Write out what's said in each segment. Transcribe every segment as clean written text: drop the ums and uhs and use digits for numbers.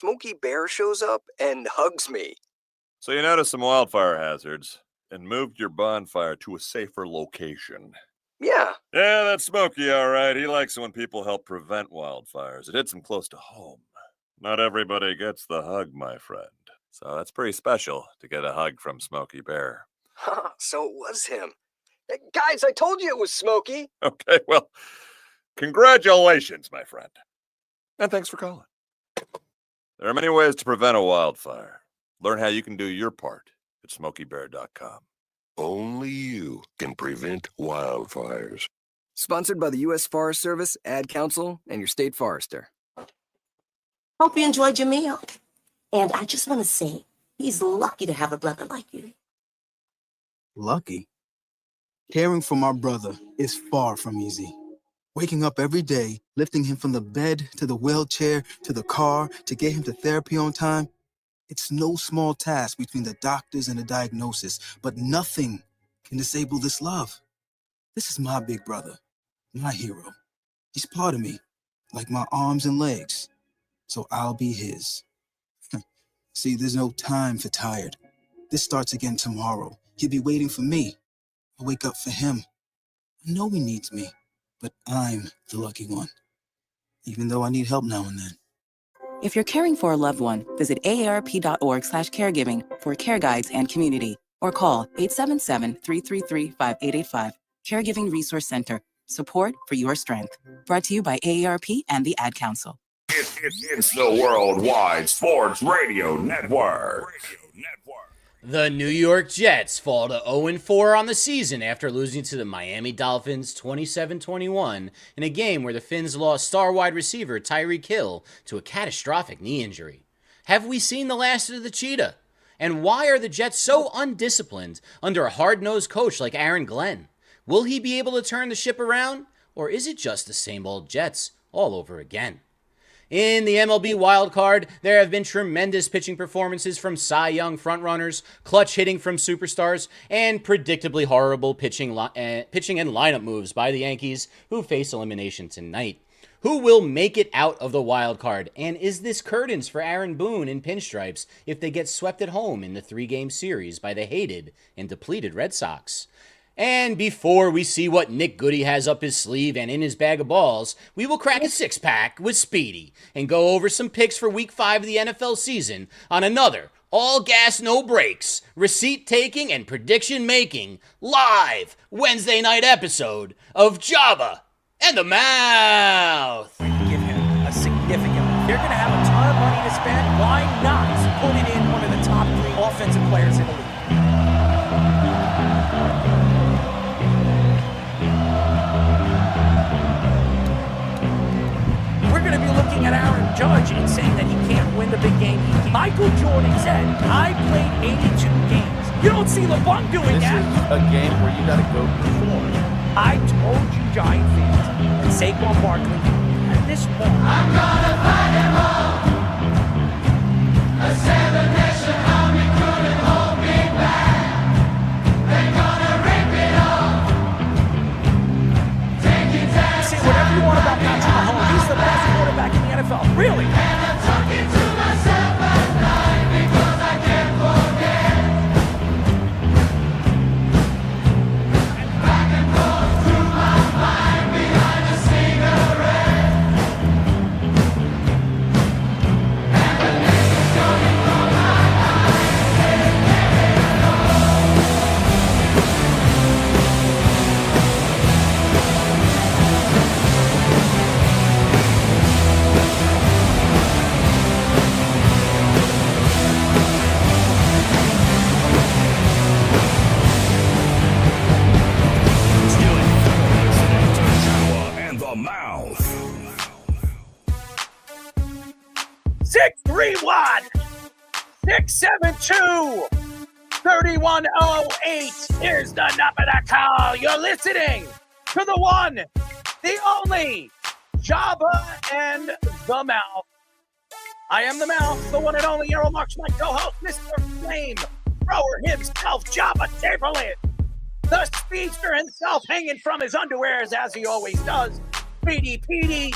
Smokey Bear shows up and hugs me. So you noticed some wildfire hazards and moved your bonfire to a safer location. Yeah. Yeah, that's Smokey, all right. He likes it when people help prevent wildfires. It hits him close to home. Not everybody gets the hug, my friend. So that's pretty special to get a hug from Smokey Bear. So it was him. Hey, guys, I told you it was Smokey. Okay, well, congratulations, my friend. And thanks for calling. There are many ways to prevent a wildfire. Learn how you can do your part at SmokeyBear.com. Only you can prevent wildfires. Sponsored by the U.S. Forest Service, Ad Council, and your state forester. Hope you enjoyed your meal. And I just want to say, he's lucky to have a brother like you. Lucky? Caring for my brother is far from easy. Waking up every day, lifting him from the bed to the wheelchair to the car to get him to therapy on time. It's no small task between the doctors and the diagnosis, but nothing can disable this love. This is my big brother, my hero. He's part of me, like my arms and legs, so I'll be his. See, there's no time for tired. This starts again tomorrow. He'll be waiting for me. I wake up for him. I know he needs me, but I'm the lucky one, even though I need help now and then. If you're caring for a loved one, visit aarp.org/caregiving for care guides and community, or call 877-333-5885. Caregiving Resource Center. Support for your strength. Brought to you by AARP and the Ad Council. It's the Worldwide Sports Radio Network. The New York Jets fall to 0-4 on the season after losing to the Miami Dolphins 27-21 in a game where the Fins lost star wide receiver Tyreek Hill to a catastrophic knee injury. Have we seen the last of the Cheetah? And why are the Jets so undisciplined under a hard-nosed coach like Aaron Glenn? Will he be able to turn the ship around? Or is it just the same old Jets all over again? In the MLB Wild Card, there have been tremendous pitching performances from Cy Young frontrunners, clutch hitting from superstars, and predictably horrible pitching and lineup moves by the Yankees, who face elimination tonight. Who will make it out of the wild card? And is this curtains for Aaron Boone in pinstripes if they get swept at home in the 3-game series by the hated and depleted Red Sox? And before we see what Nick Goody has up his sleeve and in his bag of balls, we will crack a six-pack with Speedy and go over some picks for Week 5 of the NFL season on another all gas, no brakes, receipt-taking and prediction-making live Wednesday night episode of Jabba and the Mouth. Give him a significant. They're going to have a ton of money to spend. Why not put it in one of the top 3 offensive players in the league? We're going to be looking at Aaron Judge and saying that he can't win the big game. Michael Jordan said, I played 82 games. You don't see LeBron doing that. This is a game where you got to go perform. I told you, Giant fans, that Saquon Barkley, at this point, I'm going to fight him all. A 7-nation army couldn't hold me back. They're going to rip it off. Say whatever you want about Patrick Mahomes. He's the best quarterback in the NFL. Really? And I'm talking to myself at night because I can't forget. And back and forth through my mind behind a cigarette. And the name's coming from my eyes. Can't get it alone. And the Mouth. 631 672 3108. Here's the number to call. You're listening to the one, the only, Jabba and the Mouth. I am the Mouth, the one and only Errol Marks, my co-host, Mr. Flame Thrower himself, Jabba Chamberlain. The speedster himself hanging from his underwears as he always does. Speedy Petey,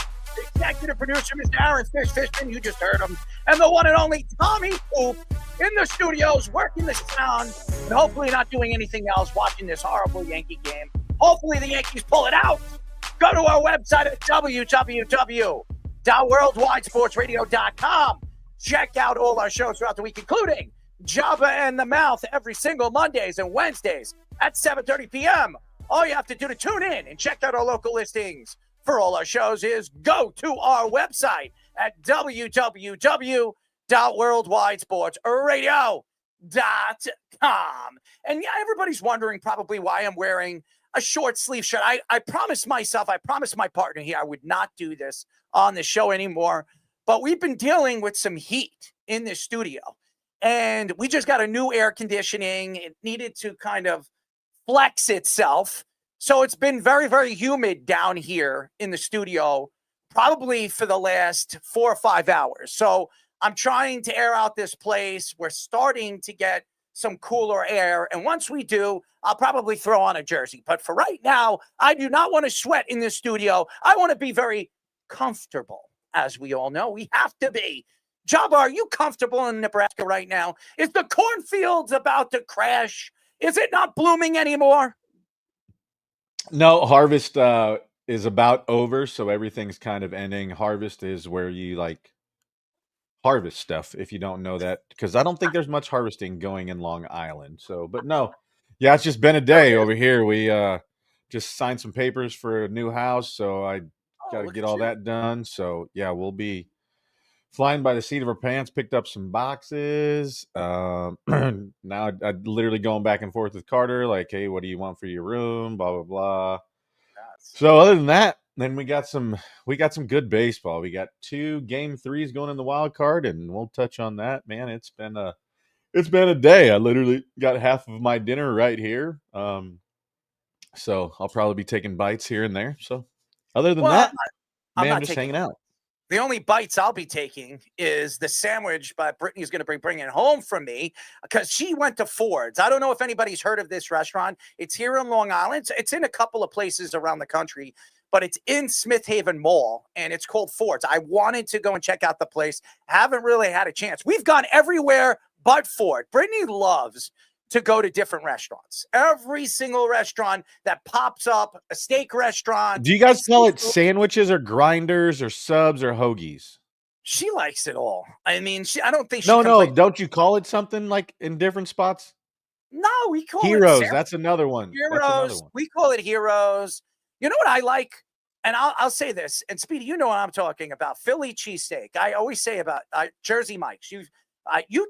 executive producer, Mr. Aaron Fishman, you just heard him, and the one and only Tommy Poop in the studios, working the sound, and hopefully not doing anything else, watching this horrible Yankee game. Hopefully the Yankees pull it out. Go to our website at www.worldwidesportsradio.com. Check out all our shows throughout the week, including Jabba and the Mouth every single Mondays and Wednesdays at 7:30 p.m. All you have to do to tune in and check out our local listings for all our shows is go to our website at www.worldwidesportsradio.com. And yeah, everybody's wondering probably why I'm wearing a short sleeve shirt. I promised my partner here I would not do this on the show anymore. But we've been dealing with some heat in this studio. And we just got a new air conditioning. It needed to kind of flex itself. So it's been very, very humid down here in the studio, probably for the last 4 or 5 hours. So I'm trying to air out this place. We're starting to get some cooler air. And once we do, I'll probably throw on a jersey. But for right now, I do not want to sweat in this studio. I want to be very comfortable. As we all know, we have to be. Jabba, are you comfortable in Nebraska right now? Is the cornfields about to crash? Is it not blooming anymore? No, harvest is about over, so everything's kind of ending. Harvest is where you harvest stuff, if you don't know that, because I don't think there's much harvesting going in Long Island. So, but no, yeah, it's just been a day over here. We just signed some papers for a new house, so I got to get all that done. So yeah, we'll be flying by the seat of our pants. Picked up some boxes. Now I'm literally going back and forth with Carter, like, hey, what do you want for your room? Blah blah blah. So other than that, then we got some good baseball. We got 2 game 3s going in the wild card, and we'll touch on that. Man, it's been a day. I literally got half of my dinner right here. So I'll probably be taking bites here and there. So other than that, I'm just hanging out. The only bites I'll be taking is the sandwich Brittany's going to be bringing home from me because she went to Ford's. I don't know if anybody's heard of this restaurant. It's here in Long Island. It's in a couple of places around the country, but it's in Smith Haven Mall, and it's called Ford's. I wanted to go and check out the place. Haven't really had a chance. We've gone everywhere but Ford. Brittany loves to go to different restaurants. Every single restaurant that pops up, a steak restaurant. Do you guys call it sandwiches or grinders or subs or hoagies? She likes it all. I mean, I don't think she No. Don't you call it something like in different spots? No, we call Heroes. it That's another one. Heroes. We call it Heroes. You know what I like? And I'll say this. And Speedy, you know what I'm talking about. Philly cheesesteak. I always say about Jersey Mike's.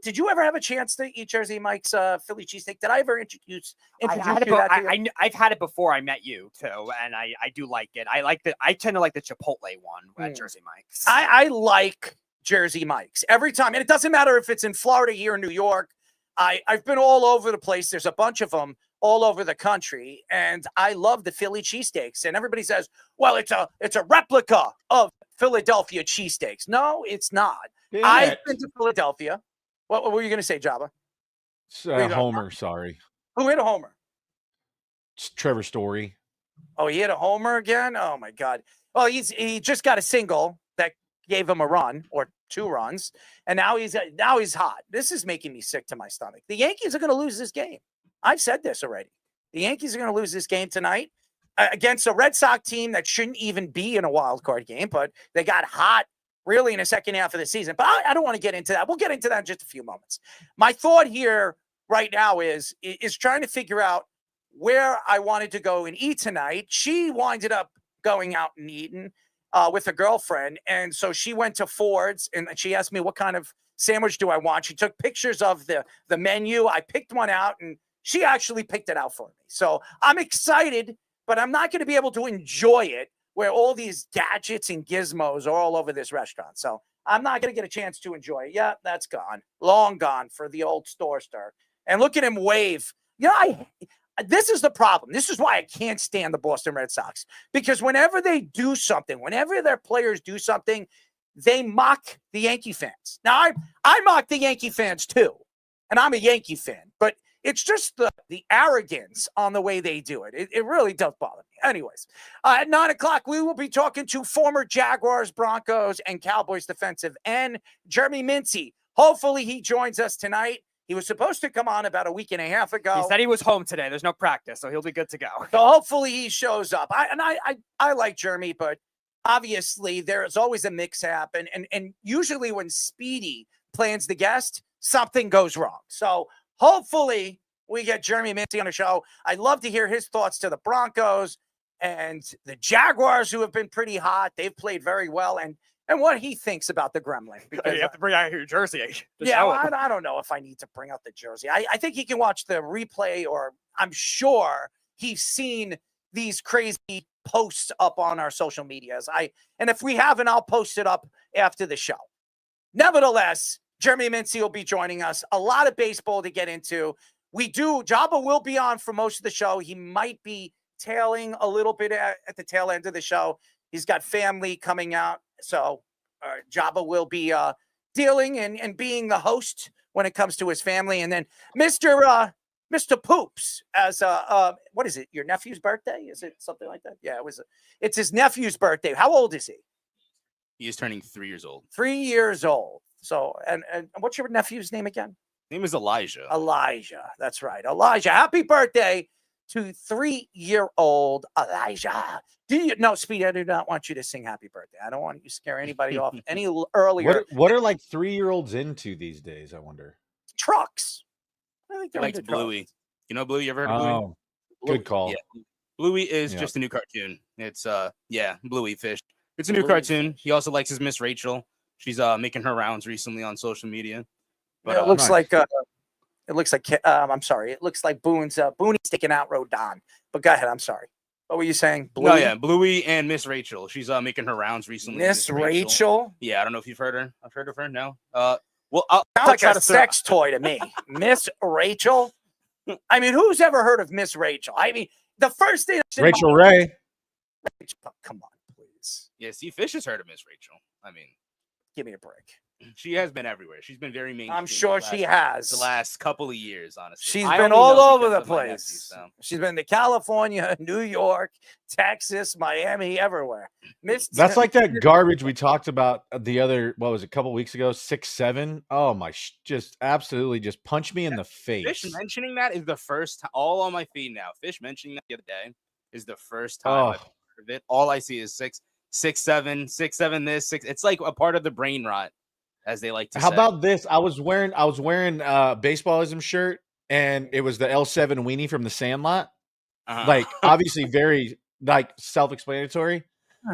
Did you ever have a chance to eat Jersey Mike's Philly cheesesteak? Did I ever introduce you to that? I've had it before I met you too, and I do like it. I tend to like the Chipotle one at Jersey Mike's. I like Jersey Mike's every time, and it doesn't matter if it's in Florida, here in New York. I've been all over the place. There's a bunch of them all over the country, and I love the Philly cheesesteaks. And everybody says, "Well, it's a replica of Philadelphia cheesesteaks." No, it's not. I've been to Philadelphia. What were you going to say, Jabba? Homer, sorry. Who hit a homer? It's Trevor Story. Oh, he hit a homer again? Oh, my God. Well, he just got a single that gave him a run or 2 runs, and now he's hot. This is making me sick to my stomach. The Yankees are going to lose this game. I've said this already. The Yankees are going to lose this game tonight against a Red Sox team that shouldn't even be in a wild card game, but they got hot really in the second half of the season. But I don't want to get into that. We'll get into that in just a few moments. My thought here right now is trying to figure out where I wanted to go and eat tonight. She winded up going out and eating with a girlfriend. And so she went to Ford's and she asked me what kind of sandwich do I want. She took pictures of the menu. I picked one out and she actually picked it out for me. So I'm excited, but I'm not going to be able to enjoy it where all these gadgets and gizmos are all over this restaurant. So I'm not going to get a chance to enjoy it. Yeah, that's gone. Long gone for the old store star. And look at him wave. You know, this is the problem. This is why I can't stand the Boston Red Sox. Because whenever they do something, whenever their players do something, they mock the Yankee fans. Now, I mock the Yankee fans too. And I'm a Yankee fan. But It's just the arrogance on the way they do it. It really does bother me. Anyways, at 9 o'clock, we will be talking to former Jaguars, Broncos, and Cowboys defensive end Jeremy Mincy. Hopefully he joins us tonight. He was supposed to come on about a week and a half ago. He said he was home today. There's no practice, so he'll be good to go. So hopefully he shows up. I like Jeremy, but obviously there's always a mix-up. And usually when Speedy plans the guest, something goes wrong. So hopefully we get Jeremy Mincy on the show. I'd love to hear his thoughts to the Broncos and the Jaguars, who have been pretty hot. They've played very well. And what he thinks about the Gremlin. Because, you have to bring out your jersey. Yeah, well, I don't know if I need to bring out the jersey. I think he can watch the replay, or I'm sure he's seen these crazy posts up on our social medias. And if we haven't, I'll post it up after the show. Nevertheless, Jeremy Mincy will be joining us. A lot of baseball to get into. Jabba will be on for most of the show. He might be tailing a little bit at the tail end of the show. He's got family coming out. So Jabba will be dealing and being the host when it comes to his family. And then Mr. Poops, as what is it? Your nephew's birthday? Is it something like that? Yeah, it's his nephew's birthday. How old is he? He is turning 3 years old. 3 years old. So, and what's your nephew's name again? His name is Elijah. Elijah. That's right. Elijah. Happy birthday to 3-year-old Elijah. Speedy, I do not want you to sing happy birthday. I don't want you to scare anybody off any earlier. What are like 3-year-olds into these days, I wonder? Trucks. I think they're Likes into Bluey. trucks. You know Bluey? You ever heard of Bluey? Oh, good call. Yeah. Bluey is just a new cartoon. It's Bluey Fish. It's a new cartoon. He also likes his Miss Rachel. She's making her rounds recently on social media. But it looks like I'm sorry. It looks like Boone's taking out Rodon. But go ahead. I'm sorry. What were you saying? Bluey? No, yeah, Bluey and Miss Rachel. She's making her rounds recently. Miss Rachel? Yeah, I don't know if you've heard her. I've heard of her. No. Well, sounds like a sex toy to me. Miss Rachel. I mean, who's ever heard of Miss Rachel? I mean, the first thing. Rachel Ray. Come on, please. Yeah, see, Fish has heard of Miss Rachel. I mean, give me a break. She has been everywhere. She's been very mainstream. I'm sure she has. The last couple of years, honestly. She's been all over the place. She's been to California, New York, Texas, Miami, everywhere. That's like that garbage we talked about a couple weeks ago, 6'7". Oh my, just absolutely just punch me in the face. Fish mentioning that is the first time, all on my feed now. Fish mentioning that the other day is the first time I've heard of it. All I see is 6'7", 6'7", this, 6. It's like a part of the brain rot, as they like to say. How about this? I was wearing a baseballism shirt, and it was the L7 weenie from the Sandlot. Like, obviously very like self-explanatory.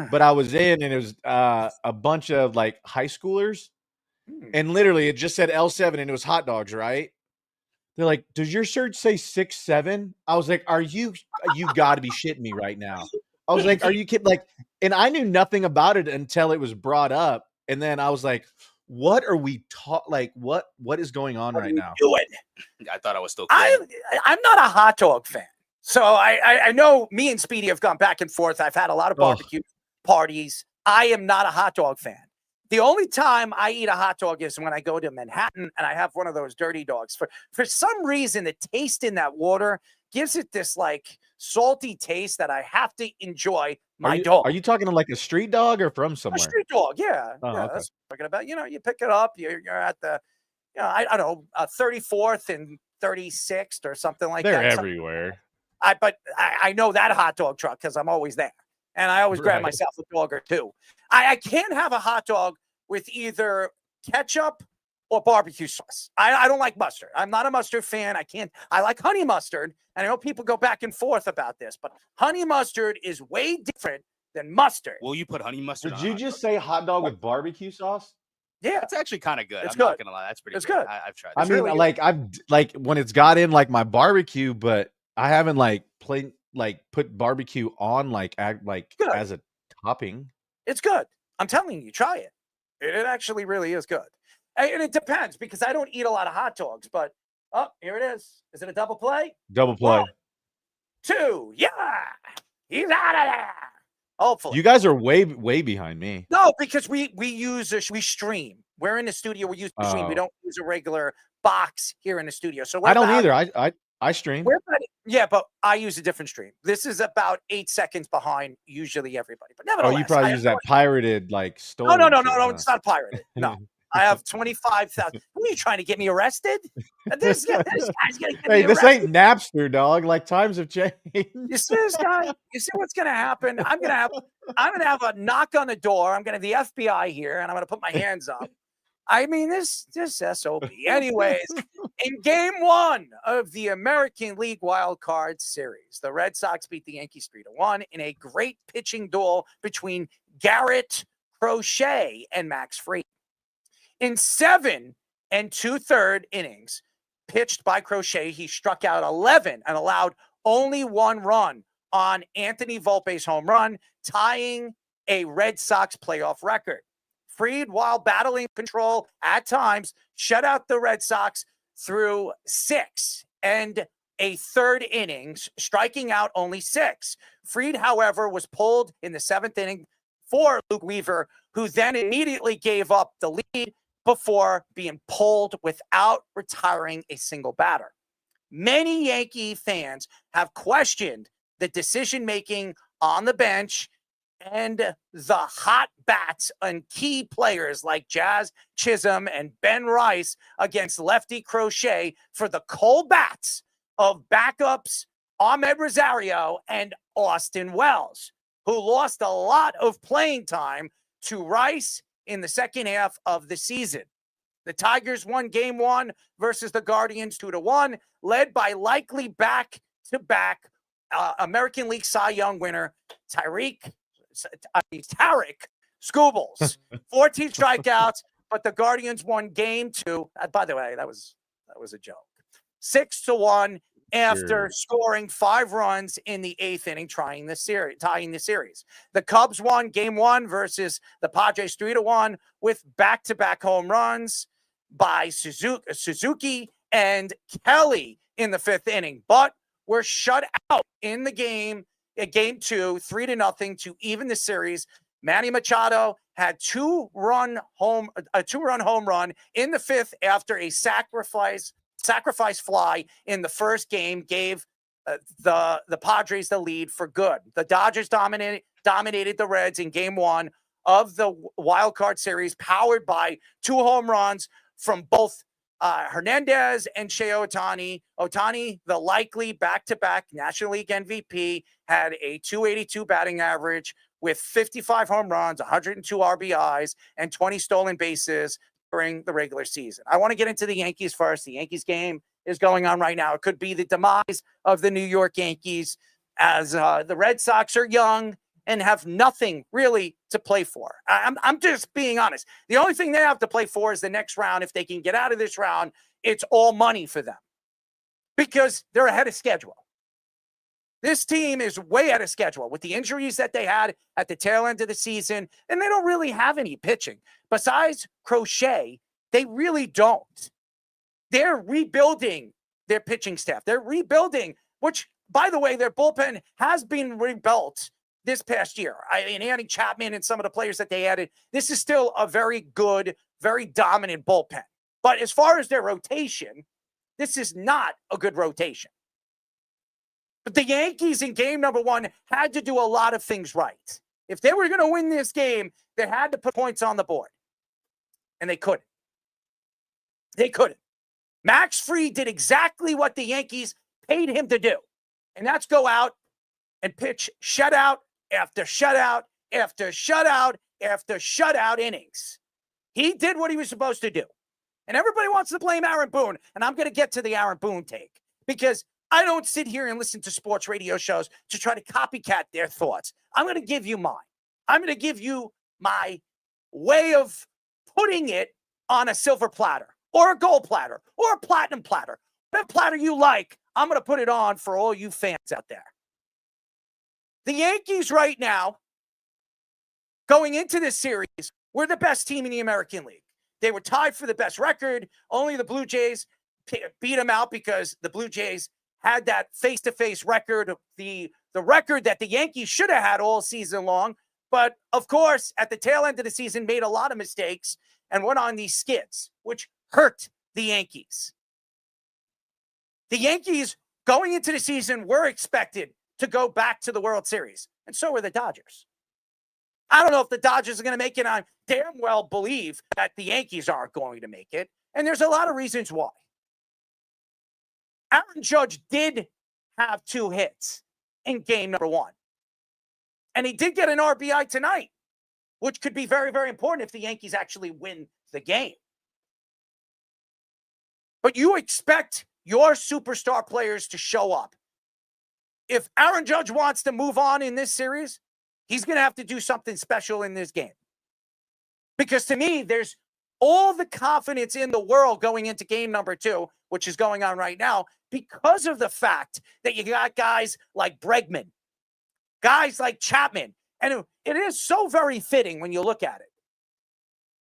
But I was in, and it was a bunch of like high schoolers, and literally it just said L7, and it was hot dogs, right? They're like, "Does your shirt say 6'7"?" I was like, you got to be shitting me right now. I was like, "Are you kidding?" Like, and I knew nothing about it until it was brought up, and then I was like, what are we taught? Like, what is going on right now? I thought I was still. I'm not a hot dog fan, so I know me and Speedy have gone back and forth. I've had a lot of barbecue parties. I am not a hot dog fan. The only time I eat a hot dog is when I go to Manhattan and I have one of those dirty dogs. For some reason, the taste in that water gives it this like salty taste that I have to enjoy. Dog. Are you talking to like a street dog or from somewhere? A street dog, yeah. Oh, yeah, okay. that's what I'm talking about. You pick it up. You're at the, I don't know, 34th and 36th or something like that. They're everywhere. But I know that hot dog truck because I'm always there, and I always grab myself a dog or two. I can't have a hot dog with either ketchup or barbecue sauce. I don't like mustard. I'm not a mustard fan. I like honey mustard. And I know people go back and forth about this, but honey mustard is way different than mustard. Will you put honey mustard Did on you just say hot dog with barbecue sauce? Yeah. It's actually kind of good. It's I'm good. not gonna lie. That's pretty good. I've tried I mean, like I've like when it's got in like my barbecue, but I haven't like put barbecue on like as a topping. It's good. I'm telling you, try it. It actually really is good. And it depends because I don't eat a lot of hot dogs, but here it is. Is it a double play? Double play. 1, 2, yeah. He's out of there. Hopefully. You guys are way behind me. No, because we stream. We're in the studio. We use the stream. We Oh. don't use a regular box here in the studio. So I don't either. I stream. Yeah, but I use a different stream. This is about 8 seconds behind usually everybody. But Oh, nevertheless, you probably use that pirated like No, stolen. no, shit, huh? it's not pirated. No. I have 25,000. Who are you trying to get me arrested? This guy's gonna get Hey, me this arrested. ain't Napster, dog. Like times have changed. You see this guy? You see what's gonna happen? I'm gonna have a knock on the door. I'm gonna have the FBI here, and I'm gonna put my hands up. I mean, this SOB. Anyways, in game 1 of the American League Wild Card Series, the Red Sox beat the Yankees 3-1 in a great pitching duel between Garrett Crochet and Max Fried. In 7 2/3 innings pitched by Crochet, he struck out 11 and allowed only 1 run on Anthony Volpe's home run, tying a Red Sox playoff record. Fried, while battling control at times, shut out the Red Sox through 6 1/3 innings, striking out only 6. Fried, however, was pulled in the 7th inning for Luke Weaver, who then immediately gave up the lead before being pulled without retiring a single batter. Many Yankee fans have questioned the decision-making on the bench and the hot bats and key players like Jazz Chisholm and Ben Rice against lefty Crochet for the cold bats of backups Ahmed Rosario and Austin Wells, who lost a lot of playing time to Rice in the second half of the season. The Tigers won game 1 versus the Guardians 2-1, led by likely back-to-back American League Cy Young winner Tarek Skubals. 14 strikeouts, but the Guardians won game 2. By the way, that was a joke. 6-1 after scoring 5 runs in the 8th inning, tying the series. The Cubs won game 1 versus the Padres 3-1 with back-to-back home runs by Suzuki and Kelly in the 5th inning, but were shut out in the game 2, 3-0 to even the series. Manny Machado had a 2-run home run in the 5th after a sacrifice fly in the first game gave the Padres the lead for good. The Dodgers dominated the Reds in game 1 of the Wild Card Series, powered by 2 home runs from both Hernandez and Shohei Ohtani. Ohtani, the likely back-to-back National League MVP, had a .282 batting average with 55 home runs, 102 RBIs, and 20 stolen bases during the regular season. I want to get into the Yankees first. The Yankees game is going on right now. It could be the demise of the New York Yankees, as the Red Sox are young and have nothing really to play for. I'm just being honest. The only thing they have to play for is the next round. If they can get out of this round, it's all money for them because they're ahead of schedule. This team is way ahead of schedule with the injuries that they had at the tail end of the season, and they don't really have any pitching. Besides Crochet, they really don't. They're rebuilding their pitching staff. They're rebuilding, which, by the way, their bullpen has been rebuilt this past year. I mean, adding Chapman and some of the players that they added, this is still a very good, very dominant bullpen. But as far as their rotation, this is not a good rotation. But the Yankees in game number 1 had to do a lot of things right. If they were going to win this game, they had to put points on the board. And they couldn't. They couldn't. Max Fried did exactly what the Yankees paid him to do. And that's go out and pitch shutout after shutout after shutout after shutout innings. He did what he was supposed to do. And everybody wants to blame Aaron Boone. And I'm going to get to the Aaron Boone take because I don't sit here and listen to sports radio shows to try to copycat their thoughts. I'm going to give you mine. I'm going to give you my way of putting it on a silver platter or a gold platter or a platinum platter. Whatever platter you like, I'm going to put it on for all you fans out there. The Yankees right now, going into this series, were the best team in the American League. They were tied for the best record. Only the Blue Jays beat them out because the Blue Jays had that face-to-face record of the the record that the Yankees should have had all season long. But, of course, at the tail end of the season, made a lot of mistakes and went on these skids, which hurt the Yankees. The Yankees, going into the season, were expected to go back to the World Series, and so were the Dodgers. I don't know if the Dodgers are going to make it. I damn well believe that the Yankees aren't going to make it, and there's a lot of reasons why. Aaron Judge did have 2 hits in game number 1. And he did get an RBI tonight, which could be very, very important if the Yankees actually win the game. But you expect your superstar players to show up. If Aaron Judge wants to move on in this series, he's going to have to do something special in this game. Because to me, there's all the confidence in the world going into game number 2, which is going on right now, because of the fact that you got guys like Bregman, guys like Chapman. And it is so very fitting when you look at it.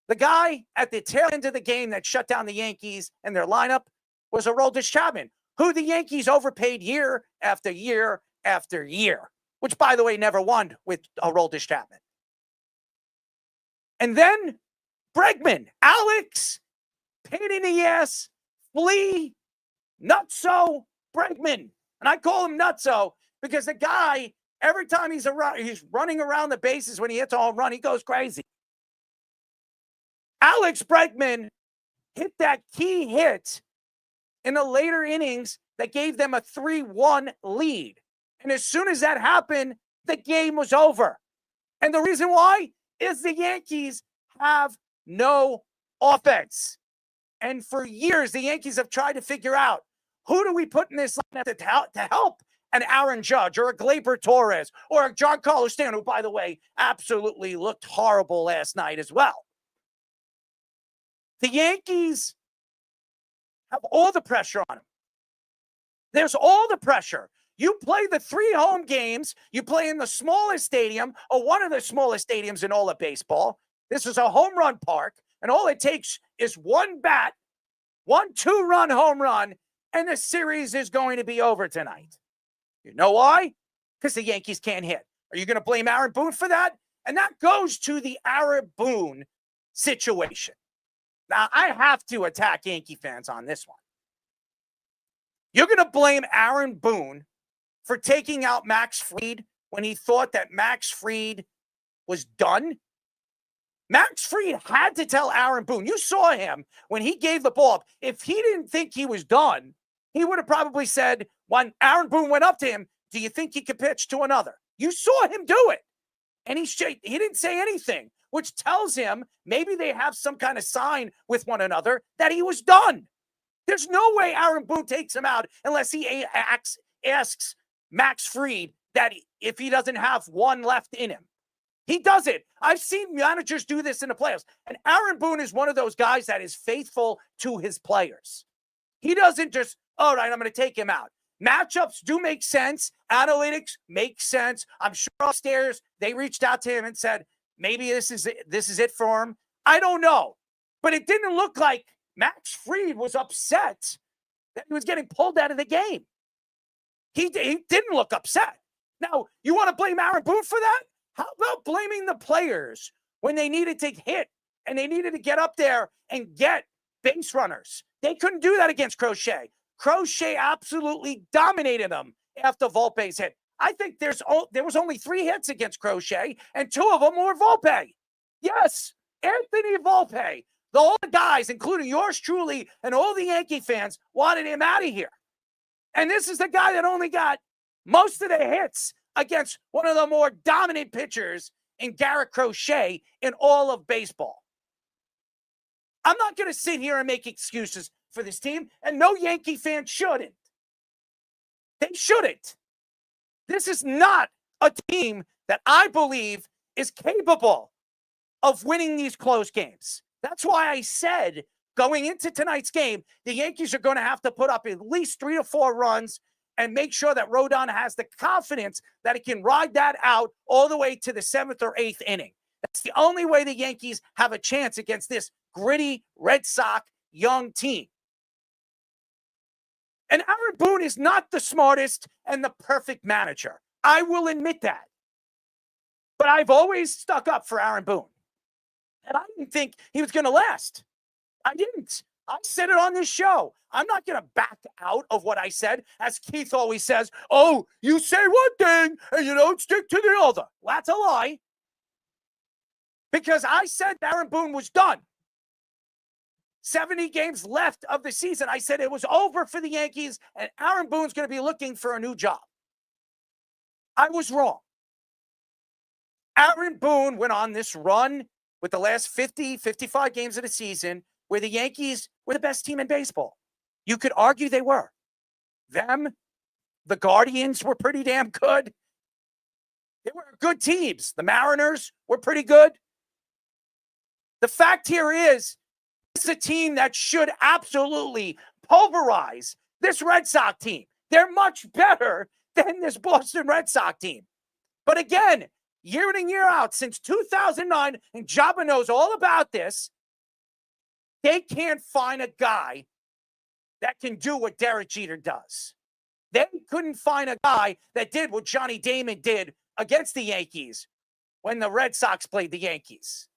The guy at the tail end of the game that shut down the Yankees and their lineup was Aroldis Chapman, who the Yankees overpaid year after year after year, which, by the way, never won with Aroldis Chapman. And then Bregman, Alex, pain in the ass, flea, nutso Bregman. And I call him nutso because the guy, every time he's running around the bases when he hits a home run, he goes crazy. Alex Bregman hit that key hit in the later innings that gave them a 3-1 lead. And as soon as that happened, the game was over. And the reason why is the Yankees have no offense. And for years, the Yankees have tried to figure out, who do we put in this lineup to help an Aaron Judge or a Gleyber Torres or a Giancarlo Stanton, who, by the way, absolutely looked horrible last night as well. The Yankees have all the pressure on them. There's all the pressure. You play the 3 home games. You play in the smallest stadium, or one of the smallest stadiums in all of baseball. This is a home run park, and all it takes is one bat, 1 2-run home run, and the series is going to be over tonight. You know why? Because the Yankees can't hit. Are you going to blame Aaron Boone for that? And that goes to the Aaron Boone situation. Now, I have to attack Yankee fans on this one. You're going to blame Aaron Boone for taking out Max Fried when he thought that Max Fried was done? Max Fried had to tell Aaron Boone. You saw him when he gave the ball up. If he didn't think he was done, he would have probably said, when Aaron Boone went up to him, do you think he could pitch to another? You saw him do it. And he didn't say anything, which tells him maybe they have some kind of sign with one another that he was done. There's no way Aaron Boone takes him out unless he asks Max Fried that if he doesn't have one left in him. He does it. I've seen managers do this in the playoffs. And Aaron Boone is one of those guys that is faithful to his players. He doesn't just, all right, I'm going to take him out. Matchups do make sense. Analytics make sense. I'm sure upstairs they reached out to him and said, maybe this is it for him. I don't know. But it didn't look like Max Fried was upset that he was getting pulled out of the game. He didn't look upset. Now, you want to blame Aaron Boone for that? How about blaming the players when they needed to hit and they needed to get up there and get base runners? They couldn't do that against Crochet. Crochet absolutely dominated them after Volpe's hit. I think there was only 3 hits against Crochet, and 2 of them were Volpe. Yes, Anthony Volpe. All the guys, including yours truly and all the Yankee fans, wanted him out of here. And this is the guy that only got most of the hits against one of the more dominant pitchers in Garrett Crochet in all of baseball. I'm not going to sit here and make excuses for this team, and no Yankee fan shouldn't. They shouldn't. This is not a team that I believe is capable of winning these close games. That's why I said going into tonight's game, the Yankees are going to have to put up at least 3 to 4 runs and make sure that Rodon has the confidence that he can ride that out all the way to the 7th or 8th inning. That's the only way the Yankees have a chance against this gritty Red Sox young team. And Aaron Boone is not the smartest and the perfect manager. I will admit that. But I've always stuck up for Aaron Boone. And I didn't think he was going to last. I didn't. I said it on this show. I'm not going to back out of what I said. As Keith always says, oh, you say one thing and you don't stick to the other. Well, that's a lie. Because I said Aaron Boone was done. 70 games left of the season. I said it was over for the Yankees and Aaron Boone's going to be looking for a new job. I was wrong. Aaron Boone went on this run with the last 50, 55 games of the season where the Yankees were the best team in baseball. You could argue they were. Them, the Guardians were pretty damn good. They were good teams. The Mariners were pretty good. The fact here is, this is a team that should absolutely pulverize this Red Sox team. They're much better than this Boston Red Sox team. But again, year in and year out, since 2009, and Jabba knows all about this, they can't find a guy that can do what Derek Jeter does. They couldn't find a guy that did what Johnny Damon did against the Yankees when the Red Sox played the Yankees.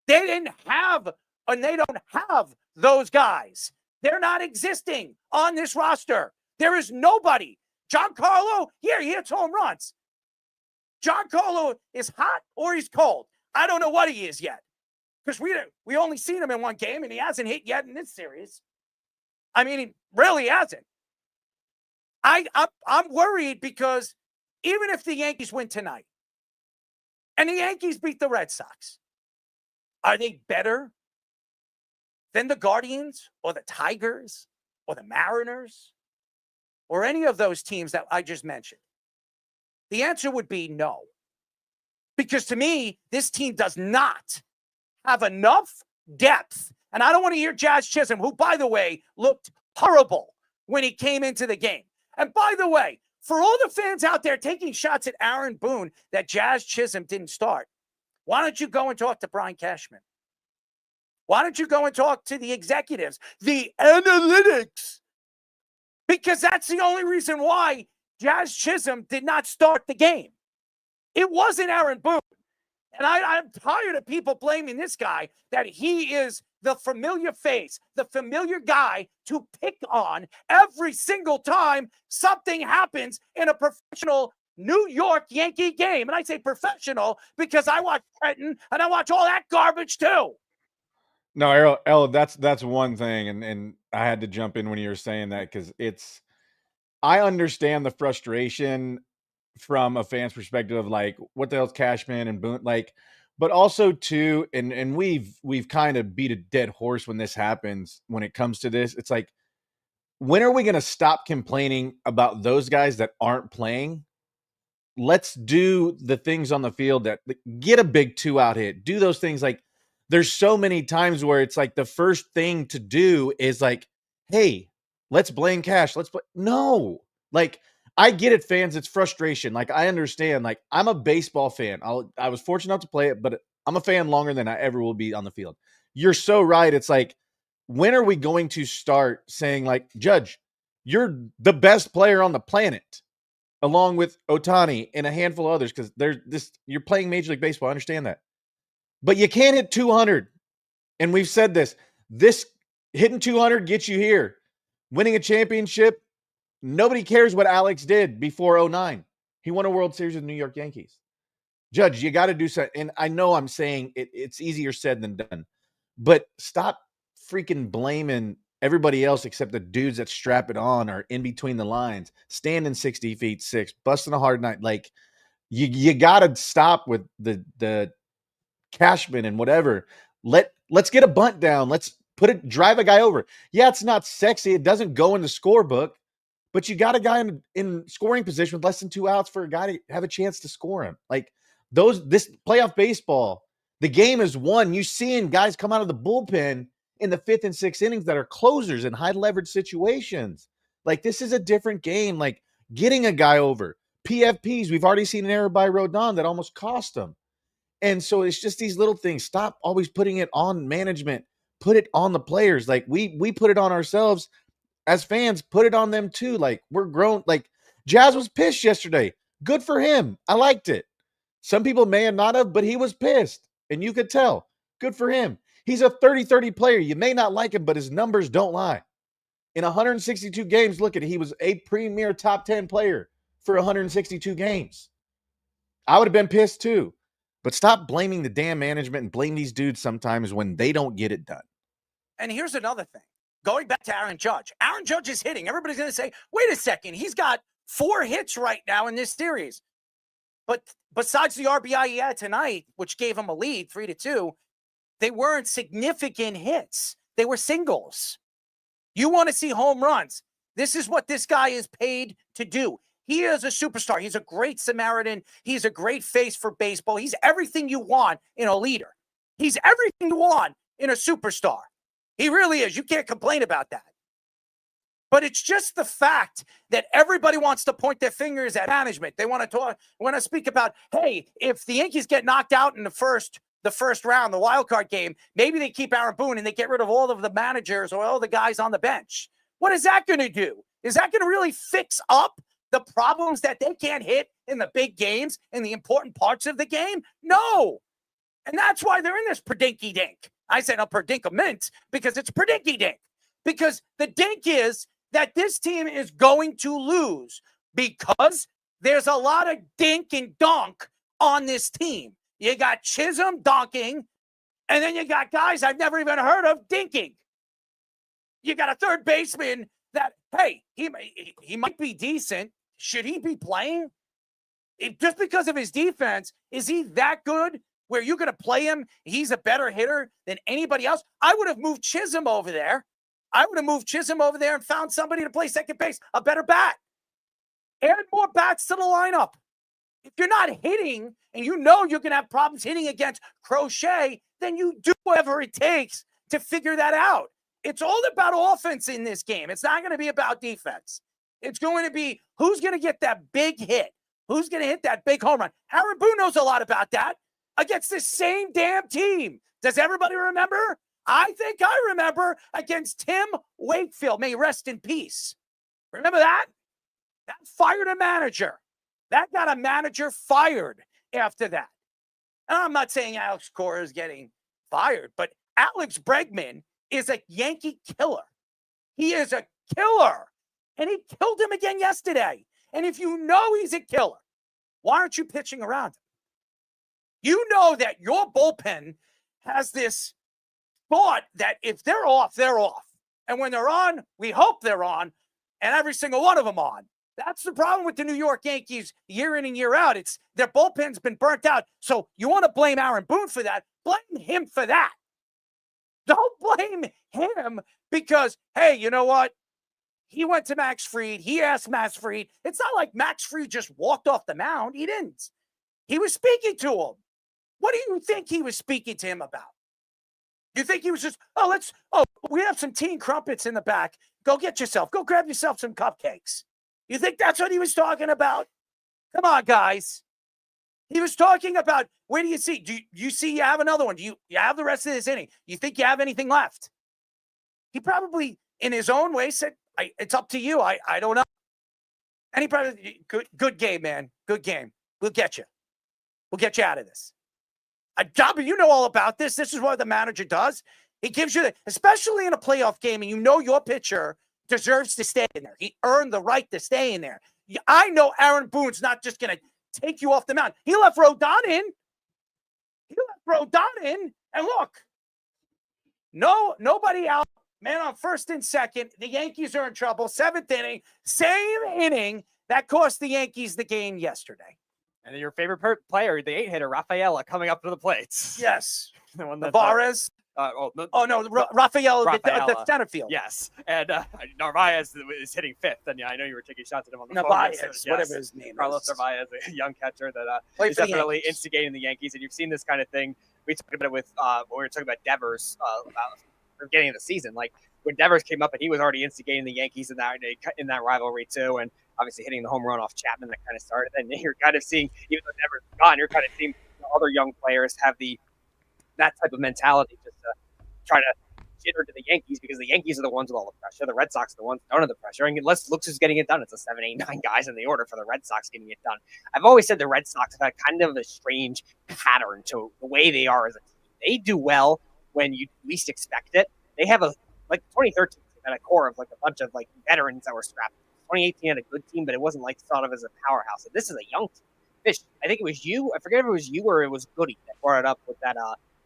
They didn't have, and they don't have those guys. They're not existing on this roster. There is nobody. Giancarlo, here, he hits home runs. Giancarlo is hot or he's cold. I don't know what he is yet. Because we only seen him in one game, and he hasn't hit yet in this series. I mean, he really hasn't. I'm worried because even if the Yankees win tonight, and the Yankees beat the Red Sox, are they better than the Guardians or the Tigers or the Mariners or any of those teams that I just mentioned? The answer would be no. Because to me, this team does not have enough depth. And I don't want to hear Jazz Chisholm, who, by the way, looked horrible when he came into the game. And by the way, for all the fans out there taking shots at Aaron Boone that Jazz Chisholm didn't start, why don't you go and talk to Brian Cashman? Why don't you go and talk to the executives, the analytics? Because that's the only reason why Jazz Chisholm did not start the game. It wasn't Aaron Boone. And I'm tired of people blaming this guy that he is the familiar face, the familiar guy to pick on every single time something happens in a professional New York Yankee game. And I say professional because I watch Trenton and I watch all that garbage too. No, Errol, that's one thing. And I had to jump in when you were saying that because I understand the frustration from a fan's perspective of like, what the hell's Cashman and Boone like, but also too, and we've kind of beat a dead horse when this happens. When it comes to this, it's like, when are we going to stop complaining about those guys that aren't playing? Let's do the things on the field that get a big 2-out hit. Do those things. Like, there's so many times where it's like the first thing to do is like, hey, let's blame Cash. No, like, I get it, fans. It's frustration. Like, I understand. Like, I'm a baseball fan. I was fortunate enough to play it, but I'm a fan longer than I ever will be on the field. You're so right. It's like, when are we going to start saying, like, Judge, you're the best player on the planet, along with Ohtani and a handful of others, because you're playing Major League Baseball. I understand that. But you can't hit 200. And we've said this. This hitting 200 gets you here. Winning a championship, nobody cares what Alex did before 2009. He won a World Series with the New York Yankees. Judge, you got to do something. And I know I'm saying it's easier said than done. But stop freaking blaming everybody else except the dudes that strap it on or in between the lines, standing 60 feet 6, busting a hard night. Like, you got to stop with the Cashman and whatever. Let's get a bunt down. Let's drive a guy over. Yeah, it's not sexy. It doesn't go in the scorebook. But you got a guy in scoring position with less than 2 outs for a guy to have a chance to score him. Like, this playoff baseball, the game is won. You seeing guys come out of the bullpen in the 5th and 6th innings that are closers in high leverage situations. Like, this is a different game. Like, getting a guy over. PFPs, we've already seen an error by Rodon that almost cost him. And so it's just these little things. Stop always putting it on management. Put it on the players. Like, we put it on ourselves. As fans, put it on them too. Like, we're grown. Like, Jazz was pissed yesterday. Good for him. I liked it. Some people may have not have, but he was pissed, and you could tell. Good for him. He's a 30-30 player. You may not like him, but his numbers don't lie. In 162 games, look at it. He was a premier top 10 player for 162 games. I would have been pissed too. But stop blaming the damn management and blame these dudes sometimes when they don't get it done. And here's another thing. Going back to Aaron Judge. Aaron Judge is hitting. Everybody's going to say, wait a second. He's got 4 hits right now in this series. But besides the RBI he had tonight, which gave him a lead, 3-2, they weren't significant hits. They were singles. You want to see home runs. This is what this guy is paid to do. He is a superstar. He's a great Samaritan. He's a great face for baseball. He's everything you want in a leader. He's everything you want in a superstar. He really is. You can't complain about that. But it's just the fact that everybody wants to point their fingers at management. They want to speak about, hey, if the Yankees get knocked out in the first round, the wild card game, maybe they keep Aaron Boone and they get rid of all of the managers or all the guys on the bench. What is that going to do? Is that going to really fix up the problems that they can't hit in the big games, in the important parts of the game? No. And that's why they're in this predinky-dink. I said a predicament because it's predinky-dink. Because the dink is that this team is going to lose because there's a lot of dink and donk on this team. You got Chisholm donking, and then you got guys I've never even heard of dinking. You got a third baseman that, hey, he might be decent. Should he be playing? Just because of his defense, is he that good where you're going to play him? He's a better hitter than anybody else. I would have moved Chisholm over there. And found somebody to play second base, a better bat. Add more bats to the lineup. If you're not hitting and you know you're going to have problems hitting against Crochet, then you do whatever it takes to figure that out. It's all about offense in this game. It's not going to be about defense. It's going to be who's going to get that big hit, who's going to hit that big home run. Aaron Boone knows a lot about that against this same damn team. Does everybody remember? I think I remember against Tim Wakefield. May he rest in peace. Remember that? That fired a manager. That got a manager fired after that. And I'm not saying Alex Cora is getting fired, but Alex Bregman is a Yankee killer. He is a killer. And he killed him again yesterday. And if you know he's a killer, why aren't you pitching around him? You know that your bullpen has this thought that if they're off, they're off. And when they're on, we hope they're on, and every single one of them on. That's the problem with the New York Yankees year in and year out. It's their bullpen's been burnt out. So you want to blame Aaron Boone for that? Blame him for that. Don't blame him because, hey, you know what? He went to Max Fried. He asked Max Fried. It's not like Max Fried just walked off the mound. He didn't. He was speaking to him. What do you think he was speaking to him about? You think he was just, we have some teen crumpets in the back. Go grab yourself some cupcakes. You think that's what he was talking about? Come on, guys. He was talking about, where do you see? Do you see you have another one? Do you have the rest of this inning? You think you have anything left? He probably, in his own way, said, it's up to you. I don't know. And he probably, good game, man. Good game. We'll get you. We'll get you out of this. Jobber, you know all about this. This is what the manager does. He gives you, especially in a playoff game, and you know your pitcher deserves to stay in there. He earned the right to stay in there. I know Aaron Boone's not just going to take you off the mound. He left Rodon in. And look, nobody out. Man on first and second. The Yankees are in trouble. 7th inning. Same inning that cost the Yankees the game yesterday. And your favorite player, the 8-hitter, Rafaela, coming up to the plates. Yes. The one that Narvaez. Rafael, the center field. Yes. And Narvaez is hitting 5th. And I know you were taking shots at him on the Narvaez, phone. Yes. whatever his name Carlos is. Narvaez, a young catcher that is definitely instigating the Yankees. And you've seen this kind of thing. We talked about it with when we were talking about Devers the beginning of the season. Like when Devers came up and he was already instigating the Yankees in that rivalry too. And obviously hitting the home run off Chapman that kind of started. And you're kind of seeing, even though Devers is gone, you're kind of seeing other young players have that type of mentality just to try to dinner to the Yankees because the Yankees are the ones with all the pressure. The Red Sox are the ones under the pressure. And unless looks is getting it done, it's a 7, 8, 9 guys in the order for the Red Sox getting it done. I've always said the Red Sox have had kind of a strange pattern to the way they are as a team. They do well when you least expect it. They have like 2013 had a core of like a bunch of like veterans that were strapped. 2018 had a good team, but it wasn't like thought of as a powerhouse. And this is a young team. Fish, I think it was you. I forget if it was you or it was Goody that brought it up with that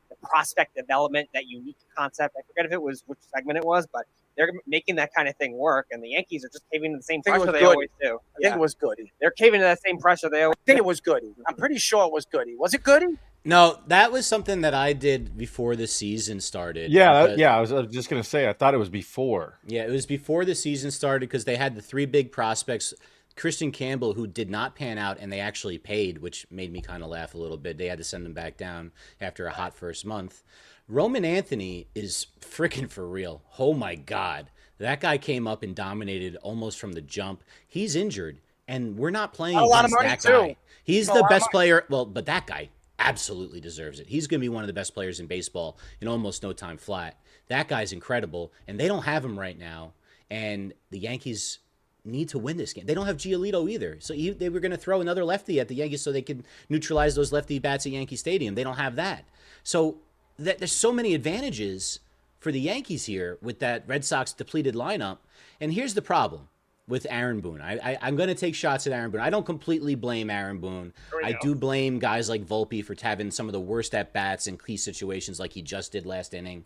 the prospect development, that unique concept. I forget if it was which segment it was, but they're making that kind of thing work. And the Yankees are just caving to the same pressure they always do. I think it was Goody. They're caving to that same pressure they always I think it was Goody. I'm pretty sure it was Goody. Was it Goody? No, that was something that I did before the season started. Yeah, I was just gonna say I thought it was before. Yeah, it was before the season started because they had the 3 big prospects. Christian Campbell, who did not pan out, and they actually paid, which made me kind of laugh a little bit. They had to send him back down after a hot first month. Roman Anthony is freaking for real. Oh, my God. That guy came up and dominated almost from the jump. He's injured, and we're not playing against that guy. He's the best player. Well, but that guy absolutely deserves it. He's going to be one of the best players in baseball in almost no time flat. That guy's incredible, and they don't have him right now. And the Yankees need to win this game. They don't have Giolito either. So they were going to throw another lefty at the Yankees so they could neutralize those lefty bats at Yankee Stadium. They don't have that. So there's so many advantages for the Yankees here with that Red Sox depleted lineup. And here's the problem with Aaron Boone. I'm going to take shots at Aaron Boone. I don't completely blame Aaron Boone. I do blame guys like Volpe for having some of the worst at-bats in key situations like he just did last inning.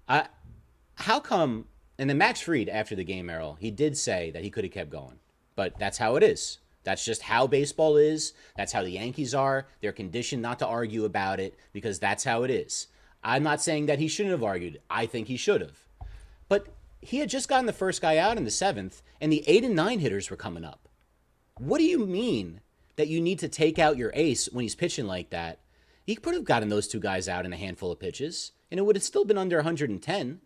How come... And then Max Fried, after the game, Errol, he did say that he could have kept going. But that's how it is. That's just how baseball is. That's how the Yankees are. They're conditioned not to argue about it because that's how it is. I'm not saying that he shouldn't have argued. I think he should have. But he had just gotten the first guy out in the 7th, and the 8 and 9 hitters were coming up. What do you mean that you need to take out your ace when he's pitching like that? He could have gotten those 2 guys out in a handful of pitches, and it would have still been under 110.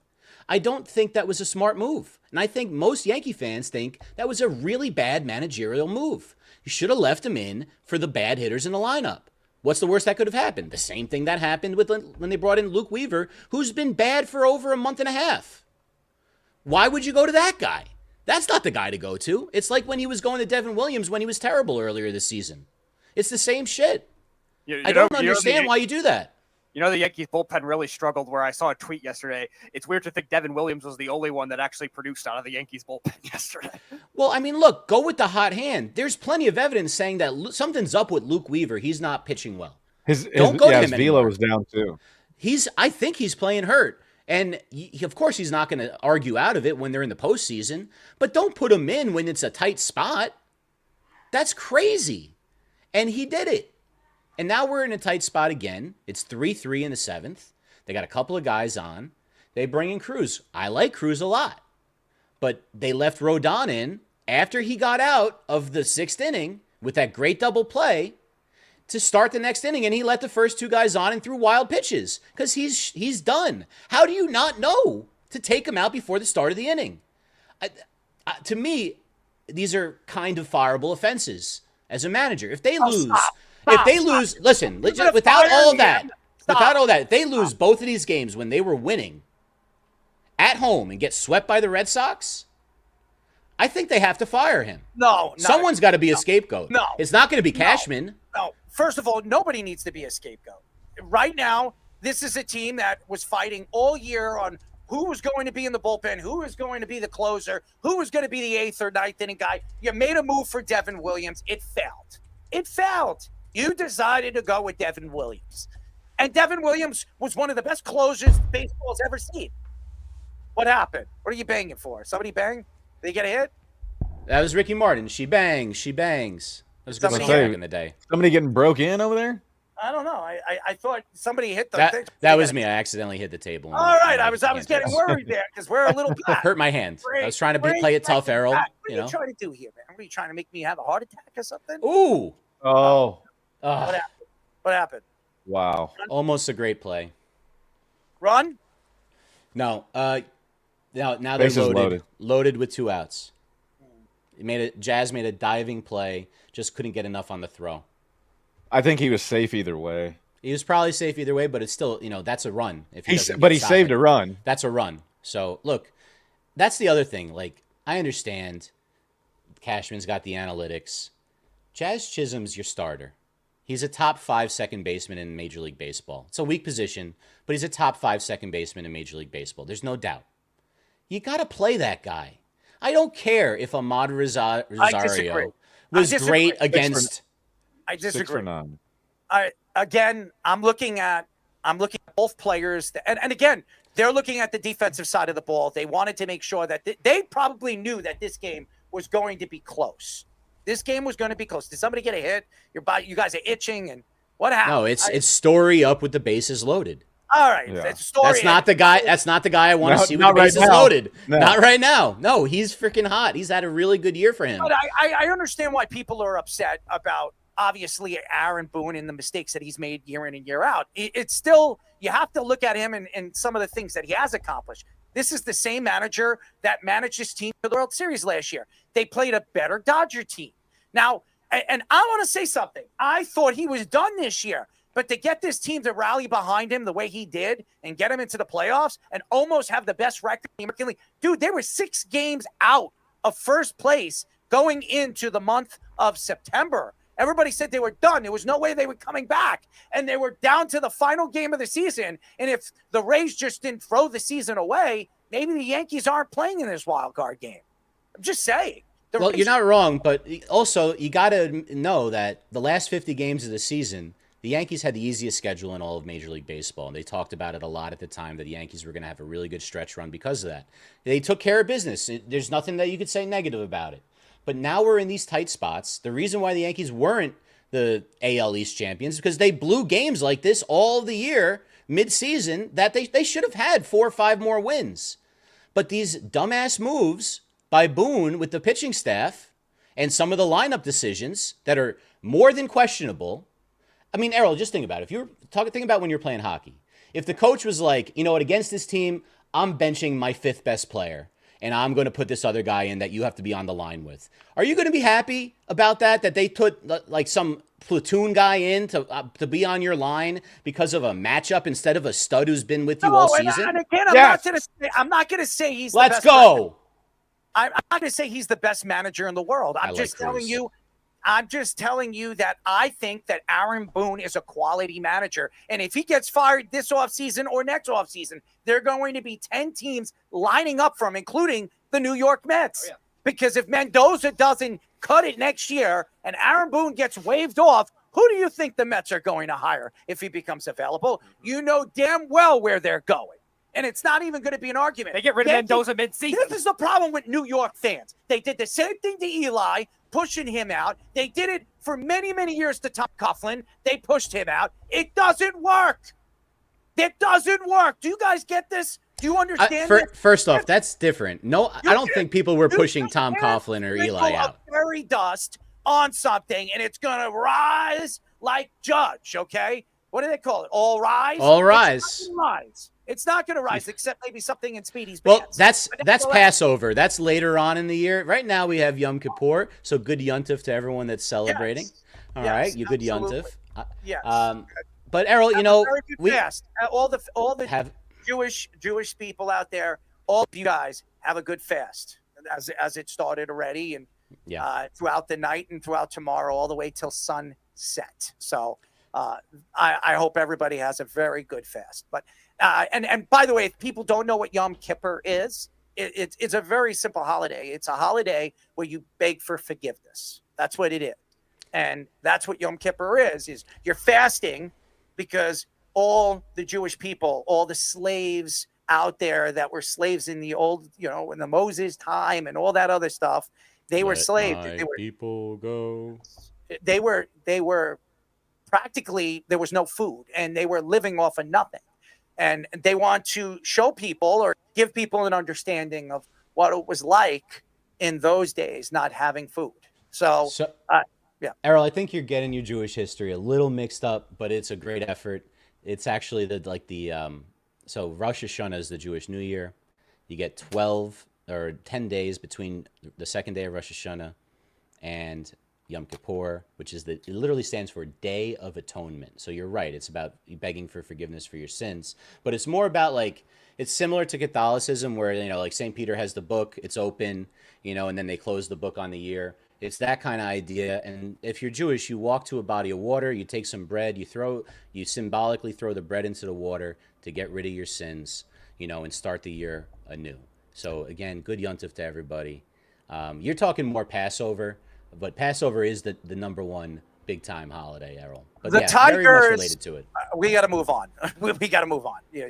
I don't think that was a smart move. And I think most Yankee fans think that was a really bad managerial move. You should have left him in for the bad hitters in the lineup. What's the worst that could have happened? The same thing that happened when they brought in Luke Weaver, who's been bad for over a month and a half. Why would you go to that guy? That's not the guy to go to. It's like when he was going to Devin Williams when he was terrible earlier this season. It's the same shit. I don't understand why you do that. You know, the Yankees bullpen really struggled where I saw a tweet yesterday. It's weird to think Devin Williams was the only one that actually produced out of the Yankees bullpen yesterday. Well, I mean, look, go with the hot hand. There's plenty of evidence saying that something's up with Luke Weaver. He's not pitching well. His velo was down too. I think he's playing hurt. And of course, he's not going to argue out of it when they're in the postseason. But don't put him in when it's a tight spot. That's crazy. And he did it. And now we're in a tight spot again. It's 3-3 in the 7th. They got a couple of guys on. They bring in Cruz. I like Cruz a lot. But they left Rodon in after he got out of the 6th inning with that great double play to start the next inning, and he let the first 2 guys on and threw wild pitches because he's done. How do you not know to take him out before the start of the inning? To me, these are kind of fireable offenses as a manager. If they lose... Listen, without all that, if they lose both of these games when they were winning at home and get swept by the Red Sox, I think they have to fire him. Someone's got to be a scapegoat. No. It's not going to be Cashman. No. First of all, nobody needs to be a scapegoat. Right now, this is a team that was fighting all year on who was going to be in the bullpen, who was going to be the closer, who was going to be the 8th or 9th inning guy. You made a move for Devin Williams. It failed. You decided to go with Devin Williams. And Devin Williams was one of the best closers baseball's ever seen. What happened? What are you banging for? Somebody bang? Did he get a hit? That was Ricky Martin. She bangs. That was a good song back in the day. Somebody getting broke in over there? I don't know. I thought somebody hit the... That was me. I accidentally hit the table. All right. I was getting worried there because we're a little black. Hurt my hand. I was trying to play it tough, Errol. What are you trying to do here, man? What are you trying to make me have a heart attack or something? Ooh. Oh. What happened? Wow. Almost a great play. Run? No. Now they're loaded with 2 outs. Jazz made a diving play, just couldn't get enough on the throw. I think he was safe either way. He was probably safe either way, but it's still, that's a run. If he But he saved a run. That's a run. So look, that's the other thing. Like, I understand Cashman's got the analytics. Jazz Chisholm's your starter. He's a top 5 second baseman in Major League Baseball. It's a weak position, but he's a top 5 second baseman in Major League Baseball. There's no doubt. You got to play that guy. I don't care if Ahmad Rosario was great against. I disagree. 6 for 9. I'm looking at both players, and again, they're looking at the defensive side of the ball. They wanted to make sure that they probably knew that this game was going to be close. This game was going to be close. Did somebody get a hit? You guys are itching, and what happened? No, it's Story up with the bases loaded. All right, Yeah. That's not the guy. That's not the guy I want to see with the bases loaded. No. Not right now. No, he's freaking hot. He's had a really good year for him. But I understand why people are upset about obviously Aaron Boone and the mistakes that he's made year in and year out. It's still, you have to look at him and some of the things that he has accomplished. This is the same manager that managed his team to the World Series last year. They played a better Dodger team. Now, and I want to say something. I thought he was done this year, but to get this team to rally behind him the way he did and get him into the playoffs and almost have the best record in the American League. Dude, they were 6 games out of first place going into the month of September. Everybody said they were done. There was no way they were coming back. And they were down to the final game of the season. And if the Rays just didn't throw the season away, maybe the Yankees aren't playing in this wild card game. I'm just saying. Well, you're not wrong, but also you got to know that the last 50 games of the season, the Yankees had the easiest schedule in all of Major League Baseball, and they talked about it a lot at the time that the Yankees were going to have a really good stretch run because of that. They took care of business. There's nothing that you could say negative about it. But now we're in these tight spots. The reason why the Yankees weren't the AL East champions is because they blew games like this all the year, mid-season, that they should have had 4 or 5 more wins. But these dumbass moves by Boone with the pitching staff and some of the lineup decisions that are more than questionable. I mean, Errol, just think about it. If you're think about when you're playing hockey. If the coach was like, you know what, against this team, I'm benching my 5th best player, and I'm going to put this other guy in that you have to be on the line with. Are you going to be happy about that they put like some platoon guy in to be on your line because of a matchup instead of a stud who's been with you all season? And again, I'm not going to say he's the Let's best go. player. I'm not going to say he's the best manager in the world. I'm just telling you that I think that Aaron Boone is a quality manager. And if he gets fired this offseason or next offseason, there are going to be 10 teams lining up for him, including the New York Mets. Oh, yeah. Because if Mendoza doesn't cut it next year and Aaron Boone gets waived off, who do you think the Mets are going to hire if he becomes available? You know damn well where they're going. And it's not even going to be an argument. They get rid of Mendoza mid-season. This is the problem with New York fans. They did the same thing to Eli, pushing him out. They did it for many, many years to Tom Coughlin. They pushed him out. It doesn't work. It doesn't work. Do you guys get this? Do you understand this? First off, that's different. No, I don't think people were pushing Tom Coughlin or Eli out. Fairy dust on something, and it's going to rise like Judge, okay? What do they call it? All rise? All rise. It's not going to rise, except maybe something in Speedy's Well, pants. that's Passover. That's later on in the year. Right now we have Yom Kippur, so good Yontif to everyone that's celebrating. Yes. All Yes, right, you good absolutely. Yontif. Yes. But Errol, we fast. All the Jewish people out there, all of you guys have a good fast as it started already, and throughout the night and throughout tomorrow, all the way till sunset. So I hope everybody has a very good fast. But and by the way, if people don't know what Yom Kippur is, it's a very simple holiday. It's a holiday where you beg for forgiveness. That's what it is. And that's what Yom Kippur is you're fasting because all the Jewish people, all the slaves out there that were slaves in the old, in the Moses time and all that other stuff, they were slaves. People go. They were practically, there was no food and they were living off of nothing. And they want to show people or give people an understanding of what it was like in those days, not having food. So yeah. Errol, I think you're getting your Jewish history a little mixed up, but it's a great effort. It's actually so Rosh Hashanah is the Jewish New Year. You get 12 or 10 days between the second day of Rosh Hashanah and Yom Kippur, which is it literally stands for Day of Atonement. So you're right. It's about begging for forgiveness for your sins, but it's more about like, it's similar to Catholicism where, like St. Peter has the book, it's open, and then they close the book on the year. It's that kind of idea. And if you're Jewish, you walk to a body of water, you take some bread, you symbolically throw the bread into the water to get rid of your sins, and start the year anew. So again, good Yontif to everybody. You're talking more Passover, but Passover is the number one big time holiday, Errol. But the yeah, Tigers, very much related to it. We got to move on. We got to move on. Yeah,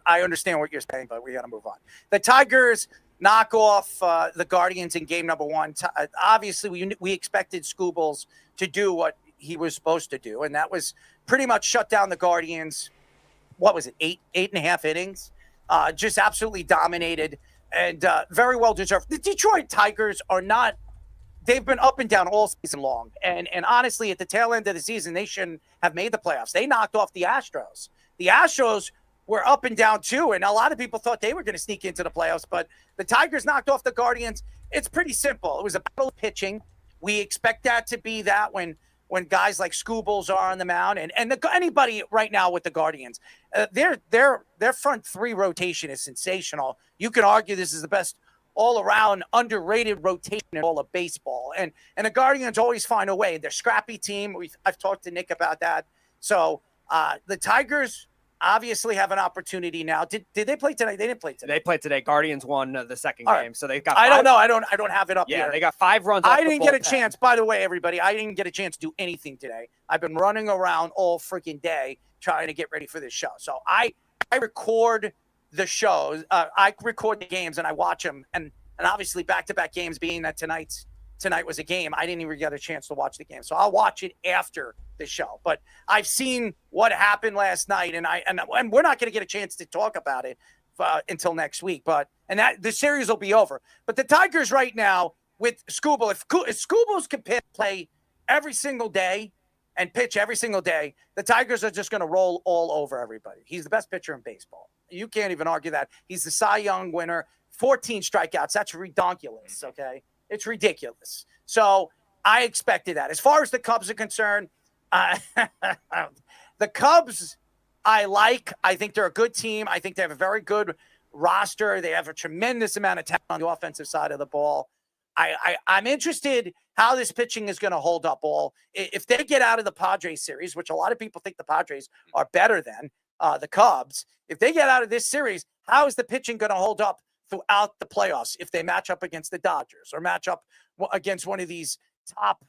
I understand what you're saying, but we got to move on. The Tigers knock off the Guardians in game number one. Obviously, we expected Scoobles to do what he was supposed to do, and that was pretty much shut down the Guardians. What was it, eight and a half innings? Just absolutely dominated and very well deserved. The Detroit Tigers are not. They've been up and down all season long, and honestly, at the tail end of the season, they shouldn't have made the playoffs. They knocked off the Astros. The Astros were up and down too, and a lot of people thought they were going to sneak into the playoffs, but the Tigers knocked off the Guardians. It's pretty simple. It was a battle of pitching. We expect that to be that when guys like Scoobles are on the mound, and anybody right now with the Guardians, their front three rotation is sensational. You could argue this is the best all-around underrated rotation in all of baseball, and the Guardians always find a way. They're a scrappy team. I've talked to Nick about that. So the Tigers obviously have an opportunity now. Did they play today? They didn't play today. They played today. Guardians won the second All game, right. so they've got. I don't know. I don't have it up here. Yeah, they got 5 runs. I didn't get a chance. By the way, everybody, I didn't get a chance to do anything today. I've been running around all freaking day trying to get ready for this show. So I record the shows. I record the games and I watch them. And obviously back-to-back games, being that tonight was a game, I didn't even get a chance to watch the game. So I'll watch it after the show. But I've seen what happened last night, and we're not going to get a chance to talk about it until next week. But the series will be over. But the Tigers right now with Scooble, if Scoobles can play every single day and pitch every single day, the Tigers are just going to roll all over everybody. He's the best pitcher in baseball. You can't even argue that. He's the Cy Young winner. 14 strikeouts. That's redonkulous, okay? It's ridiculous. So I expected that. As far as the Cubs are concerned, the Cubs I like. I think they're a good team. I think they have a very good roster. They have a tremendous amount of talent on the offensive side of the ball. I'm interested how this pitching is going to hold up all. If they get out of the Padres series, which a lot of people think the Padres are better than the Cubs, if they get out of this series, how is the pitching going to hold up throughout the playoffs if they match up against the Dodgers or match up against one of these top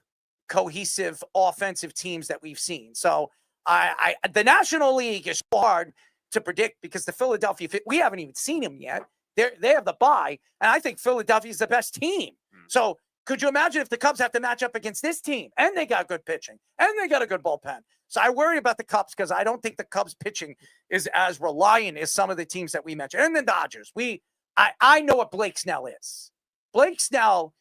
cohesive offensive teams that we've seen? So the National League is so hard to predict because the Philadelphia, we haven't even seen them yet. They have the bye, and I think Philadelphia is the best team. So could you imagine if the Cubs have to match up against this team and they got good pitching and they got a good bullpen? So I worry about the Cubs because I don't think the Cubs pitching is as reliant as some of the teams that we mentioned. And the Dodgers, I know what Blake Snell is. Blake Snell,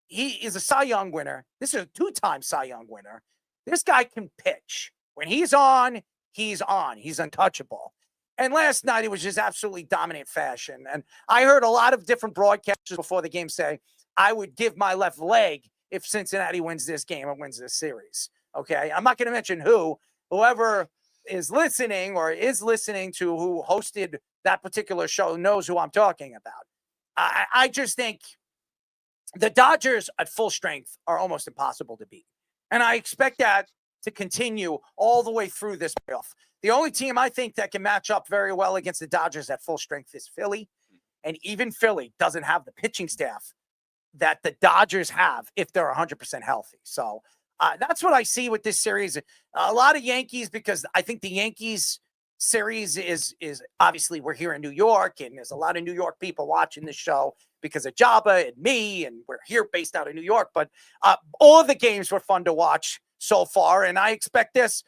he is a Cy Young winner. This is a 2-time Cy Young winner. This guy can pitch. When he's on, he's on. He's untouchable. And last night, it was just absolutely dominant fashion. And I heard a lot of different broadcasters before the game say, I would give my left leg if Cincinnati wins this game and wins this series. Okay? I'm not going to mention whoever is listening or is listening to who hosted that particular show knows who I'm talking about. I just think the Dodgers at full strength are almost impossible to beat. And I expect that to continue all the way through this playoff. The only team I think that can match up very well against the Dodgers at full strength is Philly. And even Philly doesn't have the pitching staff that the Dodgers have if they're 100% healthy. So that's what I see with this series. A lot of Yankees, because I think the Yankees series is obviously we're here in New York, and there's a lot of New York people watching this show because of Jabba and me, and we're here based out of New York. But all of the games were fun to watch so far, and I expect this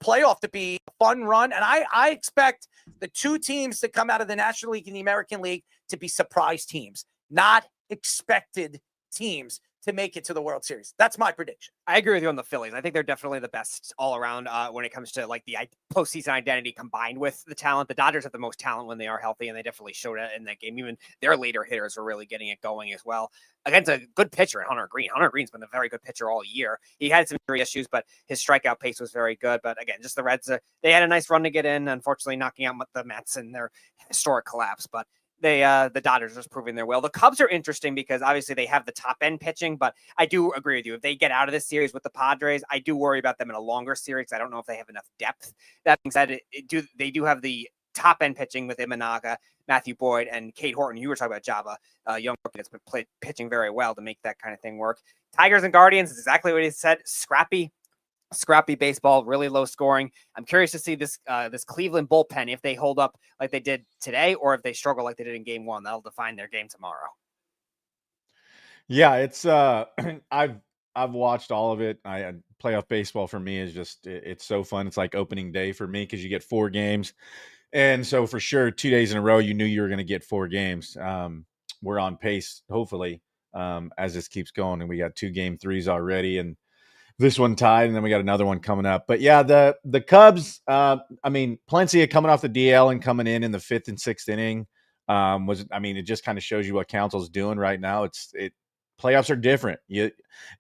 playoff to be a fun run. And I expect the two teams that come out of the National League and the American League to be surprise teams, not expected teams to make it to the World Series. That's my prediction. I agree with you on the Phillies. I think they're definitely the best all around when it comes to like the postseason identity combined with the talent. The Dodgers have the most talent when they are healthy, and they definitely showed it in that game. Even their leader hitters are really getting it going as well against a good pitcher in Hunter Green. Hunter Green's been a very good pitcher all year. He had some injury issues, but his strikeout pace was very good. But again, just the Reds, they had a nice run to get in, unfortunately knocking out the Mets in their historic collapse. But the Dodgers are just proving their will. The Cubs are interesting because obviously they have the top end pitching, but I do agree with you. If they get out of this series with the Padres, I do worry about them in a longer series. I don't know if they have enough depth. That being said, they do have the top end pitching with Imanaga, Matthew Boyd, and Kate Horton. You were talking about Java, young rookie that's been pitching very well to make that kind of thing work. Tigers and Guardians is exactly what he said. Scrappy baseball, really low scoring. I'm curious to see this Cleveland bullpen, if they hold up like they did today or if they struggle like they did in game one. That'll define their game tomorrow. Yeah, it's I've watched all of it. Playoff baseball for me is just it's so fun. It's like opening day for me because you get 4 games. And so for sure 2 days in a row you knew you were going to get 4 games. We're on pace hopefully as this keeps going, and we got 2 game 3s already, and this one tied, and then we got another one coming up. But yeah, the Cubs, I mean, Palencia coming off the DL and coming in the 5th and 6th inning it just kind of shows you what Council's doing right now. Playoffs are different.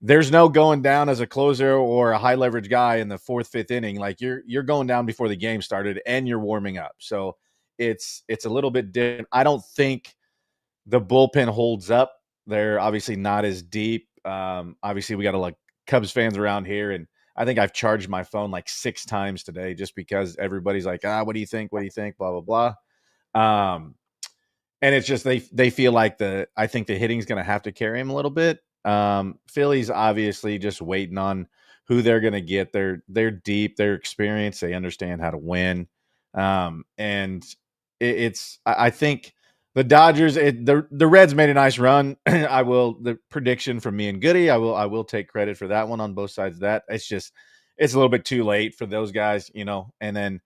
There's no going down as a closer or a high leverage guy in the 4th, 5th inning. Like you're going down before the game started and you're warming up. So it's a little bit different. I don't think the bullpen holds up. They're obviously not as deep. Obviously we got to Cubs fans around here, and I think I've charged my phone like 6 times today just because everybody's like, what do you think? What do you think? Blah, blah, blah. And it's just, they feel like I think the hitting's going to have to carry him a little bit. Philly's obviously just waiting on who they're going to get. They're deep, they're experienced, they understand how to win. And I think the Dodgers, the Reds made a nice run. The prediction from me and Goody, I will take credit for that one on both sides of that. It's a little bit too late for those guys, and then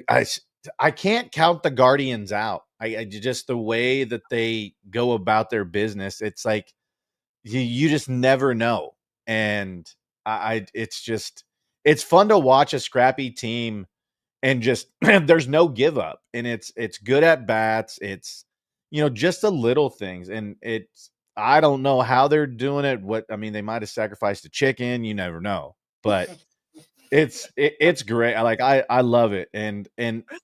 I can't count the Guardians out. I just the way that they go about their business, it's like you just never know. And it's fun to watch a scrappy team and just there's no give up, and it's good at bats. It's just the little things, and I don't know how they're doing it. They might have sacrificed a chicken. You never know, but it's great. I love it, and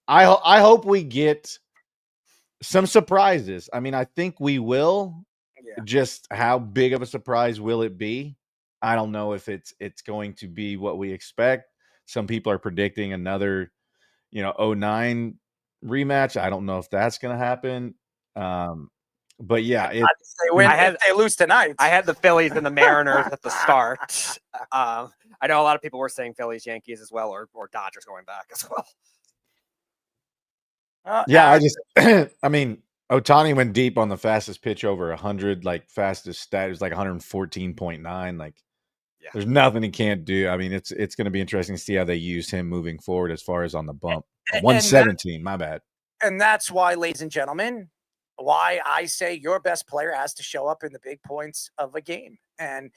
I hope we get some surprises. I think we will. Yeah. Just how big of a surprise will it be? I don't know if it's going to be what we expect. Some people are predicting another 09 rematch. I don't know if that's going to happen. But yeah, if they lose tonight. I had the Phillies and the Mariners at the start. I know a lot of people were saying Phillies, Yankees as well, or Dodgers going back as well. Ohtani went deep on the fastest pitch over 100, fastest stat. It was 114.9. There's nothing he can't do. It's going to be interesting to see how they use him moving forward as far as on the bump. 117, my bad. And that's why, ladies and gentlemen, why I say your best player has to show up in the big points of a game. And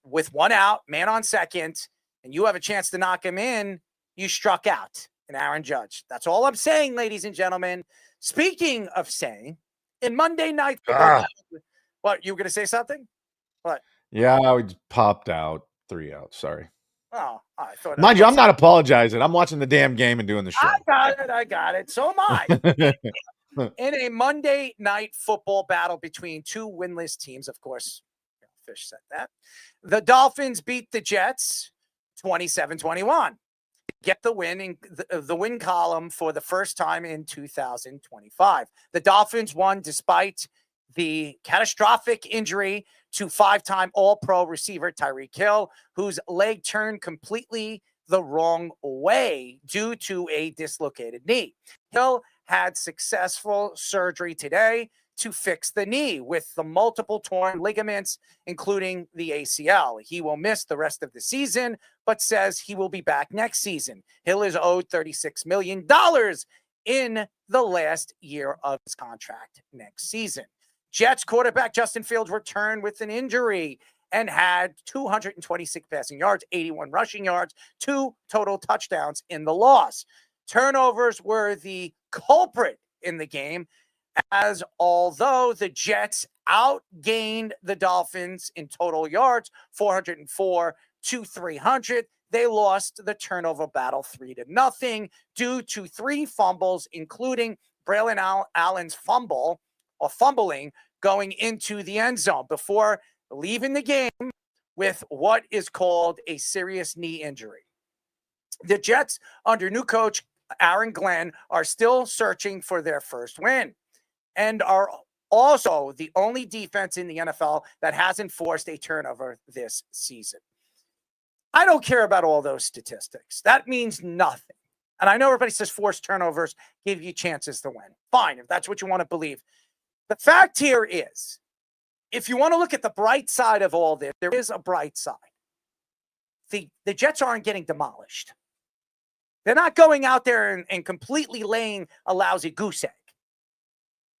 with 1 out, man on second, and you have a chance to knock him in, you struck out in Aaron Judge. That's all I'm saying, ladies and gentlemen. Speaking of saying, in Monday Night Football, what, you were going to say something? What? Yeah, I popped out 3 outs. Sorry. Oh, I thought. Mind you, I'm not apologizing. I'm watching the damn game and doing the show. I got it. So am I. In a Monday Night Football battle between 2 winless teams, of course, Fish said that. The Dolphins beat the Jets 27-21. Get the win in the win column for the first time in 2025. The Dolphins won despite the catastrophic injury to 5-time All-Pro receiver Tyreek Hill, whose leg turned completely the wrong way due to a dislocated knee. Hill had successful surgery today to fix the knee with the multiple torn ligaments, including the ACL. He will miss the rest of the season, but says he will be back next season. Hill is owed $36 million in the last year of his contract next season. Jets quarterback Justin Fields returned with an injury and had 226 passing yards, 81 rushing yards, 2 total touchdowns in the loss. Turnovers were the culprit in the game, as although the Jets outgained the Dolphins in total yards, 404 to 300, they lost the turnover battle 3-0 due to 3 fumbles, including Braylon Allen's fumbling going into the end zone before leaving the game with what is called a serious knee injury. The Jets, under new coach Aaron Glenn, are still searching for their first win and are also the only defense in the NFL that hasn't forced a turnover this season. I don't care about all those statistics. That means nothing. And I know everybody says forced turnovers give you chances to win. Fine, if that's what you want to believe. The fact here is, if you want to look at the bright side of all this, there is a bright side. The Jets aren't getting demolished. They're not going out there and completely laying a lousy goose egg.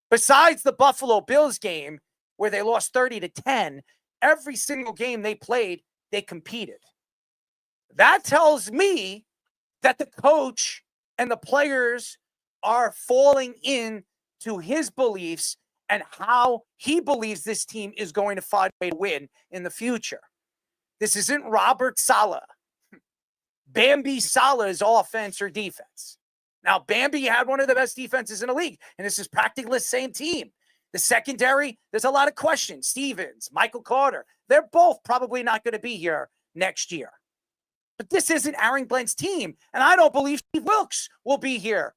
Besides the Buffalo Bills game, where they lost 30-10, every single game they played, they competed. That tells me that the coach and the players are falling into his beliefs and how he believes this team is going to find a way to win in the future. This isn't Robert Saleh. Bambi Saleh's offense or defense. Now, Bambi had one of the best defenses in the league, and this is practically the same team. The secondary, there's a lot of questions. Stevens, Michael Carter, they're both probably not going to be here next year. But this isn't Aaron Glenn's team, and I don't believe Steve Wilkes will be here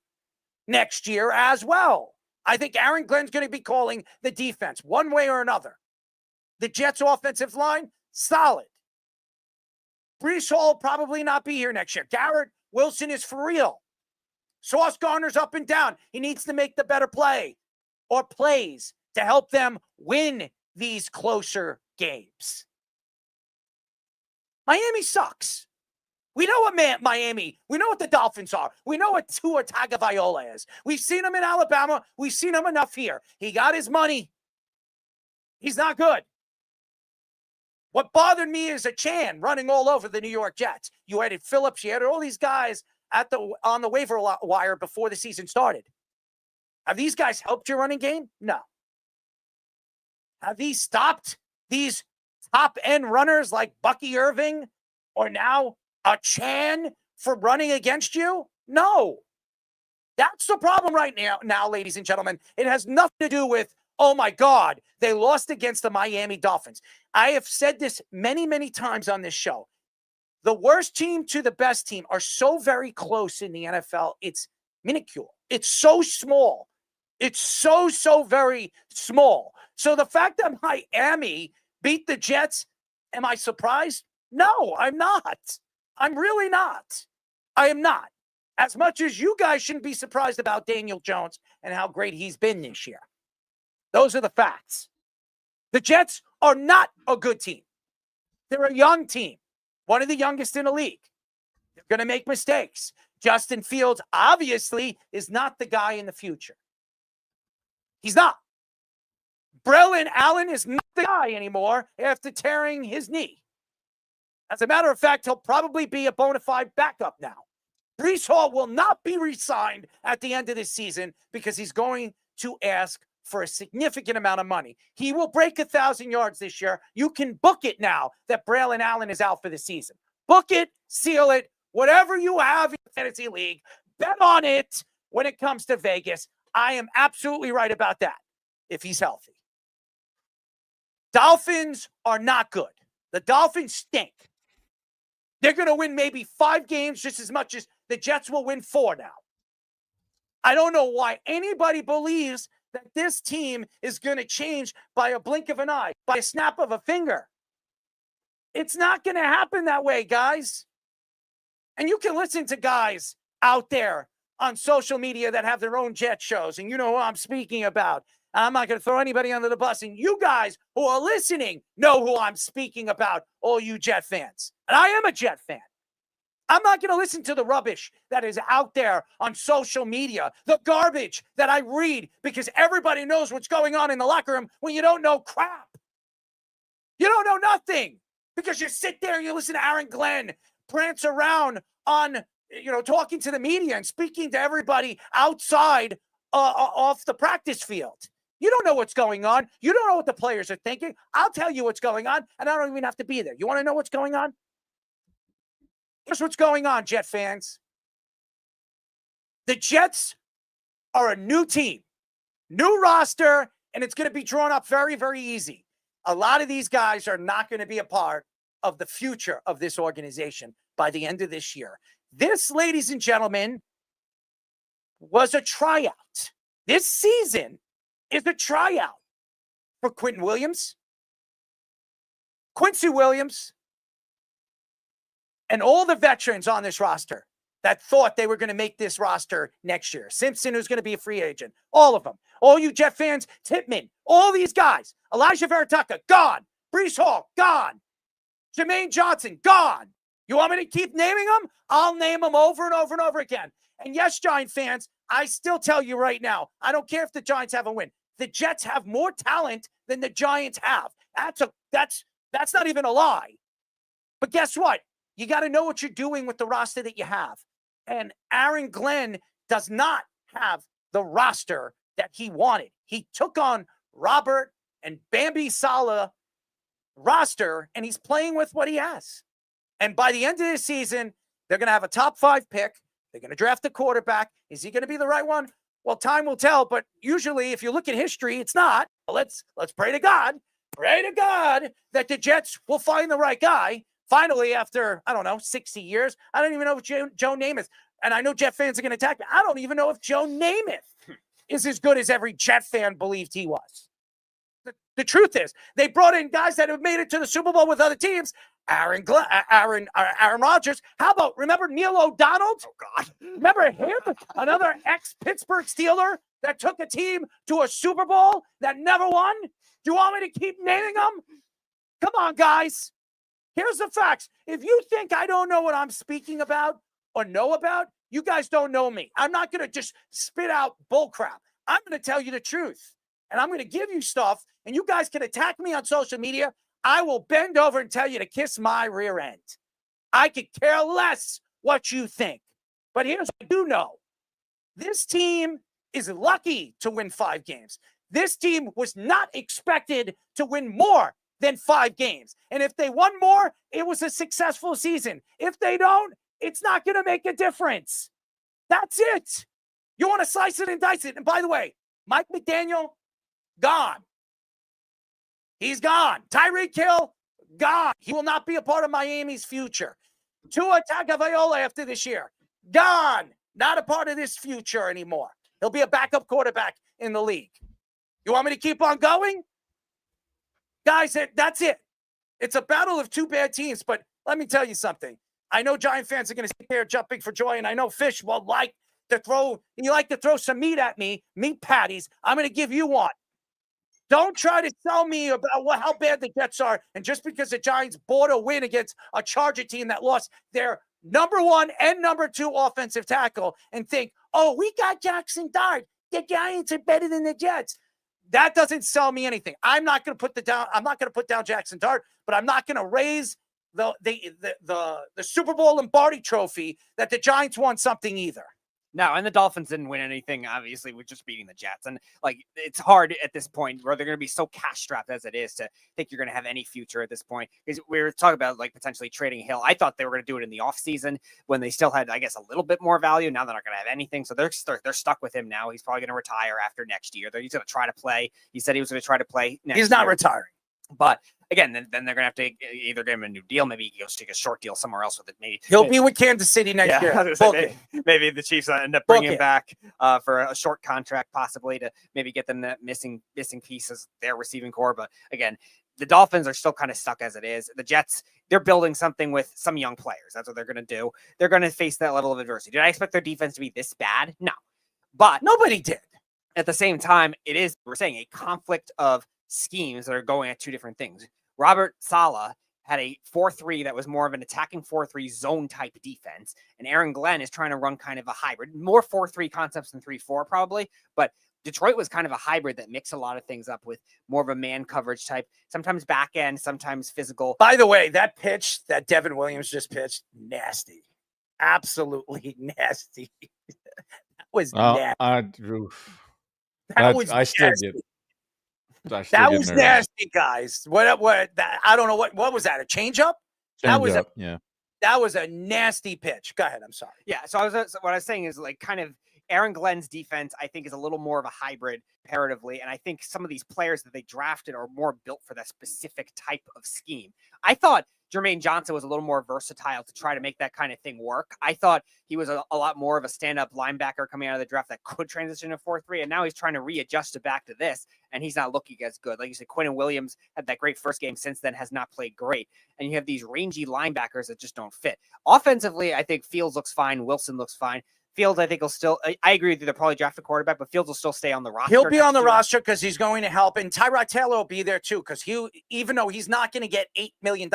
next year as well. I think Aaron Glenn's going to be calling the defense one way or another. The Jets' offensive line, solid. Breece Hall will probably not be here next year. Garrett Wilson is for real. Sauce Gardner's up and down. He needs to make the better play or plays to help them win these closer games. Miami sucks. We know what Miami, we know what the Dolphins are. We know what Tua Tagovailoa is. We've seen him in Alabama. We've seen him enough here. He got his money. He's not good. What bothered me is a Chan running all over the New York Jets. You added Phillips. You added all these guys on the waiver wire before the season started. Have these guys helped your running game? No. Have these stopped these top-end runners like Bucky Irving or now a Chan for running against you? No. That's the problem right now, ladies and gentlemen. It has nothing to do with, oh my God, they lost against the Miami Dolphins. I have said this many, many times on this show. The worst team to the best team are so very close in the NFL. It's minuscule. It's so small. It's so very small. So the fact that Miami beat the Jets, am I surprised? No, I'm not. I'm really not. I am not. As much as you guys shouldn't be surprised about Daniel Jones and how great he's been this year. Those are the facts. The Jets are not a good team. They're a young team. One of the youngest in the league. They're going to make mistakes. Justin Fields obviously is not the guy in the future. He's not. Braylon Allen is not the guy anymore after tearing his knee. As a matter of fact, he'll probably be a bona fide backup now. Breece Hall will not be re-signed at the end of this season because he's going to ask for a significant amount of money. He will break 1,000 yards this year. You can book it now that Braylon Allen is out for the season. Book it, seal it, whatever you have in the fantasy league, bet on it when it comes to Vegas. I am absolutely right about that if he's healthy. Dolphins are not good. The Dolphins stink. They're going to win maybe 5 games just as much as the Jets will win 4 now. I don't know why anybody believes that this team is going to change by a blink of an eye, by a snap of a finger. It's not going to happen that way, guys. And you can listen to guys out there on social media that have their own Jet shows, and you know who I'm speaking about. I'm not going to throw anybody under the bus, and you guys who are listening know who I'm speaking about, all you Jet fans. And I am a Jet fan. I'm not going to listen to the rubbish that is out there on social media, the garbage that I read, because everybody knows what's going on in the locker room when you don't know crap. You don't know nothing because you sit there and you listen to Aaron Glenn prance around on, talking to the media and speaking to everybody outside off the practice field. You don't know what's going on. You don't know what the players are thinking. I'll tell you what's going on, and I don't even have to be there. You want to know what's going on? Here's what's going on, Jet fans. The Jets are a new team, new roster, and it's going to be drawn up very, very easy. A lot of these guys are not going to be a part of the future of this organization by the end of this year. This, ladies and gentlemen, was a tryout. This season is a tryout for Quentin Williams, Quincy Williams, and all the veterans on this roster that thought they were going to make this roster next year. Simpson, who's going to be a free agent. All of them. All you Jet fans, Tippmann, all these guys. Elijah Veritaka, gone. Breece Hall, gone. Jermaine Johnson, gone. You want me to keep naming them? I'll name them over and over and over again. And yes, Giant fans, I still tell you right now, I don't care if the Giants have a win. The Jets have more talent than the Giants have. That's not even a lie. But guess what? You got to know what you're doing with the roster that you have. And Aaron Glenn does not have the roster that he wanted. He took on Robert and Bambi Sala roster, and he's playing with what he has. And by the end of this season, they're going to have a top 5 pick. They're going to draft a quarterback. Is he going to be the right one? Well, time will tell. But usually, if you look at history, it's not. Let's pray to God. Pray to God that the Jets will find the right guy. Finally, after, 60 years, I don't even know if Joe Namath, and I know Jet fans are going to attack me. I don't even know if Joe Namath is as good as every Jet fan believed he was. The truth is, they brought in guys that have made it to the Super Bowl with other teams. Aaron Rodgers. How about, remember Neil O'Donnell? Oh, God. Remember him? Another ex-Pittsburgh Steeler that took a team to a Super Bowl that never won? Do you want me to keep naming them? Come on, guys. Here's the facts. If you think I don't know what I'm speaking about or know about, you guys don't know me. I'm not going to just spit out bullcrap. I'm going to tell you the truth. And I'm going to give you stuff, and you guys can attack me on social media. I will bend over and tell you to kiss my rear end. I could care less what you think. But here's what I do know. This team is lucky to win 5 games. This team was not expected to win more than 5 games. And if they won more, it was a successful season. If they don't, it's not going to make a difference. That's it. You want to slice it and dice it. And by the way, Mike McDaniel, gone. He's gone. Tyreek Hill, gone. He will not be a part of Miami's future. Tua Tagovailoa after this year, gone. Not a part of this future anymore. He'll be a backup quarterback in the league. You want me to keep on going? Guys, that's it. It's a battle of 2 bad teams, but let me tell you something. I know Giant fans are going to sit there jumping for joy, and I know Fish will like to throw some meat at me, meat patties. I'm going to give you one. Don't try to tell me about how bad the Jets are, and just because the Giants bought a win against a Charger team that lost their number 1 and number 2 offensive tackle and think, oh, we got Jackson Dart. The Giants are better than the Jets. That doesn't sell me anything. I'm not going to put down Jackson Dart, but I'm not going to raise the Super Bowl Lombardi trophy that the Giants won something either. No, and the Dolphins didn't win anything, obviously, with just beating the Jets. And, it's hard at this point where they're going to be so cash-strapped as it is to think you're going to have any future at this point. Because we were talking about, potentially trading Hill. I thought they were going to do it in the offseason when they still had, I guess, a little bit more value. Now they're not going to have anything. So they're stuck with him now. He's probably going to retire after next year. He's going to try to play. He said he was going to try to play next year. He's not retiring. But again, then they're going to have to either give him a new deal. Maybe he goes take a short deal somewhere else with it. Maybe he'll be with Kansas City next year. Maybe the Chiefs end up bringing him back for a short contract, possibly to maybe get them that missing pieces their receiving core. But again, the Dolphins are still kind of stuck as it is. The Jets, they're building something with some young players. That's what they're going to do. They're going to face that level of adversity. Did I expect their defense to be this bad? No, but nobody did. At the same time, it is, we're saying, a conflict of schemes that are going at 2 different things. Robert Saleh had a 4-3 that was more of an attacking 4-3 zone type defense. And Aaron Glenn is trying to run kind of a hybrid, more 4-3 concepts than 3-4 probably. But Detroit was kind of a hybrid that mixed a lot of things up with more of a man coverage type, sometimes back end, sometimes physical. By the way, that pitch that Devin Williams just pitched, nasty. Absolutely nasty. That was nasty. I still get That was nervous. nasty, guys. What that, I don't know what was that? A changeup? That was That was a nasty pitch. Go ahead. I'm sorry. Yeah. So what I was saying is like kind of Aaron Glenn's defense, I think, is a little more of a hybrid comparatively. And I think some of these players that they drafted are more built for that specific type of scheme. I thought Jermaine Johnson was a little more versatile to try to make that kind of thing work. I thought he was a lot more of a stand-up linebacker coming out of the draft that could transition to 4-3, and now he's trying to readjust it back to this, and he's not looking as good. Like you said, Quinnen Williams had that great first game, since then has not played great, and you have these rangy linebackers that just don't fit. Offensively, I think Fields looks fine. Wilson looks fine. Fields, I think, will still – I agree with you. They'll probably draft a quarterback, but Fields will still stay on the roster. He'll be on the roster because he's going to help. And Tyrod Taylor will be there, too, because even though he's not going to get $8 million,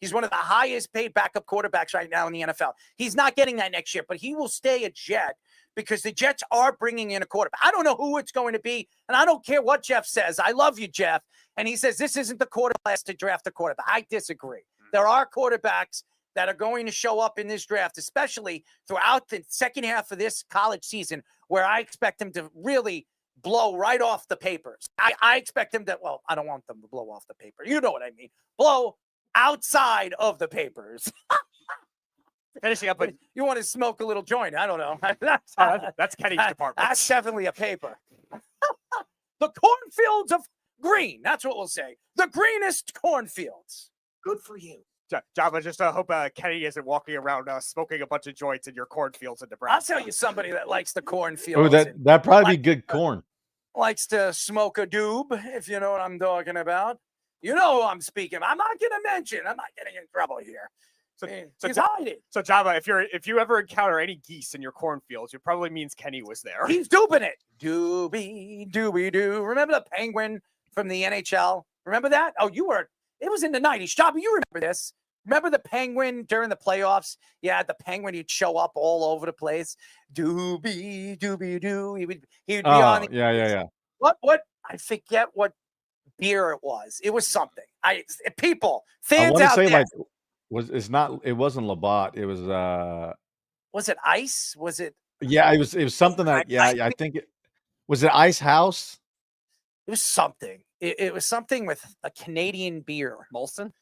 he's one of the highest paid backup quarterbacks right now in the NFL. He's not getting that next year, but he will stay a Jet because the Jets are bringing in a quarterback. I don't know who it's going to be, and I don't care what Jeff says. I love you, Jeff. And he says this isn't the quarterback to draft a quarterback. I disagree. There are quarterbacks that are going to show up in this draft, especially throughout the second half of this college season, where I expect them to really blow right off the papers. I expect them to, well, I don't want them to blow off the paper. You know what I mean. Blow outside of the papers. Finishing up with, you want to smoke a little joint. I don't know. That's Kenny's department. That's definitely a paper. The cornfields of green. That's what we'll say. The greenest cornfields. Good for you. Java, just hope Kenny isn't walking around smoking a bunch of joints in your cornfields in Nebraska. I'll tell you somebody that likes the cornfields. Oh, that'd probably be good corn. Likes to smoke a doob, if you know what I'm talking about. You know who I'm speaking of. I'm not going to mention. I'm not getting in trouble here. He's hiding. So Java, if you ever encounter any geese in your cornfields, it probably means Kenny was there. He's doobing it. Doobie, doobie doo. Remember the penguin from the NHL? Remember that? Oh, it was in the 90s. Java, you remember this. Remember the penguin during the playoffs? Yeah, the penguin, he'd show up all over the place. Doobie, doobie doo. He would be on the... Yeah. What? I forget what beer it was. It was something. Fans out there. It wasn't Labatt. It was Was it ice? Was it? Yeah, it was something that I think it was it Ice House. It was something. It was something with a Canadian beer. Molson?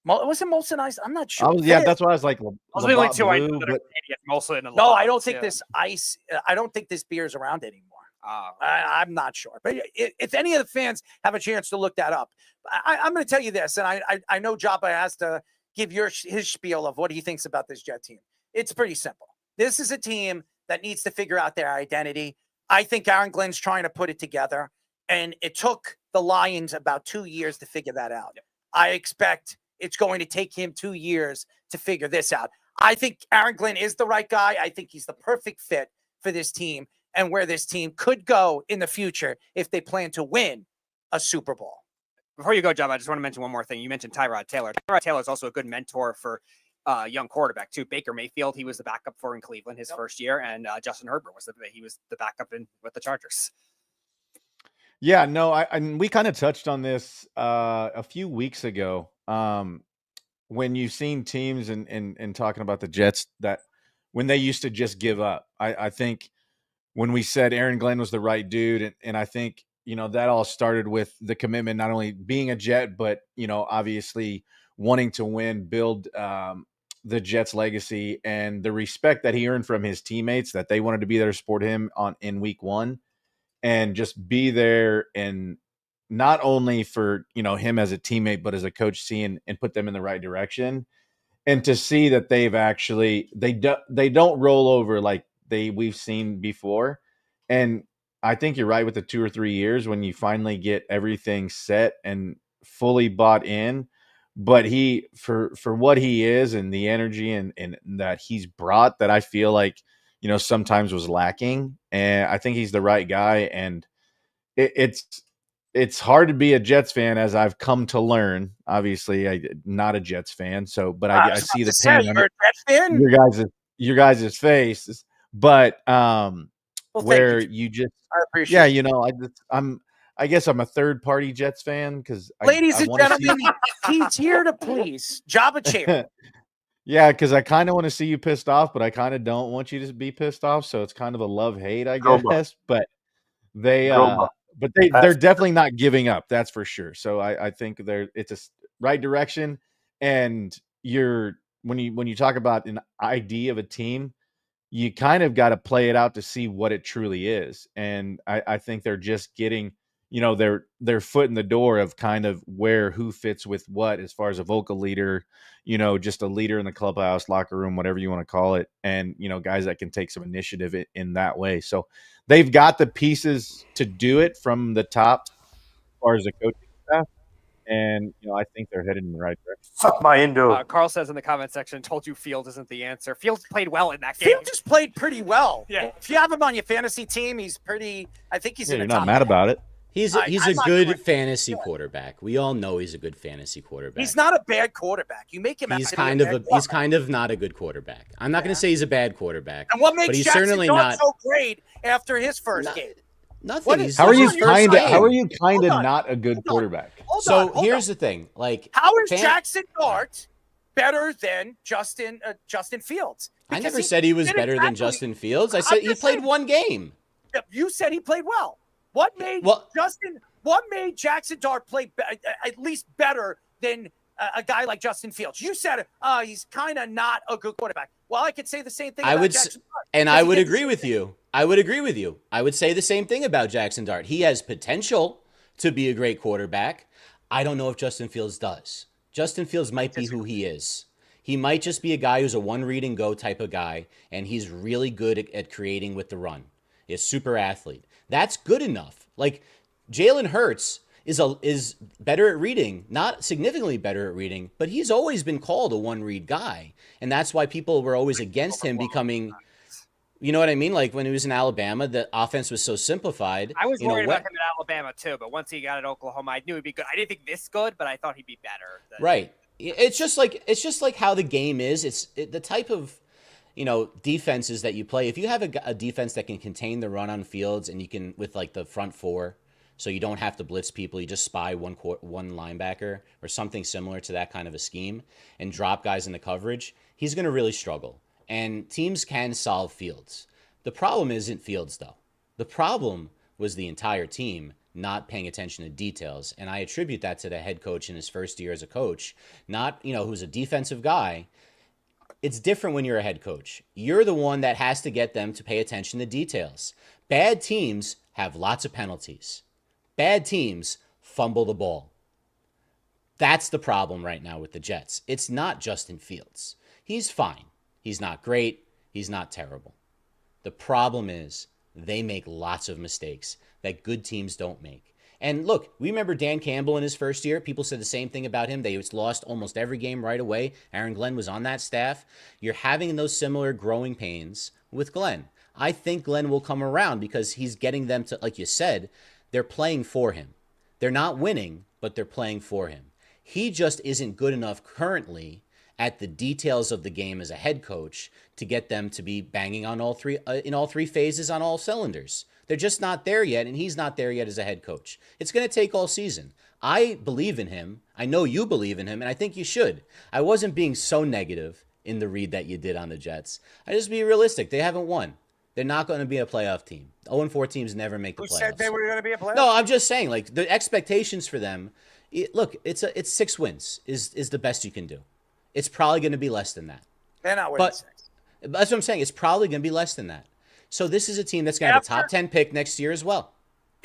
Was it Molson Ice? I'm not sure. That's why I was like, only two I know that are Canadian, Molson and no, I don't think this ice. I don't think this beer is around anymore. I'm not sure. But if any of the fans have a chance to look that up, I'm going to tell you this, and I know Joppa has to give his spiel of what he thinks about this Jet team. It's pretty simple. This is a team that needs to figure out their identity. I think Aaron Glenn's trying to put it together, and it took the Lions about 2 years to figure that out. Yep. I expect it's going to take him 2 years to figure this out. I think Aaron Glenn is the right guy. I think he's the perfect fit for this team and where this team could go in the future if they plan to win a Super Bowl. Before you go, John, I just want to mention one more thing. You mentioned Tyrod Taylor. Tyrod Taylor is also a good mentor for young quarterback too. Baker Mayfield, he was the backup for in Cleveland his first year, and Justin Herbert was the backup with the Chargers. Yeah, no, we kind of touched on this a few weeks ago when you've seen teams and talking about the Jets that when they used to just give up. I think when we said Aaron Glenn was the right dude, and I think that all started with the commitment, not only being a Jet, but obviously wanting to win, build the Jets' legacy, and the respect that he earned from his teammates, that they wanted to be there to support him in week one. And just be there, and not only for him as a teammate, but as a coach, seeing and put them in the right direction, and to see that they've actually they don't roll over like we've seen before. And I think you're right with the 2 or 3 years when you finally get everything set and fully bought in. But he for what he is and the energy and that he's brought, that I feel like sometimes was lacking. And I think he's the right guy. And it's it's hard to be a Jets fan, as I've come to learn. Obviously, I'm not a Jets fan, so but I was see about the to say, pain on you're a Jets fan? your guys' faces. But Well, thank where you. you just I appreciate it. I guess I'm a third party Jets fan because Ladies I and want to gentlemen, he's here to please. Jabba Champ. Yeah, because I kind of want to see you pissed off, but I kind of don't want you to be pissed off. So it's kind of a love-hate, I Go Bucks. guess. But they Go Bucks. they're definitely not giving up, that's for sure. So I think it's a right direction. And when you talk about an idea of a team, you kind of got to play it out to see what it truly is. And I think they're just getting, their foot in the door of kind of who fits with what, as far as a vocal leader, just a leader in the clubhouse, locker room, whatever you want to call it. And, guys that can take some initiative in that way. So they've got the pieces to do it from the top as far as the coaching staff. And, I think they're headed in the right direction. Suck my Indo. Carl says in the comment section, told you Fields isn't the answer. Fields played well in that game. Fields just played pretty well. Yeah. If you have him on your fantasy team, he's pretty. I think he's in the You're top. not mad about it. He's a good fantasy quarterback. We all know he's a good fantasy quarterback. He's not a bad quarterback. You make him. He's kind of not a good quarterback. I'm not going to say he's a bad quarterback. And what makes but he's Jackson certainly Dart not so great after his first game? Nothing. How are you kind of not a good quarterback? Here's the thing. Like, how is Jackson Dart better than Justin Fields? I never said he was better than Justin Fields. I said he played one game. You said he played well. What made Jackson Dart play at least better than a guy like Justin Fields? You said he's kind of not a good quarterback. Well, I could say the same thing about Jackson Dart. And I would agree with you. I would say the same thing about Jackson Dart. He has potential to be a great quarterback. I don't know if Justin Fields does. Justin Fields might be who he is. He might just be a guy who's a one read and go type of guy, and he's really good at creating with the run. He's a super athlete. That's good enough. Like, Jalen Hurts is better at reading, not significantly better at reading, but he's always been called a one read guy, and that's why people were always against him becoming. You know what I mean? Like, when he was in Alabama, the offense was so simplified. I was worried about him in Alabama too, but once he got at Oklahoma, I knew he'd be good. I didn't think this good, but I thought he'd be better. Right. It's just like how the game is. It's the type of defenses that you play. If you have a defense that can contain the run on Fields, and you can with like the front four, so you don't have to blitz people, you just spy one linebacker or something similar to that kind of a scheme, and drop guys into coverage, he's going to really struggle. And teams can solve Fields. The problem isn't Fields, though. The problem was the entire team not paying attention to details. And I attribute that to the head coach in his first year as a coach, not, who's a defensive guy. It's different when you're a head coach. You're the one that has to get them to pay attention to details. Bad teams have lots of penalties. Bad teams fumble the ball. That's the problem right now with the Jets. It's not Justin Fields. He's fine. He's not great. He's not terrible. The problem is they make lots of mistakes that good teams don't make. And look, we remember Dan Campbell in his first year. People said the same thing about him. They lost almost every game right away. Aaron Glenn was on that staff. You're having those similar growing pains with Glenn. I think Glenn will come around because he's getting them to, like you said, they're playing for him. They're not winning, but they're playing for him. He just isn't good enough currently at the details of the game as a head coach to get them to be banging on all three phases on all cylinders. They're just not there yet, and he's not there yet as a head coach. It's going to take all season. I believe in him. I know you believe in him, and I think you should. I wasn't being so negative in the read that you did on the Jets. I just be realistic. They haven't won. They're not going to be a playoff team. 0-4 teams never make the playoffs. Who said they were going to be a playoff? No, I'm just saying, like, the expectations for them, it's 6 wins is the best you can do. It's probably going to be less than that. They're not winning 6. That's what I'm saying. It's probably going to be less than that. So this is a team that's going to have a top 10 pick next year as well.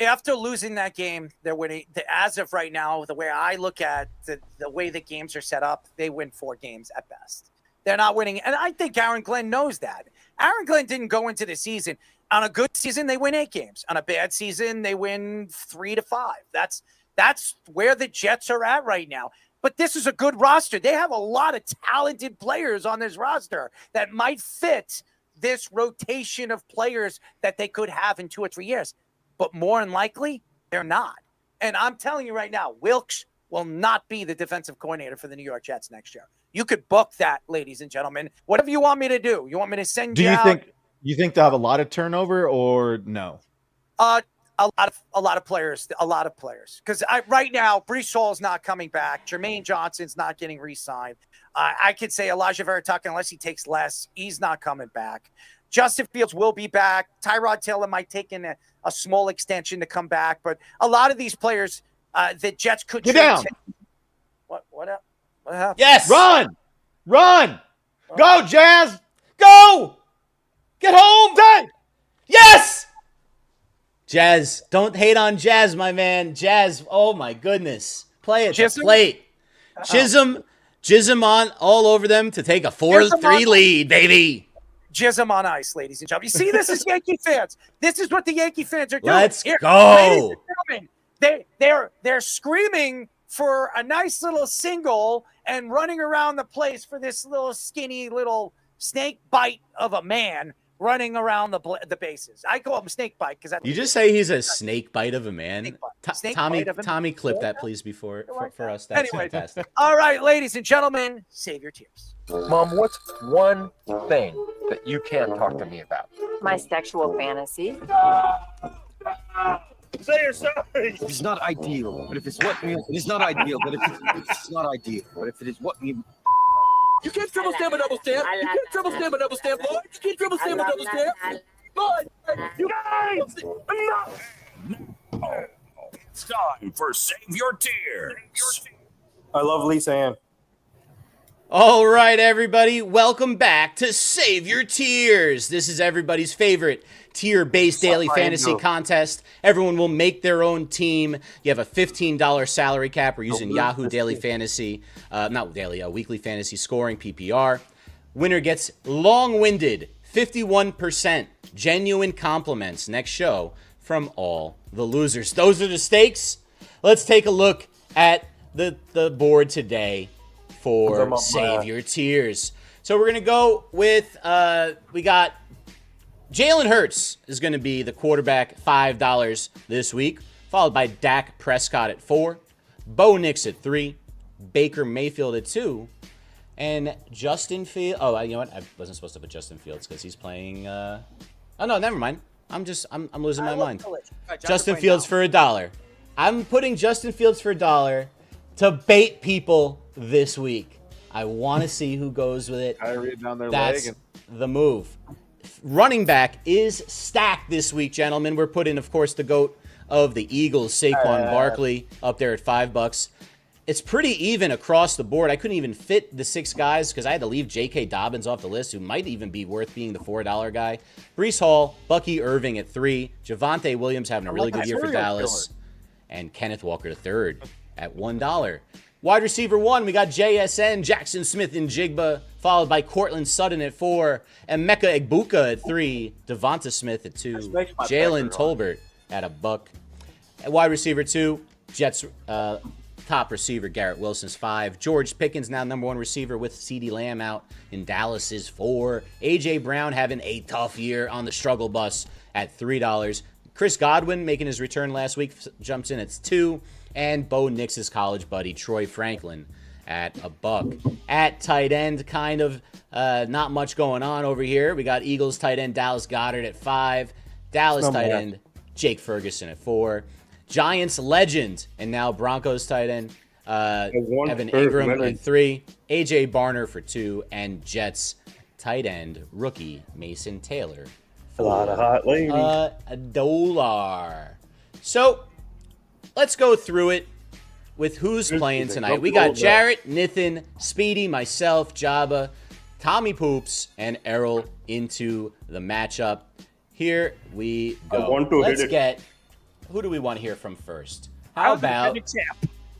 After losing that game, they're winning. As of right now, the way I look at the way the games are set up, they win 4 games at best. They're not winning. And I think Aaron Glenn knows that. Aaron Glenn didn't go into the season. On a good season, they win 8 games. On a bad season, they win 3 to 5. That's where the Jets are at right now. But this is a good roster. They have a lot of talented players on this roster that might fit this rotation of players that they could have in 2 or 3 years. But more than likely, they're not. And I'm telling you right now, Wilkes will not be the defensive coordinator for the New York Jets next year. You could book that, ladies and gentlemen. Whatever you want me to do. You want me to send you out? Do you think they'll have a lot of turnover or no? A lot of players. Because right now, Breece Hall's not coming back. Jermaine Johnson's not getting re-signed. I could say Elijah Vera-Tucker, unless he takes less, he's not coming back. Justin Fields will be back. Tyrod Taylor might take in a small extension to come back. But a lot of these players the Jets could get down. What happened? Yes. Run. Go, Jazz. Go. Get home. Dang. Yes. Jazz, don't hate on Jazz, my man. Jazz, oh my goodness. Play it. Plate. Jism on all over them to take a 4-3 lead, baby. Jism on ice, ladies and gentlemen. You see, this is Yankee fans. This is what the Yankee fans are doing. Let's go. They're screaming for a nice little single and running around the place for this little skinny little snake bite of a man running around the bases. I call him snake bite because you just say he's a snake bite of a man. Tommy, clip that please before for us. That's fantastic. All right, ladies and gentlemen, save your tears. Mom, what's one thing that you can't talk to me about? My sexual fantasy. Say you're sorry. It's not ideal, but if it's what me, it is not ideal, but if it's not ideal, but if it is what me. You can't triple stamp a double stamp. You can't triple stamp a double stamp, Lloyd. You can't triple stamp a double stamp. Lloyd, you guys, enough. It's time for Save Your Tears. I love Lisa Ann. All right, everybody, welcome back to Save Your Tears. This is everybody's favorite tier-based daily fantasy contest. Everyone will make their own team. You have a $15 salary cap. We're using Yahoo Daily Fantasy, Weekly Fantasy Scoring, PPR. Winner gets long-winded, 51% genuine compliments next show from all the losers. Those are the stakes. Let's take a look at the board today for Save Your Tears. So we're going to go with, we got Jalen Hurts is going to be the quarterback, $5 this week, followed by Dak Prescott at 4, Bo Nix at 3, Baker Mayfield at 2, and Justin Fields. Oh, you know what? I wasn't supposed to put Justin Fields because he's playing. Oh no, never mind. I'm losing my mind. Justin Fields for $1. I'm putting Justin Fields for $1 to bait people this week. I want to see who goes with it. That's the move. Running back is stacked this week, gentlemen. We're putting, of course, the GOAT of the Eagles, Saquon Barkley, up there at $5. It's pretty even across the board. I couldn't even fit the 6 guys because I had to leave J.K. Dobbins off the list, who might even be worth being the $4 guy. Breece Hall, Bucky Irving at 3, Javonte Williams having a really good year for Dallas, and Kenneth Walker III at $1. Wide receiver 1, we got JSN, Jackson Smith and Jigba, followed by Cortland Sutton at 4, and Emeka Egbuka at 3, Devonta Smith at 2, Jalen Tolbert at $1. At wide receiver 2, Jets top receiver Garrett Wilson's 5, George Pickens now number 1 receiver with CeeDee Lamb out in Dallas is 4, A.J. Brown having a tough year on the struggle bus at $3, Chris Godwin making his return last week jumps in at 2, and Bo Nix's college buddy, Troy Franklin, at $1. At tight end, kind of not much going on over here. We got Eagles tight end Dallas Goedert at 5. Dallas tight end Jake Ferguson at 4. Giants legend and now Broncos tight end Evan Ingram at 3. A.J. Barner for 2. And Jets tight end rookie Mason Taylor for a lot of hot ladies. $1. So let's go through it with who's playing tonight. We got Jarrett, Nathan, Speedy, myself, Jabba, Tommy Poops, and Errol into the matchup. Here we go. Let's get, who do we want to hear from first? How about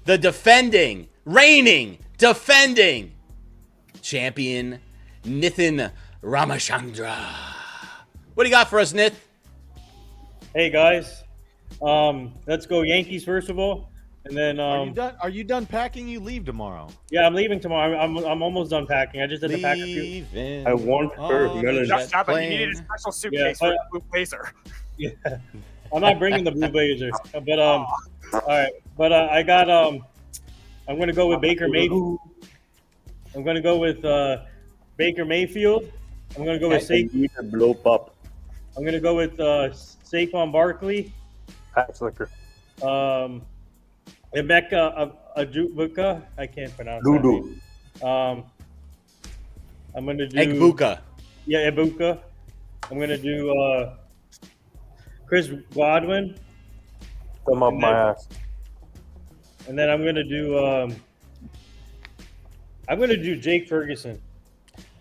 the defending, reigning, defending champion, Nathan Ramachandra. What do you got for us, Nith? Hey, guys. Let's go Yankees first of all, and then Are you done packing? You leave tomorrow. Yeah, I'm leaving tomorrow. I'm almost done packing. I just had to pack a few. I want her melon. You needed a special suitcase for the blue blazer. Yeah. I'm not bringing the Blue Blazer, but all right. But I got I'm gonna go with Baker Mayfield. I'm gonna go with Baker Mayfield. I'm gonna go with blow pop. I'm gonna go with Saquon Barkley. Hat slicker. Emeka Ajubuka. I can't pronounce Dudu. that. I'm gonna do Egbuka. Yeah, Ibuka. I'm gonna do Chris Godwin. Come up my ass. And then I'm gonna do Jake Ferguson.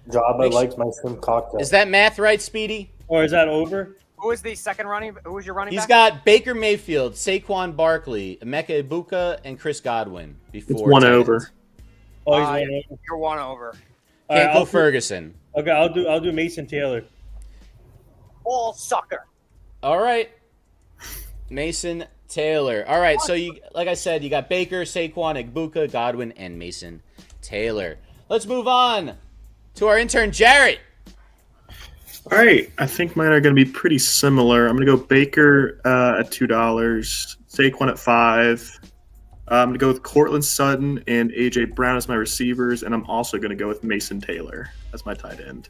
Jabba likes my shrimp cocktail. Is that math right, Speedy? Or is that over? Who was the second running? Who was your running He's back? got Baker Mayfield, Saquon Barkley, Emeka Ibuka, and Chris Godwin before. It's one tight over. ends. Oh, he's one over. You're one over. Can't go Ferguson. Okay, I'll do Mason Taylor. All sucker. All right. Mason Taylor. All right, so you, like I said, you got Baker, Saquon, Egbuka, Godwin, and Mason Taylor. Let's move on to our intern, Jarrett. All right, I think mine are going to be pretty similar. I'm going to go Baker at $2, Saquon at $5. I'm going to go with Cortland Sutton and A.J. Brown as my receivers, and I'm also going to go with Mason Taylor as my tight end.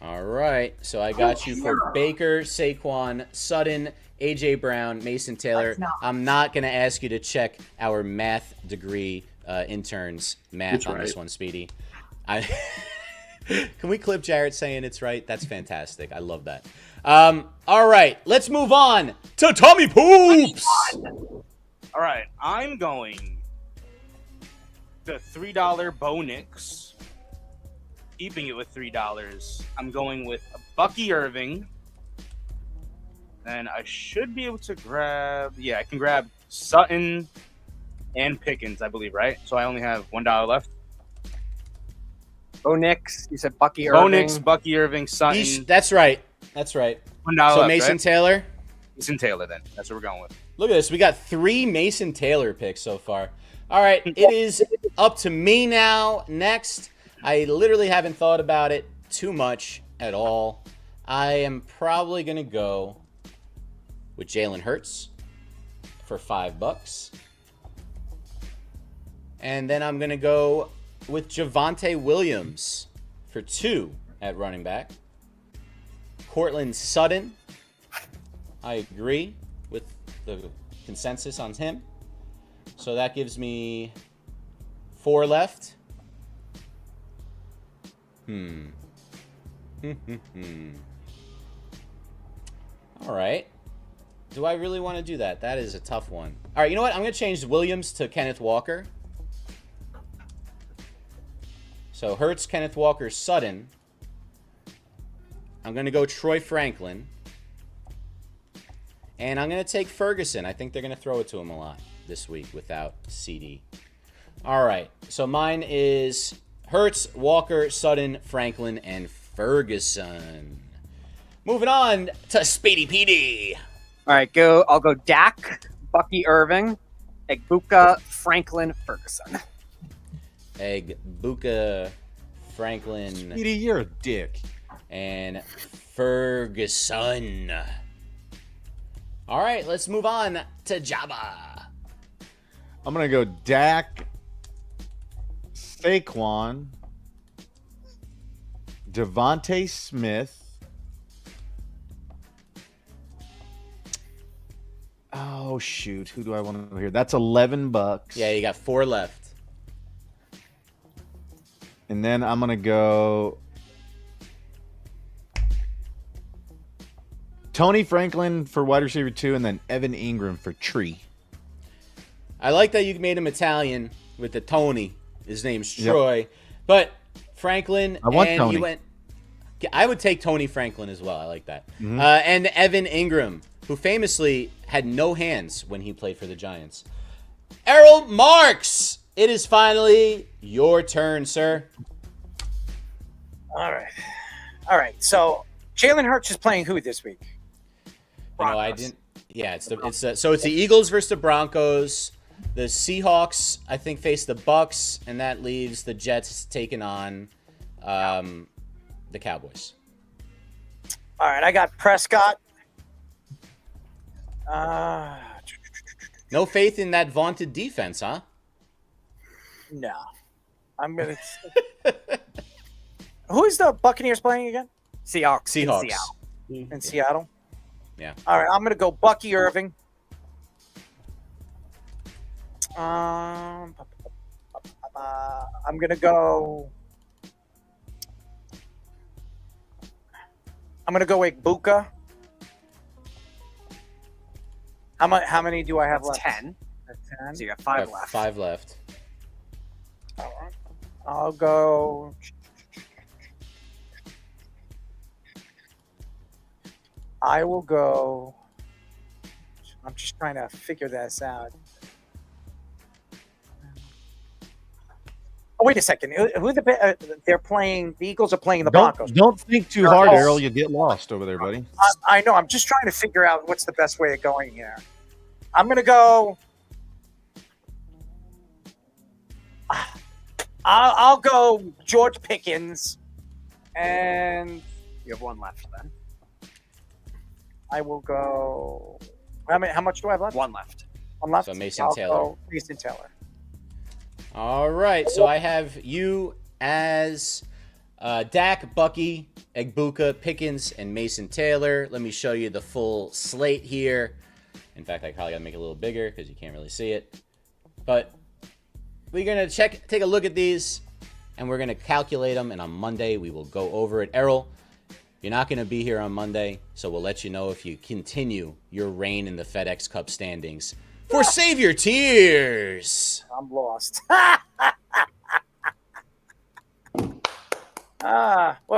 All right, so I got you for Baker, Saquon, Sutton, A.J. Brown, Mason Taylor. I'm not going to ask you to check our math degree intern's math It's on this right. one, Speedy. Can we clip Jarrett saying it's right? That's fantastic. I love that. All right, let's move on to Tommy Poops. All right, I'm going the $3 Bo Nix. Keeping it with $3. I'm going with Bucky Irving. And I should be able to grab... Yeah, I can grab Sutton and Pickens, I believe, right? So I only have $1 left. Bo Nix. You said Bucky Irving. Bo Nix, Bucky Irving, Sutton. That's right. That's right. $1 So left, Mason right? Taylor. Mason Taylor, then. That's what we're going with. Look at this. We got 3 Mason Taylor picks so far. All right, it is up to me now. Next, I literally haven't thought about it too much at all. I am probably going to go with Jalen Hurts for $5. And then I'm going to go with Javonte Williams for $2 at running back. Cortland Sutton. I agree with the consensus on him. So that gives me 4 left. All right. Do I really want to do that? That is a tough one. All right, you know what? I'm going to change Williams to Kenneth Walker. So Hurts, Kenneth Walker, Sutton. I'm going to go Troy Franklin. And I'm going to take Ferguson. I think they're going to throw it to him a lot this week without CD. All right. So mine is Hurts, Walker, Sutton, Franklin, and Ferguson. Moving on to Speedy PD. All right, I'll go Dak, Bucky Irving, Egbuka, Franklin, Ferguson. Egbuka, Franklin. Speedy, you're a dick. And Ferguson. All right, let's move on to Jabba. I'm going to go Dak, Saquon, Devontae Smith. Oh, shoot. Who do I want to hear? That's $11. Yeah, you got 4 left. And then I'm going to go Tony Franklin for wide receiver 2, and then Evan Ingram for Tree. I like that you made him Italian with the Tony. His name's Troy. But Franklin, I want and Tony. you went. I would take Tony Franklin as well. I like that. Mhm. And Evan Ingram, who famously had no hands when he played for the Giants. Errol Marks, it is finally your turn, sir. All right. So Jalen Hurts is playing who this week? No, I didn't. Yeah, it's the Eagles versus the Broncos. The Seahawks, I think, face the Bucks, and that leaves the Jets taking on the Cowboys. All right, I got Prescott, No faith in that vaunted defense, huh? No. I'm going to. Who is the Buccaneers playing again? Seahawks. Seahawks. In Seattle? Yeah. All right, I'm going to go Bucky Irving. I'm going to go. I'm going to go Ibuka. How many do I have left? 10. 10. So you got I 5 have left. 5 left. All right. I'll go. I will go. I'm just trying to figure this out. Oh, wait a second. Who they're playing? The Eagles are playing the Broncos. Don't think too hard, Errol. You get lost over there, buddy. I know. I'm just trying to figure out what's the best way of going here. I'm going to go. I'll go George Pickens, and You have 1 left then. I will go. How much do I have left? 1 left. 1 left. So Mason I'll Taylor. go Mason Taylor. All right, so I have you as Dak, Bucky, Egbuka, Pickens, and Mason Taylor. Let me show you the full slate here. In fact, I probably got to make it a little bigger because you can't really see it. But we're going to take a look at these, and we're going to calculate them, and on Monday we will go over it. Errol, you're not going to be here on Monday, so we'll let you know if you continue your reign in the FedEx Cup standings. For Save Your Tears. I'm lost. Well,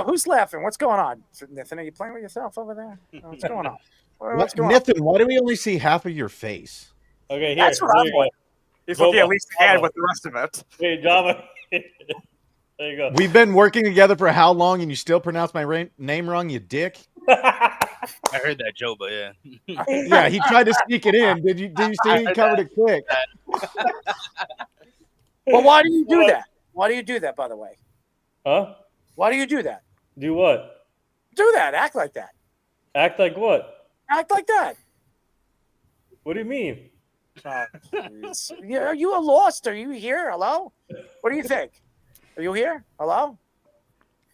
who's laughing? What's going on? Nathan, are you playing with yourself over there? What's going on? What's going Nathan, why do we only see half of your face? Okay, here. That's what I'm like. He's looking at least ahead with the rest of it. Hey, Java. There you go. We've been working together for how long, and you still pronounce my name wrong, you dick? I heard that, Joba. Yeah. Yeah, he tried to sneak it in. Did you see he covered it quick? Well, why do you do that? Why do you do that, by the way? Huh? Why do you do that? Do what? Do that. Act like that. Act like what? Act like that. What do you mean? Oh, yeah, are you lost? Are you here? Hello? What do you think? Are you here? Hello?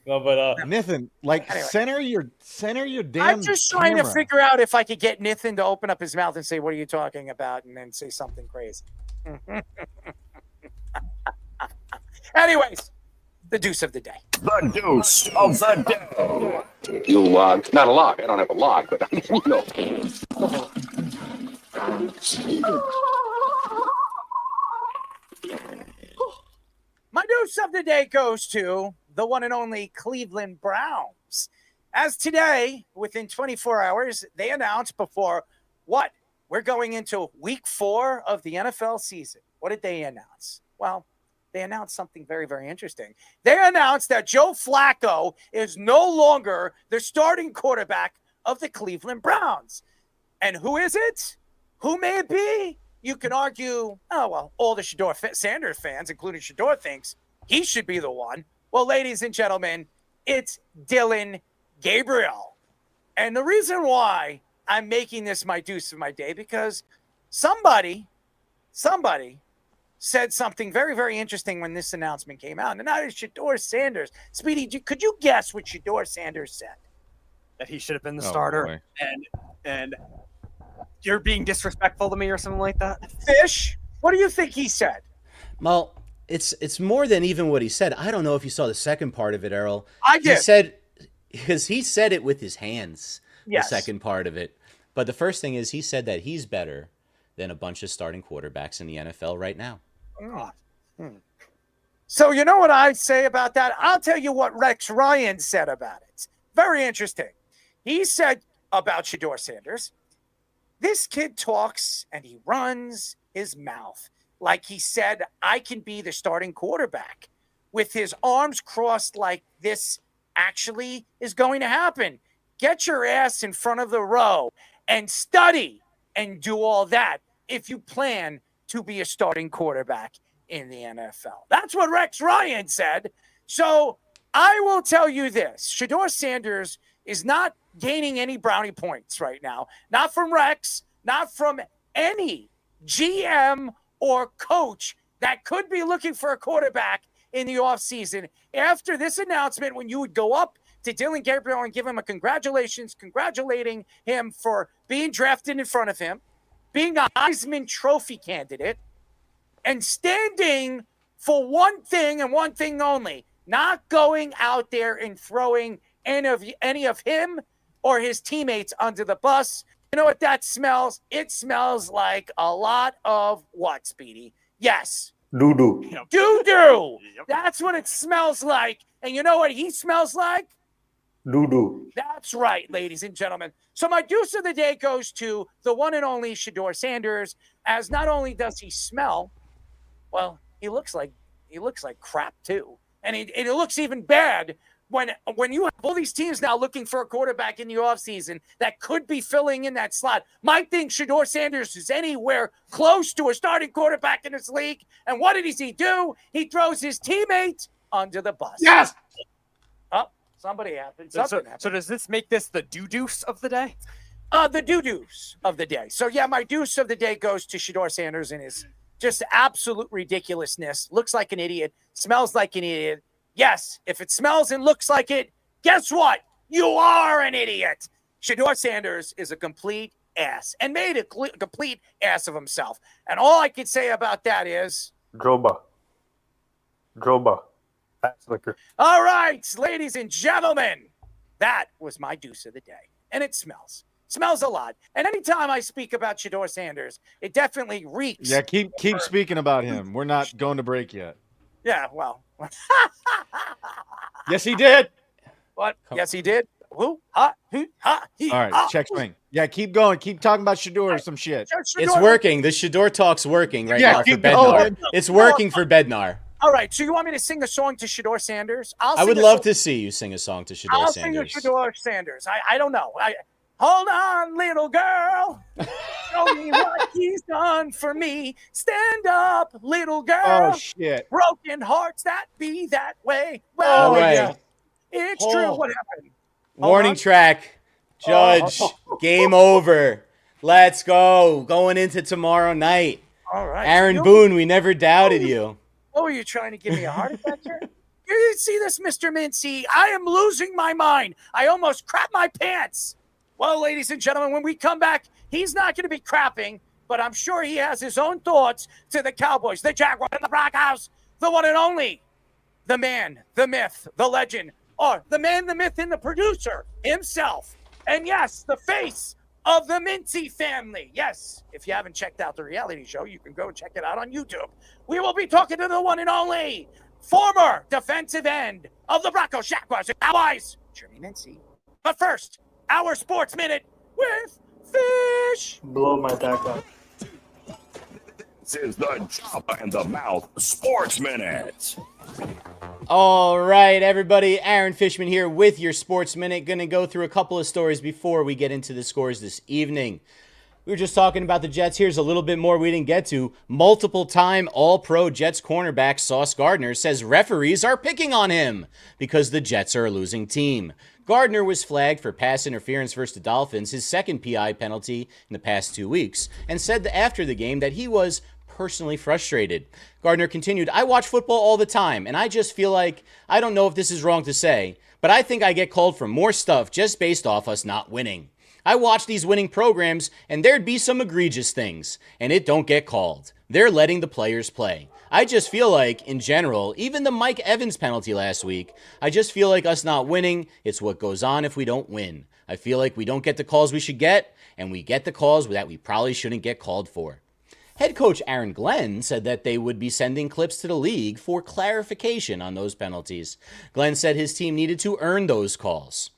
No, but Nathan, like Anyway. center your damn. I'm just trying to camera. figure out if I could get Nathan to open up his mouth and say, "What are you talking about?" and then say something crazy. Anyways, the deuce of the day. The deuce of the day. You not a log. I don't have a log, but you know. My deuce of the day goes to the one and only Cleveland Browns. As today, within 24 hours, they announced before what? We're going into week 4 of the NFL season. What did they announce? Well, they announced something very, very interesting. They announced that Joe Flacco is no longer the starting quarterback of the Cleveland Browns. And who is it? Who may it be? You can argue, oh, well, all the Shedeur Sanders fans, including Shedeur, thinks he should be the one. Well, ladies and gentlemen, it's Dylan Gabriel. And the reason why I'm making this my deuce of my day, because somebody said something very, very interesting when this announcement came out. And that is Shedeur Sanders. Speedy, could you guess what Shedeur Sanders said? That he should have been the starter. Boy. And you're being disrespectful to me or something like that? Fish, what do you think he said? Well, it's more than even what he said. I don't know if you saw the second part of it, Errol. I did. He said, because he said it with his hands, Yes. the second part of it. But the first thing is he said that he's better than a bunch of starting quarterbacks in the NFL right now. So you know what I say about that? I'll tell you what Rex Ryan said about it. Very interesting. He said about Shedeur Sanders, this kid talks and he runs his mouth. Like he said, I can be the starting quarterback with his arms crossed like this actually is going to happen. Get your ass in front of the row and study and do all that if you plan to be a starting quarterback in the NFL. That's what Rex Ryan said. So I will tell you this. Shedeur Sanders is not gaining any brownie points right now. Not from Rex, not from any GM or coach that could be looking for a quarterback in the offseason. After this announcement, when you would go up to Dylan Gabriel and give him a congratulating him for being drafted in front of him, being a Heisman Trophy candidate, and standing for one thing and one thing only, not going out there and throwing any of him or his teammates under the bus. You know what that smells? It smells like a lot of what, Speedy? Yes. Doo-doo. Doo-doo. That's what it smells like. And you know what he smells like? Doo-doo. That's right, ladies and gentlemen. So my deuce of the day goes to the one and only Shedeur Sanders, as not only does he smell, well, he looks like crap too. And it looks even bad when you have all these teams now looking for a quarterback in the offseason that could be filling in that slot. Might think Shedeur Sanders is anywhere close to a starting quarterback in this league. And what does he do? He throws his teammate under the bus. Yes! Oh, something happened. So does this make this the doo-deuce of the day? The doo-deuce of the day. So, yeah, my deuce of the day goes to Shedeur Sanders and his just absolute ridiculousness. Looks like an idiot. Smells like an idiot. Yes, if it smells and looks like it, guess what? You are an idiot. Shedeur Sanders is a complete ass and made a complete ass of himself. And all I can say about that is... Droba. Ass liquor. All right, ladies and gentlemen, that was my deuce of the day. And it smells. Smells a lot. And anytime I speak about Shedeur Sanders, it definitely reeks. Yeah, keep speaking about him. We're not going to break yet. Yeah, well... Yes, he did. What? Yes, he did. Who? Ha, who? Ha, he, All right, check swing. Yeah, keep going. Keep talking about Shedeur or some shit. It's working. The Shedeur talk's working right now for keep Bednar. going. It's working for Bednar. All right, so you want me to sing a song to Shedeur Sanders? I would love to see you sing a song to Shedeur I'll Sanders. sing to Shedeur Sanders. I don't know. Hold on, little girl. Show me what he's done for me. Stand up, little girl. Oh, shit. Broken hearts that be that way. All Well, right. yeah, it's true. What happened? Warning track. Judge, game over. Let's go. Going into tomorrow night. All right. Aaron Boone, we never doubted you. Oh, are you trying to give me a heart attack here? You see this, Mr. Mincy? I am losing my mind. I almost crapped my pants. Well, ladies and gentlemen, when we come back, he's not going to be crapping, but I'm sure he has his own thoughts to the Cowboys, the Jaguars, and the Broncos, the one and only, the man, the myth, the legend, or the man, the myth, and the producer himself. And yes, the face of the Mincy family. Yes, if you haven't checked out the reality show, you can go check it out on YouTube. We will be talking to the one and only former defensive end of the Broncos, Jaguars, and Cowboys, Jimmy Mincy. But first, our Sports Minute with Fish. Blow my back out. This is the Jabba and the Mouth Sports Minute. All right, everybody. Aaron Fishman here with your Sports Minute. Going to go through a couple of stories before we get into the scores this evening. We were just talking about the Jets. Here's a little bit more we didn't get to. Multiple-time All-Pro Jets cornerback Sauce Gardner says referees are picking on him because the Jets are a losing team. Gardner was flagged for pass interference versus the Dolphins, his second PI penalty in the past 2 weeks, and said after the game that he was personally frustrated. Gardner continued, I watch football all the time, and I just feel like, I don't know if this is wrong to say, but I think I get called for more stuff just based off us not winning. I watch these winning programs, and there'd be some egregious things, and it don't get called. They're letting the players play. I just feel like, in general, even the Mike Evans penalty last week, I just feel like us not winning, it's what goes on if we don't win. I feel like we don't get the calls we should get, and we get the calls that we probably shouldn't get called for. Head coach Aaron Glenn said that they would be sending clips to the league for clarification on those penalties. Glenn said his team needed to earn those calls.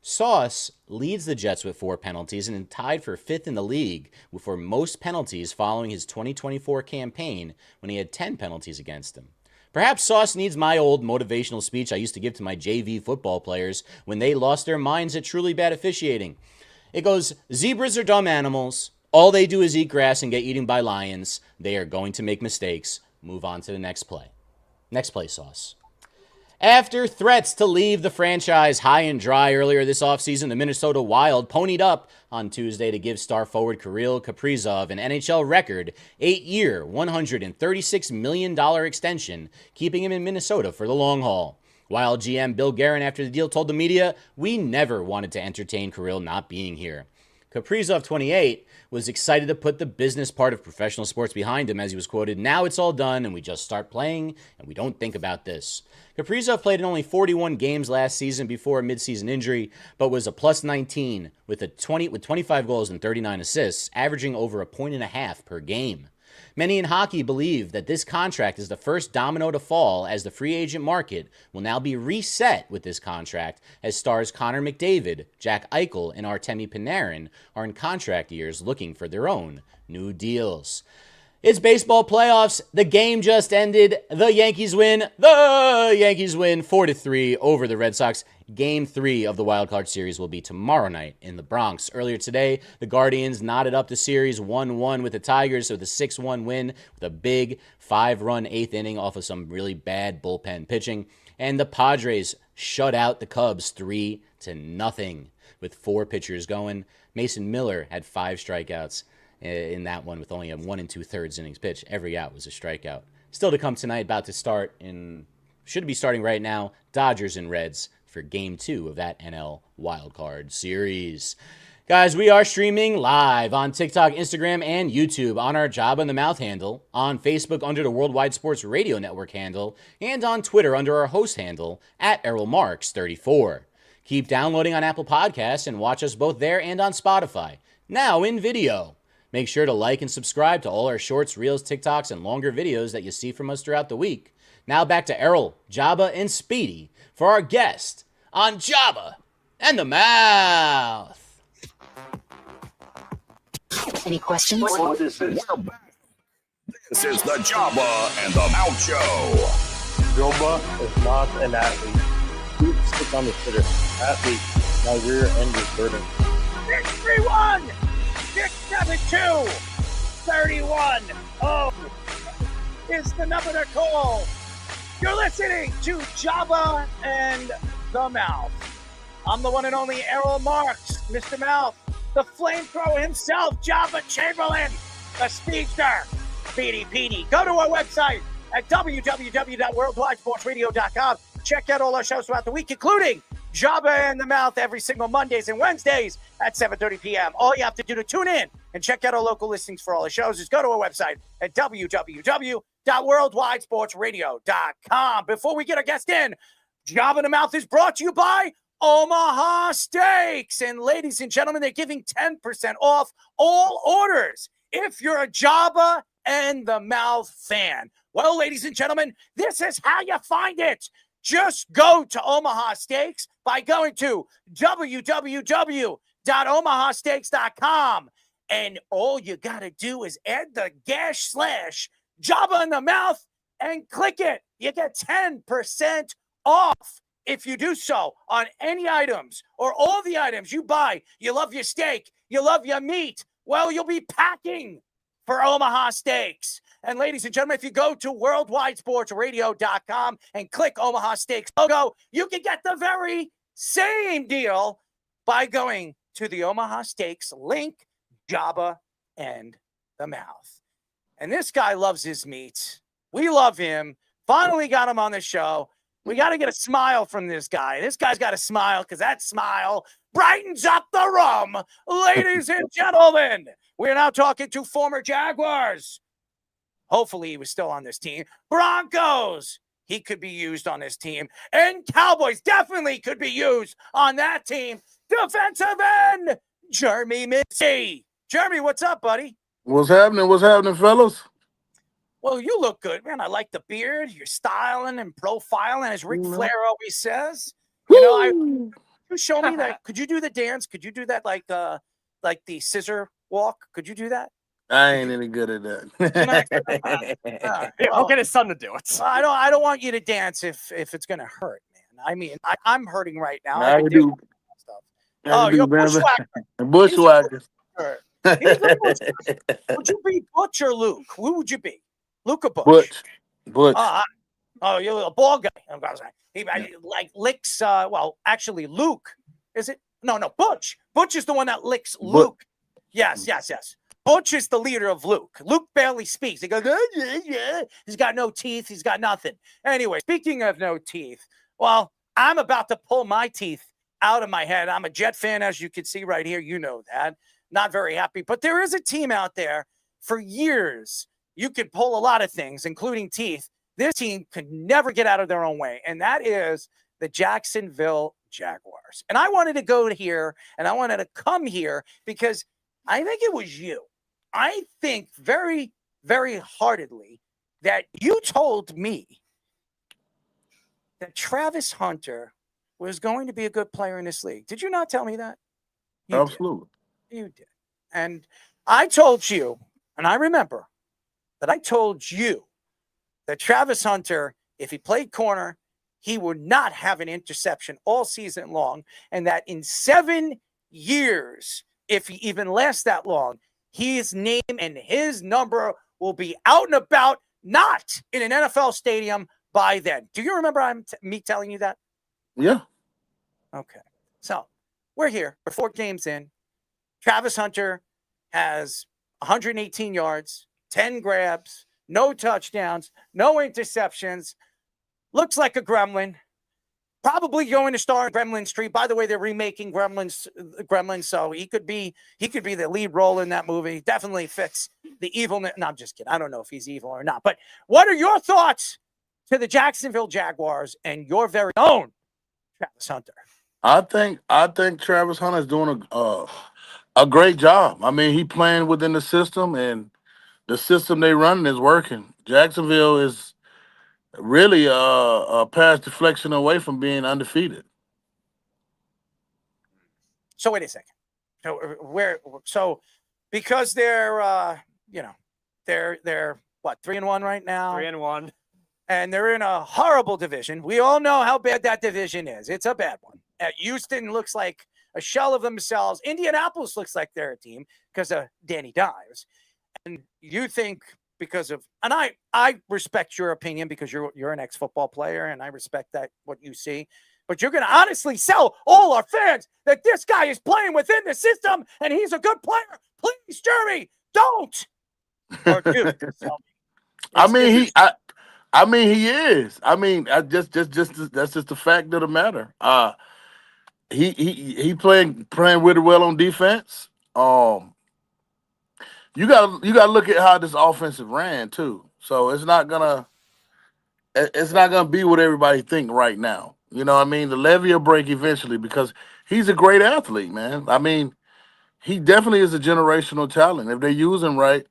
Sauce leads the Jets with 4 penalties and tied for 5th in the league for most penalties following his 2024 campaign when he had 10 penalties against him. Perhaps Sauce needs my old motivational speech I used to give to my JV football players when they lost their minds at truly bad officiating. It goes, zebras are dumb animals. All they do is eat grass and get eaten by lions. They are going to make mistakes. Move on to the next play. Next play, Sauce. After threats to leave the franchise high and dry earlier this offseason, the Minnesota Wild ponied up on Tuesday to give star forward Kirill Kaprizov an NHL record 8-year, $136 million extension, keeping him in Minnesota for the long haul. Wild GM Bill Guerin, after the deal, told the media, "We never wanted to entertain Kirill not being here." Kaprizov, 28, was excited to put the business part of professional sports behind him as he was quoted, "Now it's all done and we just start playing and we don't think about this." Kaprizov played in only 41 games last season before a midseason injury, but was a plus 19 with 25 goals and 39 assists, averaging over 1.5 per game. Many in hockey believe that this contract is the first domino to fall, as the free agent market will now be reset with this contract, as stars Connor McDavid, Jack Eichel, and Artemi Panarin are in contract years looking for their own new deals. It's baseball playoffs. The game just ended. The Yankees win. The Yankees win 4-3 over the Red Sox. Game 3 of the Wild Card Series will be tomorrow night in the Bronx. Earlier today, the Guardians knotted up the series 1-1 with the Tigers, so the 6-1 win with a big 5-run 8th inning off of some really bad bullpen pitching. And the Padres shut out the Cubs 3-0 with 4 pitchers going. Mason Miller had 5 strikeouts in that one with only a 1 2/3 innings pitch. Every out was a strikeout. Still to come tonight, about to start should be starting right now, Dodgers and Reds for Game 2 of that NL Wild Card Series. Guys, we are streaming live on TikTok, Instagram, and YouTube on our Job in the Mouth handle, on Facebook under the Worldwide Sports Radio Network handle, and on Twitter under our host handle at ErrolMarks34. Keep downloading on Apple Podcasts and watch us both there and on Spotify, now in video. Make sure to like and subscribe to all our shorts, reels, TikToks, and longer videos that you see from us throughout the week. Now back to Errol, Jabba, and Speedy for our guest on Jabba and the Mouth. Any questions? What is this? We're back. This is the Jabba and the Mouth Show. Jabba is not an athlete. Please stick on the Twitter. Athlete. My rear end is burning. 631 672 31 is the number to call. You're listening to Jabba and the Mouth. I'm the one and only Errol Marks, Mr. Mouth, the flamethrower himself, Jabba Chamberlain, the speedster, Speedy Petey. Go to our website at www.worldwidesportsradio.com. Check out all our shows throughout the week, including Jabba and the Mouth every single Mondays and Wednesdays at 7:30 p.m. All you have to do to tune in and check out our local listings for all the shows is go to our website at www.worldwidesportsradio.com. Before we get our guest in, Jabba and the Mouth is brought to you by Omaha Steaks. And ladies and gentlemen, they're giving 10% off all orders if you're a Jabba and the Mouth fan. Well, ladies and gentlemen, this is how you find it. Just go to Omaha Steaks by going to www.omahasteaks.com. And all you got to do is add the / Jabba in the Mouth and click it. You get 10% off if you do so on any items or all the items you buy. You love your steak. You love your meat. Well, you'll be packing for Omaha Steaks. And ladies and gentlemen, if you go to worldwidesportsradio.com and click Omaha Steaks logo, you can get the very same deal by going to the Omaha Steaks link, Jabba and the Mouth. And this guy loves his meat. We love him. Finally got him on the show. We got to get a smile from this guy. This guy's got a smile because that smile brightens up the room. Ladies and gentlemen, we're now talking to former Jaguars. Hopefully he was still on this team. Broncos, he could be used on this team. And Cowboys definitely could be used on that team. Defensive end, Jeremy Missy. Jeremy, what's up, buddy? What's happening? What's happening, fellas? Well, you look good, man. I like the beard. You're styling and profiling, as Ric Flair always says. You know, you show me that. Could you do the dance? Could you do that like the scissor walk? Could you do that? I ain't any good at that. I'll get his son to do it. I don't want you to dance if it's gonna hurt, man. I mean, I'm hurting right now. I can do stuff. Oh, you're bushwhacker. Bushwhacker. Would you be Butch or Luke? Who would you be? Luke or Butch? Butch. Oh, you're a ball guy. I'm gonna say. He like licks. Actually, Luke. Is it? No, Butch. Butch is the one that licks Luke. Yes. Butch is the leader of Luke. Luke barely speaks. He goes, yeah. He's got no teeth. He's got nothing. Anyway, speaking of no teeth, well, I'm about to pull my teeth out of my head. I'm a Jet fan, as you can see right here. You know that. Not very happy. But there is a team out there for years. You could pull a lot of things, including teeth. This team could never get out of their own way, and that is the Jacksonville Jaguars. And I wanted to go here, and I wanted to come here because I think it was you. I think very, very heartedly that you told me that Travis Hunter was going to be a good player in this league. Did you not tell me that? Absolutely. You did. And I told you, and I remember that I told you that Travis Hunter, if he played corner, he would not have an interception all season long, and that in 7 years, if he even lasts that long, his name and his number will be out and about, not in an NFL stadium by then. Do you remember me telling you that? Yeah. Okay. So we're here. We're 4 games in. Travis Hunter has 118 yards, 10 grabs, no touchdowns, no interceptions. Looks like a gremlin. Probably going to star in Gremlin Street. By the way, they're remaking Gremlins, so he could be the lead role in that movie. Definitely fits the evil. No, I'm just kidding. I don't know if he's evil or not. But what are your thoughts to the Jacksonville Jaguars and your very own Travis Hunter? I think Travis Hunter is doing a great job. I mean, he playing within the system, and the system they running is working. Jacksonville is really a pass deflection away from being undefeated. So wait a second. So because they're they're what, 3-1 right now? 3-1. And they're in a horrible division. We all know how bad that division is. It's a bad one. Houston looks like a shell of themselves. Indianapolis looks like they're a team because of Danny Dimes. And you think because of, and I respect your opinion because you're an ex-football player, and I respect that, what you see. But you're going to honestly sell all our fans that this guy is playing within the system and he's a good player. Please, Jeremy, don't. Or do. I mean, he is. I mean, that's just the fact of the matter. He playing really well on defense. You gotta look at how this offensive ran too. So it's not gonna be what everybody think right now. You know what I mean? The levee will break eventually because he's a great athlete, man. I mean, he definitely is a generational talent. If they use him right,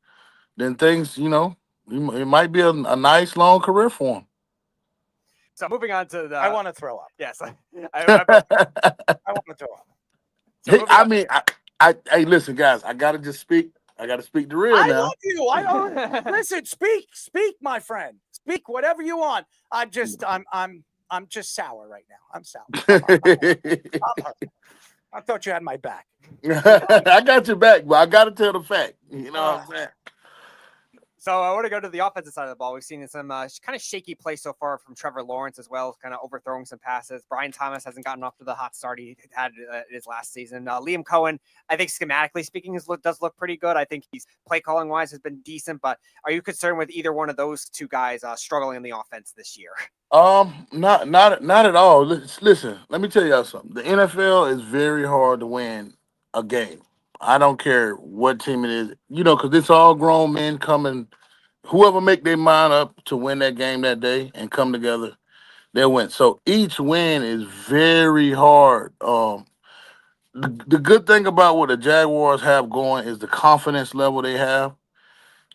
then things, it might be a nice long career for him. So moving on to the. I want to throw up. Yes, I want to throw up. So hey, listen, guys, I gotta speak the real now. I love you. Listen, speak, my friend. Speak whatever you want. I'm just sour right now. I'm sour. I'm hurt. I thought you had my back. I got your back, but I gotta tell the fact. You know what I'm saying? So I want to go to the offensive side of the ball. We've seen some kind of shaky play so far from Trevor Lawrence as well, kind of overthrowing some passes. Brian Thomas hasn't gotten off to the hot start he had his last season. Liam Cohen, I think schematically speaking, does look pretty good. I think he's play calling wise has been decent. But are you concerned with either one of those two guys struggling in the offense this year? Not at all. Listen, let me tell y'all something. The NFL is very hard to win a game. I don't care what team it is, because it's all grown men coming. Whoever make their mind up to win that game that day and come together, they'll win. So each win is very hard. The good thing about what the Jaguars have going is the confidence level they have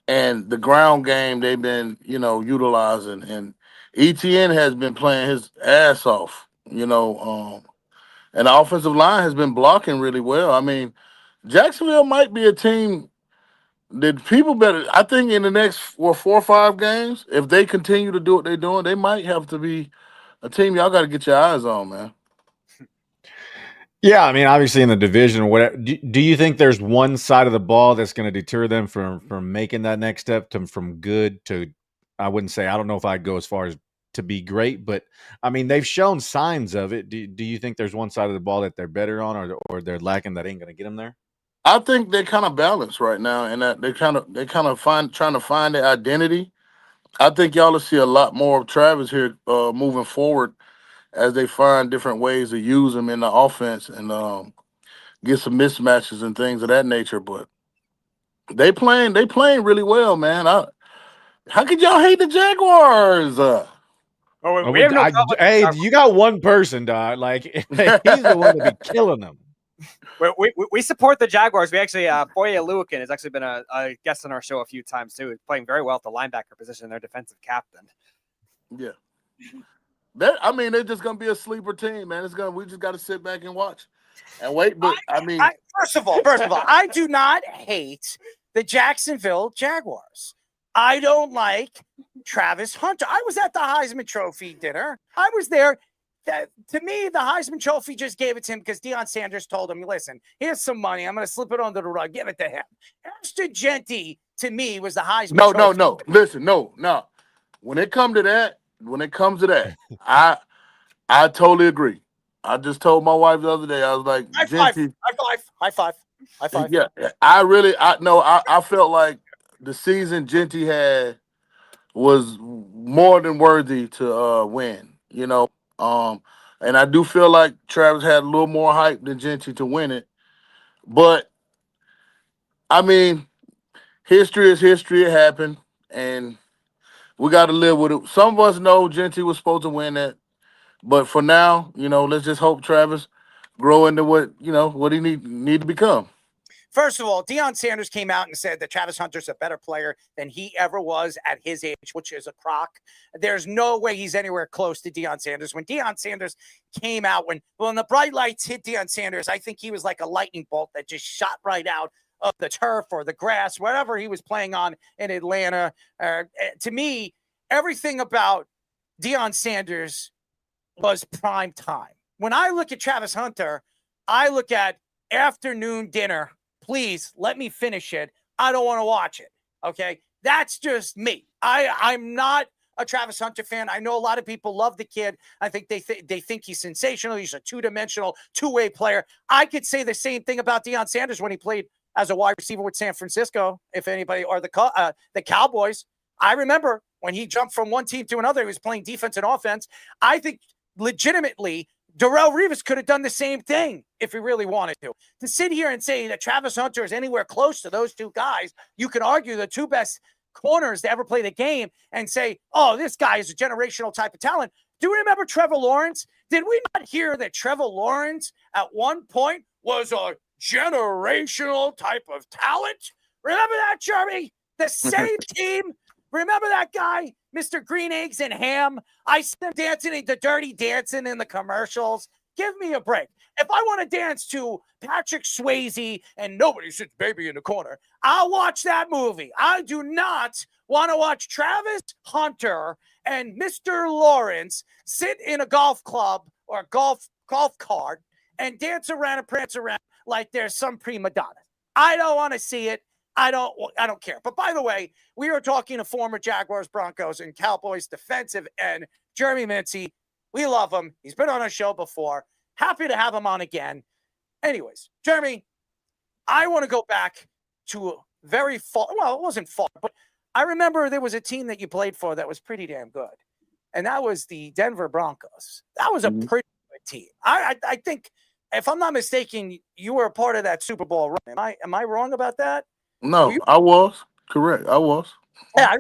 and the ground game they've been, utilizing. And ETN has been playing his ass off, and the offensive line has been blocking really well. I mean, Jacksonville might be a team that people better. I think in the next 4 or 5 games, if they continue to do what they're doing, they might have to be a team y'all got to get your eyes on, man. Yeah, I mean, obviously in the division, whatever. Do you think there's one side of the ball that's going to deter them from making that next step from good to? I wouldn't say. I don't know if I'd go as far as to be great, but I mean they've shown signs of it. Do you think there's one side of the ball that they're better on, or they're lacking that ain't going to get them there? I think they're kind of balanced right now, and that they kind of trying to find their identity. I think y'all will see a lot more of Travis here moving forward as they find different ways to use him in the offense and get some mismatches and things of that nature. But they playing really well, man. How could y'all hate the Jaguars? We have no hey, you got one person, dog. Like he's the one to be killing them. We support the Jaguars. We actually, Foye Oluokun has actually been a guest on our show a few times too. He's playing very well at the linebacker position, their defensive captain. Yeah. They're just gonna be a sleeper team, man. We just gotta sit back and watch and wait. But first of all, I do not hate the Jacksonville Jaguars. I don't like Travis Hunter. I was at the Heisman Trophy dinner. I was there. To me, the Heisman Trophy just gave it to him because Deion Sanders told him, listen, here's some money. I'm going to slip it under the rug. Give it to him. Esther Genty, to me, was the Heisman Trophy. No. Listen, no. When it comes to that, I totally agree. I just told my wife the other day, I was like, High five. Yeah, I felt like the season Genty had was more than worthy to win, and I do feel like Travis had a little more hype than Genty to win it. But I mean, history is history. It happened, and we got to live with it. Some of us know Genty was supposed to win that, but for now, let's just hope Travis grow into what he need to become. First of all, Deion Sanders came out and said that Travis Hunter's a better player than he ever was at his age, which is a crock. There's no way he's anywhere close to Deion Sanders. When Deion Sanders came out, when the bright lights hit Deion Sanders, I think he was like a lightning bolt that just shot right out of the turf or the grass, whatever he was playing on in Atlanta. To me, everything about Deion Sanders was prime time. When I look at Travis Hunter, I look at afternoon dinner. Please let me finish it. I don't want to watch it. Okay. That's just me. I'm not a Travis Hunter fan. I know a lot of people love the kid. I think they think he's sensational. He's a two-dimensional, two-way player. I could say the same thing about Deion Sanders when he played as a wide receiver with San Francisco, if anybody, or the Cowboys. I remember when he jumped from one team to another, he was playing defense and offense. I think legitimately Darrelle Revis could have done the same thing if he really wanted to. To sit here and say that Travis Hunter is anywhere close to those two guys, you can argue the two best corners to ever play the game and say, oh, this guy is a generational type of talent. Do you remember Trevor Lawrence? Did we not hear that Trevor Lawrence at one point was a generational type of talent? Remember that, Jeremy? The same team. Remember that guy, Mr. Green Eggs and Ham? I see him dancing the Dirty Dancing in the commercials. Give me a break. If I want to dance to Patrick Swayze and Nobody Sits Baby in the Corner, I'll watch that movie. I do not want to watch Travis Hunter and Mr. Lawrence sit in a golf club or a golf cart and dance around and prance around like there's some prima donna. I don't want to see it. I don't care. But by the way, we are talking to former Jaguars, Broncos, and Cowboys defensive end Jeremy Mincy. We love him. He's been on our show before. Happy to have him on again. Anyways, Jeremy, I want to go back to very far. Well, it wasn't far, but I remember there was a team that you played for that was pretty damn good, and that was the Denver Broncos. That was a pretty good team. I think, if I'm not mistaken, you were a part of that Super Bowl run. Am I wrong about that? No, I was. Correct. I was. Yeah, I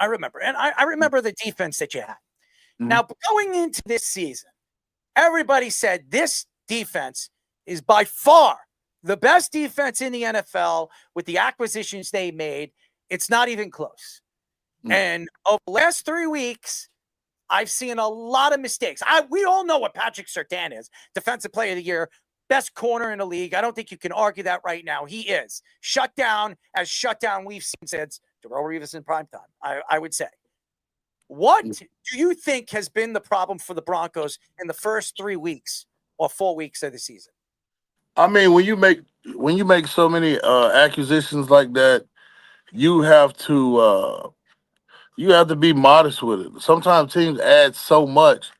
remember. And I remember the defense that you had. Mm-hmm. Now, going into this season, everybody said this defense is by far the best defense in the NFL with the acquisitions they made. It's not even close. Mm-hmm. And over the last 3 weeks, I've seen a lot of mistakes. We all know what Patrick Surtain is, Defensive Player of the Year. Best corner in the league. I don't think you can argue that right now. He is shut down we've seen since Darrelle Revis in primetime, I would say. What do you think has been the problem for the Broncos in the first 3 weeks or 4 weeks of the season? I mean, when you make so many acquisitions like that, you have to you have to be modest with it. Sometimes teams add so much,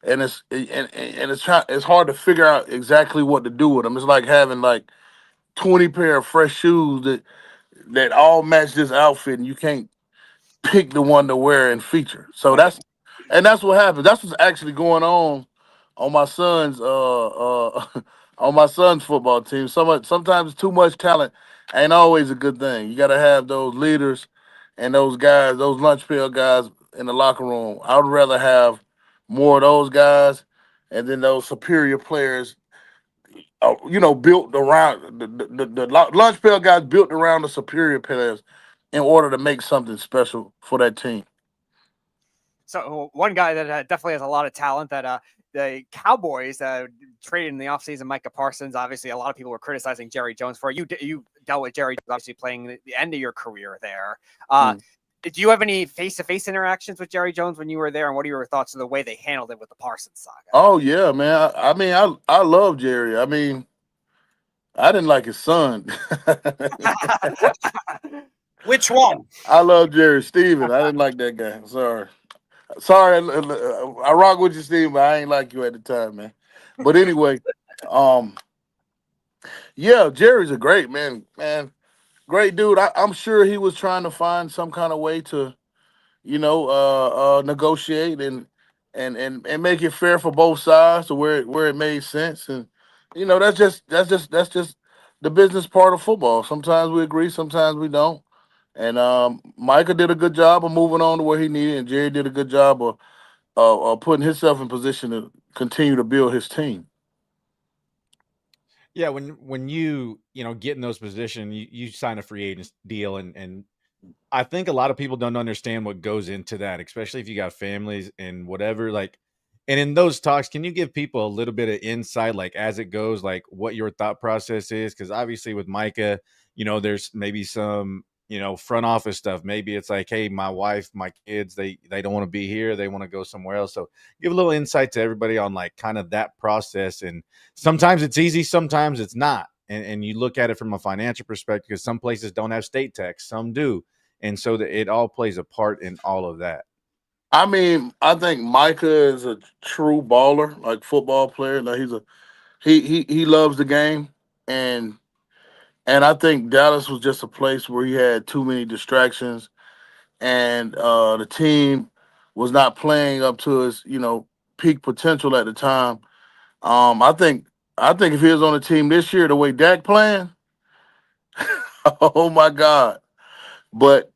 and it's hard to figure out exactly what to do with them. It's like having like 20 pair of fresh shoes that all match this outfit, and you can't pick the one to wear and feature. So that's what happens. That's what's actually going on my son's on my son's football team. Sometimes too much talent ain't always a good thing. You got to have those leaders and those guys, those lunch pail guys in the locker room. I would rather have more of those guys and then those superior players. Built around the lunch pail guys built around the superior players in order to make something special for that team. So one guy that definitely has a lot of talent that the Cowboys traded in the offseason, Micah Parsons. Obviously, a lot of people were criticizing Jerry Jones for it. You dealt with Jerry Jones, obviously playing the end of your career there. Do you have any face-to-face interactions with Jerry Jones when you were there, and what are your thoughts on the way they handled it with the Parsons saga? Oh yeah, man. I love Jerry. I mean, I didn't like his son. Which one? I love Jerry Steven. I didn't like that guy. Sorry, I rock with you, Steve, but I ain't like you at the time, man. But anyway, yeah, Jerry's a great man, great dude. I'm sure he was trying to find some kind of way to, negotiate and make it fair for both sides to where it made sense. And that's just the business part of football. Sometimes we agree, sometimes we don't. And Micah did a good job of moving on to where he needed, and Jerry did a good job of putting himself in position to continue to build his team. Yeah, when you get in those positions, you sign a free agent deal, and I think a lot of people don't understand what goes into that, especially if you got families and whatever. Like, and in those talks, can you give people a little bit of insight, like as it goes, like what your thought process is? Because obviously with Micah, there's maybe some front office stuff. Maybe it's like, hey, my wife, my kids, they don't want to be here, they want to go somewhere else. So give a little insight to everybody on like kind of that process. And sometimes it's easy, sometimes it's not. And you look at it from a financial perspective, because some places don't have state tax, some do. And so it all plays a part in all of that. I mean, I think Micah is a true baller, like football player. Like he loves the game, and I think Dallas was just a place where he had too many distractions, and the team was not playing up to his peak potential at the time. I think if he was on the team this year, the way Dak playing, oh my God. But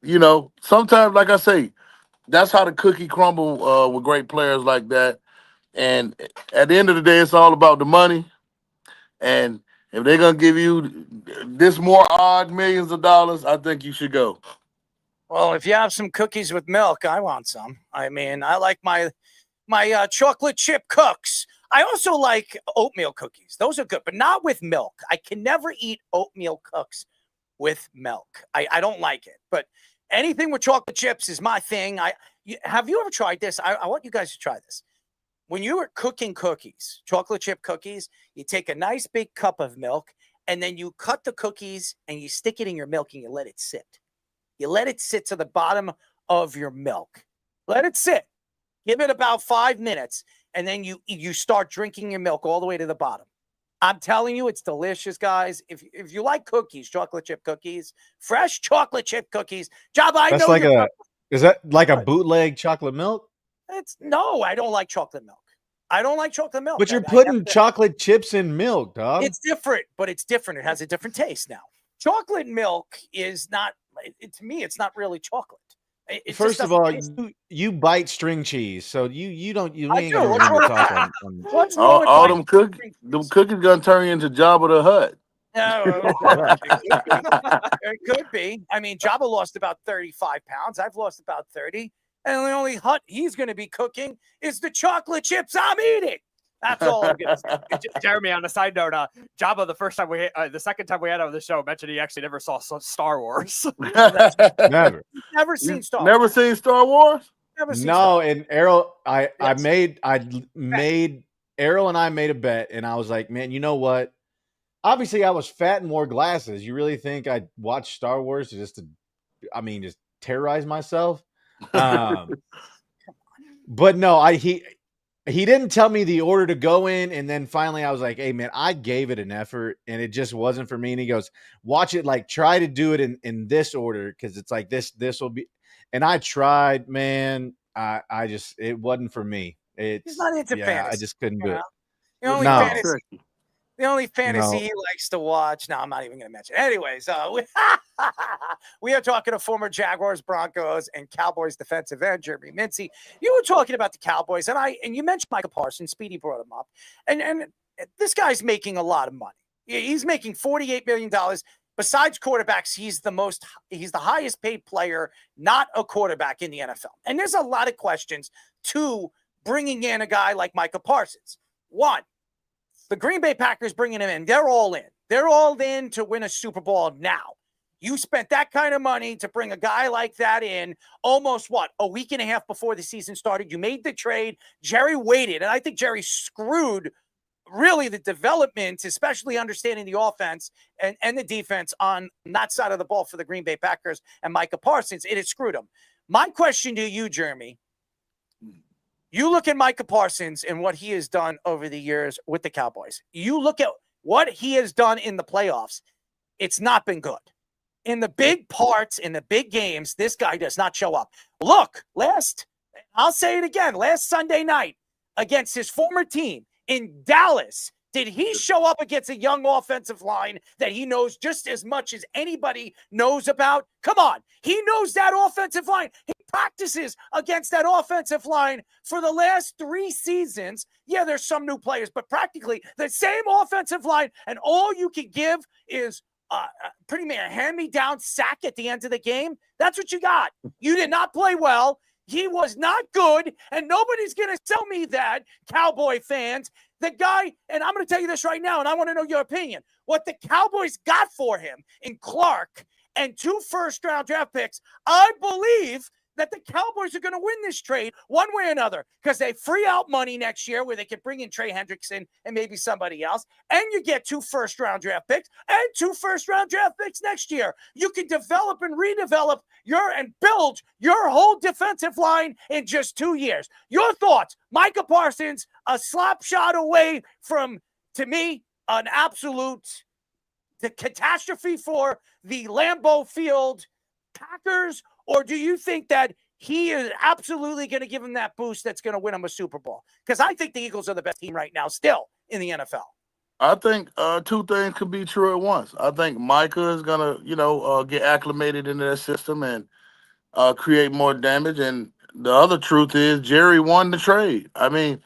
sometimes, like I say, that's how the cookie crumble with great players like that. And at the end of the day, it's all about the money. And if they're gonna give you this more odd millions of dollars, I think you should go. Well, if you have some cookies with milk, I want some. I mean, I like my chocolate chip cooks. I also like oatmeal cookies. Those are good, but not with milk. I can never eat oatmeal cooks with milk. I don't like it. But anything with chocolate chips is my thing. Have you ever tried this? I want you guys to try this. When you are cooking cookies, chocolate chip cookies, you take a nice big cup of milk, and then you cut the cookies and you stick it in your milk and you let it sit. You let it sit to the bottom of your milk. Let it sit. Give it about 5 minutes, and then you start drinking your milk all the way to the bottom. I'm telling you, it's delicious, guys. If you like cookies, chocolate chip cookies, fresh chocolate chip cookies, Jabba, Is that like a bootleg chocolate milk? No, I don't like chocolate milk. I don't like chocolate milk. But you're putting chocolate chips in milk, dog. It's different, but it's different. It has a different taste now. Chocolate milk is not, to me, it's not really chocolate. First of all, you bite string cheese, so you don't. You ain't gonna remember talk on all them cookies. Them cookies gonna turn you into Jabba the Hutt. No, it could be. I mean, Jabba lost about 35 pounds. I've lost about 30. And the only hut he's going to be cooking is the chocolate chips I'm eating. That's all I'm going to say. Jeremy, on a side note, Jabba, the second time we had him on the show, mentioned he actually never saw Star Wars. Never. Never seen Star Wars. Never seen Star Wars? Never seen No, Star Wars. and Errol, I made Errol and I made a bet, and I was like, man, you know what? Obviously, I was fat and wore glasses. You really think I'd watch Star Wars just terrorize myself? But no, he didn't tell me the order to go in, and then finally I was like, "Hey man, I gave it an effort, and it just wasn't for me." And he goes, "Watch it, like try to do it in this order because it's like this will be." And I tried, man. I just it wasn't for me. He's not into fantasy. I just couldn't do it. The only fantasy he likes to watch. No, I'm not even going to mention. Anyways, we are talking to former Jaguars, Broncos, and Cowboys defensive end Jeremy Mincy. You were talking about the Cowboys, and you mentioned Michael Parsons. Speedy brought him up, and this guy's making a lot of money. He's making $48 million. Besides quarterbacks, he's the highest paid player, not a quarterback in the NFL. And there's a lot of questions to bringing in a guy like Michael Parsons. One, the Green Bay Packers bringing him in. They're all in. They're all in to win a Super Bowl now. You spent that kind of money to bring a guy like that in almost, a week and a half before the season started. You made the trade. Jerry waited, and I think Jerry screwed really the development, especially understanding the offense and the defense on that side of the ball for the Green Bay Packers and Micah Parsons. It has screwed them. My question to you, Jeremy, you look at Micah Parsons and what he has done over the years with the Cowboys. You look at what he has done in the playoffs. It's not been good. In the big parts, in the big games, this guy does not show up. Look, I'll say it again, last Sunday night against his former team in Dallas, did he show up against a young offensive line that he knows just as much as anybody knows about? Come on. He knows that offensive line. He practices against that offensive line for the last 3 seasons. Yeah, there's some new players, but practically the same offensive line. And all you can give is pretty much a hand-me-down sack at the end of the game. That's what you got. You did not play well. He was not good, and nobody's going to tell me that, Cowboy fans. The guy, and I'm going to tell you this right now, and I want to know your opinion. What the Cowboys got for him in Clark and 2 first-round draft picks, I believe that the Cowboys are going to win this trade one way or another because they free out money next year where they can bring in Trey Hendrickson and maybe somebody else, and you get 2 first-round draft picks and 2 first-round draft picks next year. You can develop and redevelop and build your whole defensive line in just 2 years. Your thoughts? Micah Parsons, a slap shot away from, to me, an absolute catastrophe for the Lambeau Field Packers, or do you think that he is absolutely going to give him that boost that's going to win him a Super Bowl? Because I think the Eagles are the best team right now still in the NFL. I think 2 things could be true at once. I think Micah is going to, get acclimated into that system and create more damage. And the other truth is Jerry won the trade. I mean,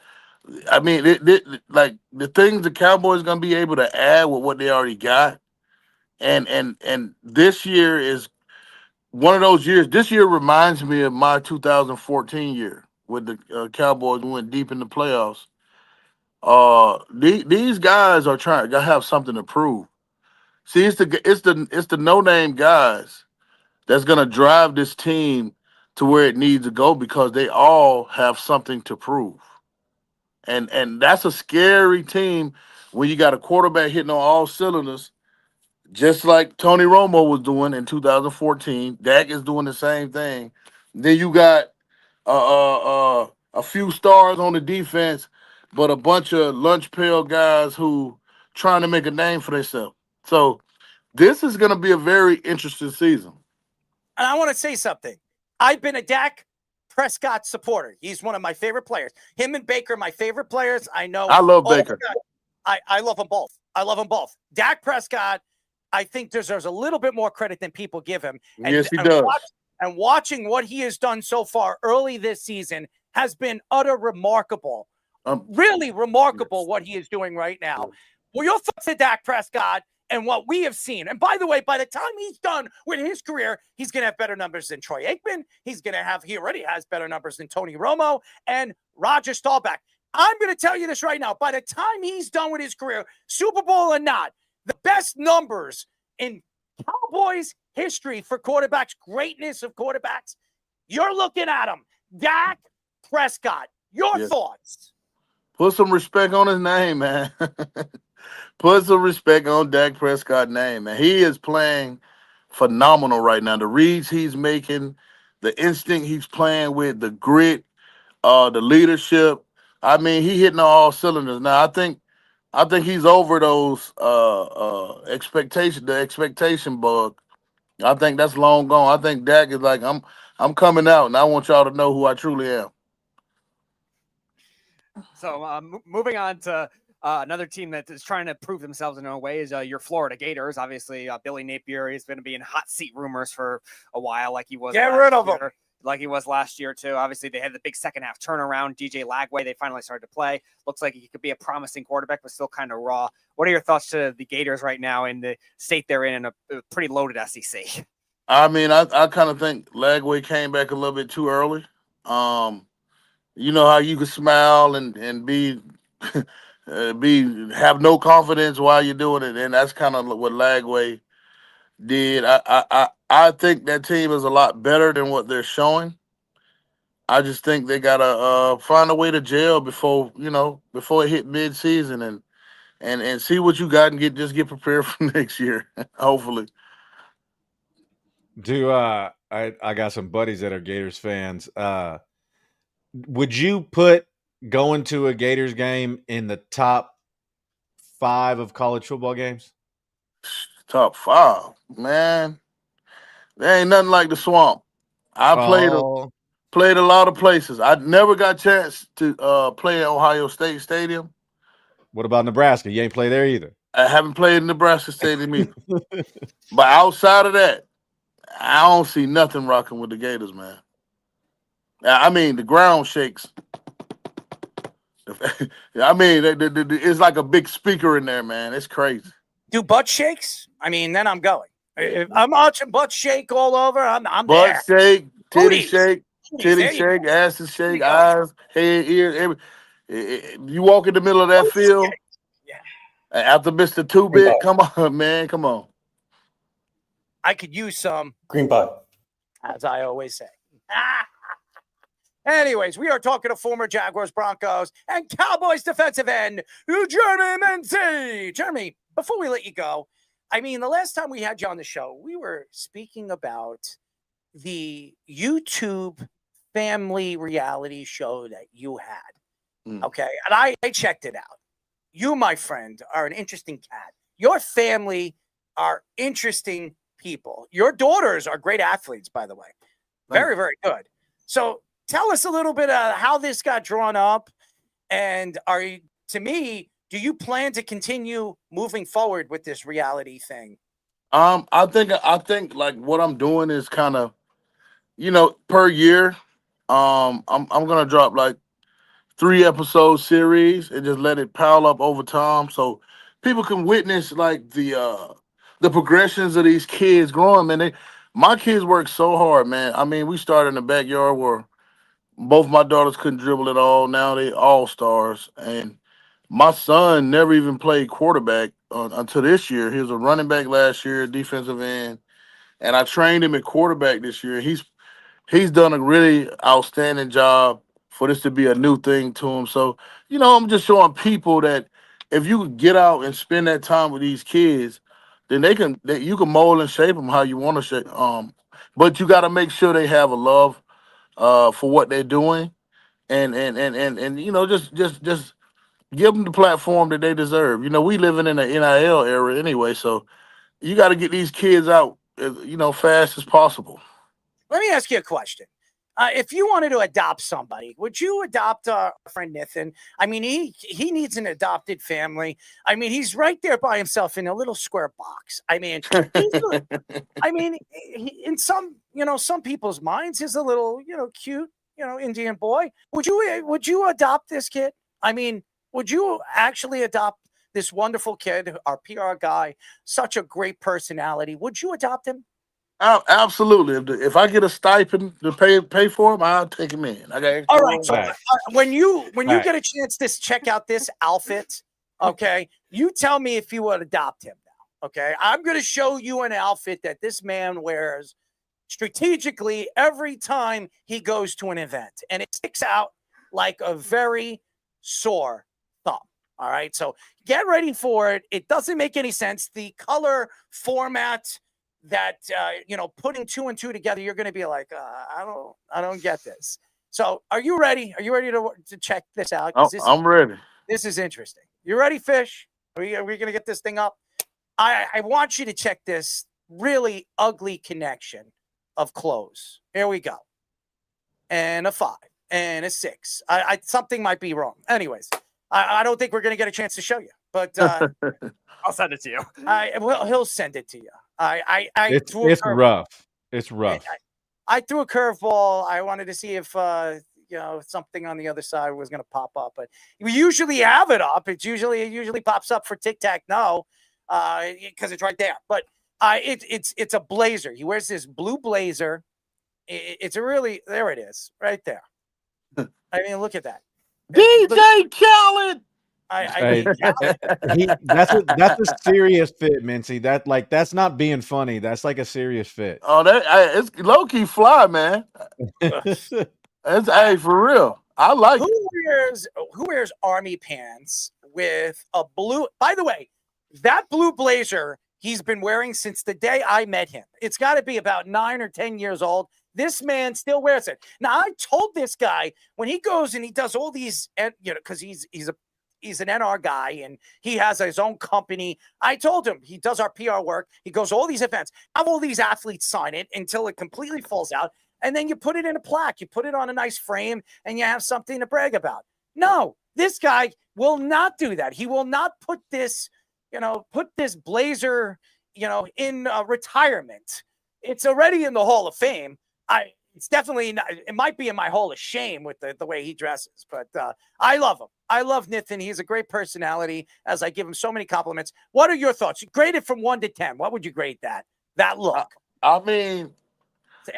like the things the Cowboys going to be able to add with what they already got. And this year is one of those years. This year reminds me of my 2014 year with the Cowboys. We went deep in the playoffs. These guys are trying to have something to prove. See, it's the no-name guys that's gonna drive this team to where it needs to go because they all have something to prove. And that's a scary team when you got a quarterback hitting on all cylinders, just like Tony Romo was doing in 2014. Dak is doing the same thing. Then you got a few stars on the defense, but a bunch of lunch pail guys who trying to make a name for themselves. So this is going to be a very interesting season. And I want to say something. I've been a Dak Prescott supporter. He's one of my favorite players. Him and Baker, my favorite players. I know. I love Baker. I love them both. I love them both. Dak Prescott, I think deserves a little bit more credit than people give him. And, yes, he does. Watching what he has done so far early this season has been remarkable. Really remarkable what he is doing right now. Well, your thoughts on Dak Prescott and what we have seen. And by the way, by the time he's done with his career, he's going to have better numbers than Troy Aikman. He already has better numbers than Tony Romo and Roger Staubach. I'm going to tell you this right now. By the time he's done with his career, Super Bowl or not, the best numbers in Cowboys history for quarterbacks, greatness of quarterbacks, you're looking at him. Dak Prescott, your thoughts? Put some respect on his name, man. Put some respect on Dak Prescott's name, man. He is playing phenomenal right now. The reads he's making, the instinct he's playing with, the grit, the leadership. I mean, he hitting on all cylinders. Now, I think he's over those the expectation bug. I think that's long gone. I think Dak is like, I'm coming out, and I want y'all to know who I truly am. So moving on to another team that is trying to prove themselves in their own way is your Florida Gators. Obviously, Billy Napier is going to be in hot seat rumors for a while, like he was. Get rid of him. Like he was last year too. Obviously, they had the big second half turnaround. DJ Lagway, they finally started to play. Looks like he could be a promising quarterback, but still kind of raw. What are your thoughts to the Gators right now in the state they're in a pretty loaded SEC? I mean, I kind of think Lagway came back a little bit too early. You know how you can smile and be have no confidence while you're doing it, and that's kind of what Lagway did. I think that team is a lot better than what they're showing. I just think they gotta find a way to gel before it hit mid-season and see what you got and get prepared for next year. Hopefully. I got some buddies that are Gators fans. Would you put going to a Gators game in the top 5 of college football games? Top 5, man. There ain't nothing like the Swamp. I played a lot of places. I never got a chance to play at Ohio State Stadium. What about Nebraska? You ain't play there either. I haven't played in Nebraska Stadium either. But outside of that, I don't see nothing rocking with the Gators, man. I mean, the ground shakes. I mean, it's like a big speaker in there, man. It's crazy. Do butt shakes? I mean, then I'm going. If I'm watching butt shake all over, I'm butt there. Shake, titty Booties. shake, titty shake, asses shake, eyes, head, ears. You walk in the middle of that field. Yeah. After Mr. 2-Bit, come on, man, come on. I could use some green pie, as I always say. Anyways, we are talking to former Jaguars, Broncos, and Cowboys defensive end, Jeremy Menzi. Jeremy, before we let you go, I mean, the last time we had you on the show, we were speaking about the YouTube family reality show that you had. Okay, and I checked it out. You, my friend, are an interesting cat. Your family are interesting people. Your daughters are great athletes, by the way. Very, very good. So tell us a little bit of how this got drawn up. And do you plan to continue moving forward with this reality thing? I think like what I'm doing is kind of, per year, I'm gonna drop like 3-episode series and just let it pile up over time so people can witness like the progressions of these kids growing, man. My kids work so hard, man. I mean, we started in the backyard where both my daughters couldn't dribble at all. Now they all stars. And my son never even played quarterback until this year. He was a running back last year, defensive end. And I trained him at quarterback this year. He's done a really outstanding job for this to be a new thing to him. So, I'm just showing people that if you could get out and spend that time with these kids, then you can mold and shape them how you want to shape. But you got to make sure they have a love for what they're doing, and just give them the platform that they deserve. We living in an NIL era anyway, so you got to get these kids out, fast as possible. Let me ask you a question. If you wanted to adopt somebody, would you adopt our friend Nathan? I mean, he needs an adopted family. I mean, he's right there by himself in a little square box. I mean, in some people's minds, he's a little, cute, Indian boy. Would you adopt this kid? I mean, would you actually adopt this wonderful kid, our PR guy, such a great personality? Would you adopt him? Absolutely. If I get a stipend to pay for him, I'll take him in. All right. So when you get a chance to check out this outfit, okay, you tell me if you would adopt him now. Okay, I'm going to show you an outfit that this man wears strategically every time he goes to an event, and it sticks out like a very sore thumb. All right, so get ready for it. It doesn't make any sense. The color format that putting 2 and 2 together, you're going to be like, I don't get this. So, are you ready? Are you ready to check this out? I'm ready. This is interesting. You ready, Fish? Are we going to get this thing up? I want you to check this really ugly connection of clothes. Here we go. And a 5 and a 6. I something might be wrong. Anyways, I don't think we're going to get a chance to show you, but I'll send it to you. He'll send it to you. It's rough. It's rough. I threw a curveball. I wanted to see if something on the other side was going to pop up, but we usually have it up. It usually pops up for Tic Tac No, because it's right there. But it's a blazer. He wears this blue blazer. It's a really there it is right there. I mean, look at that. DJ Khaled. That's a serious fit, Mincy. That's not being funny. That's like a serious fit. Oh, it's low key fly, man. It's for real. I like who wears army pants with a blue. By the way, that blue blazer he's been wearing since the day I met him. It's got to be about 9 or 10 years old. This man still wears it. Now, I told this guy when he goes and he does all these, because he's an NR guy and he has his own company. I told him he does our PR work. He goes to all these events. Have all these athletes sign it until it completely falls out. And then you put it in a plaque. You put it on a nice frame and you have something to brag about. No, this guy will not do that. He will not put this, blazer, in retirement. It's already in the Hall of Fame. It's definitely not, it might be in my Hall of Shame with the way he dresses, but I love him. I love Nathan. He's a great personality, as I give him so many compliments. What are your thoughts? You grade it from 1 to 10. What would you grade that look? I mean,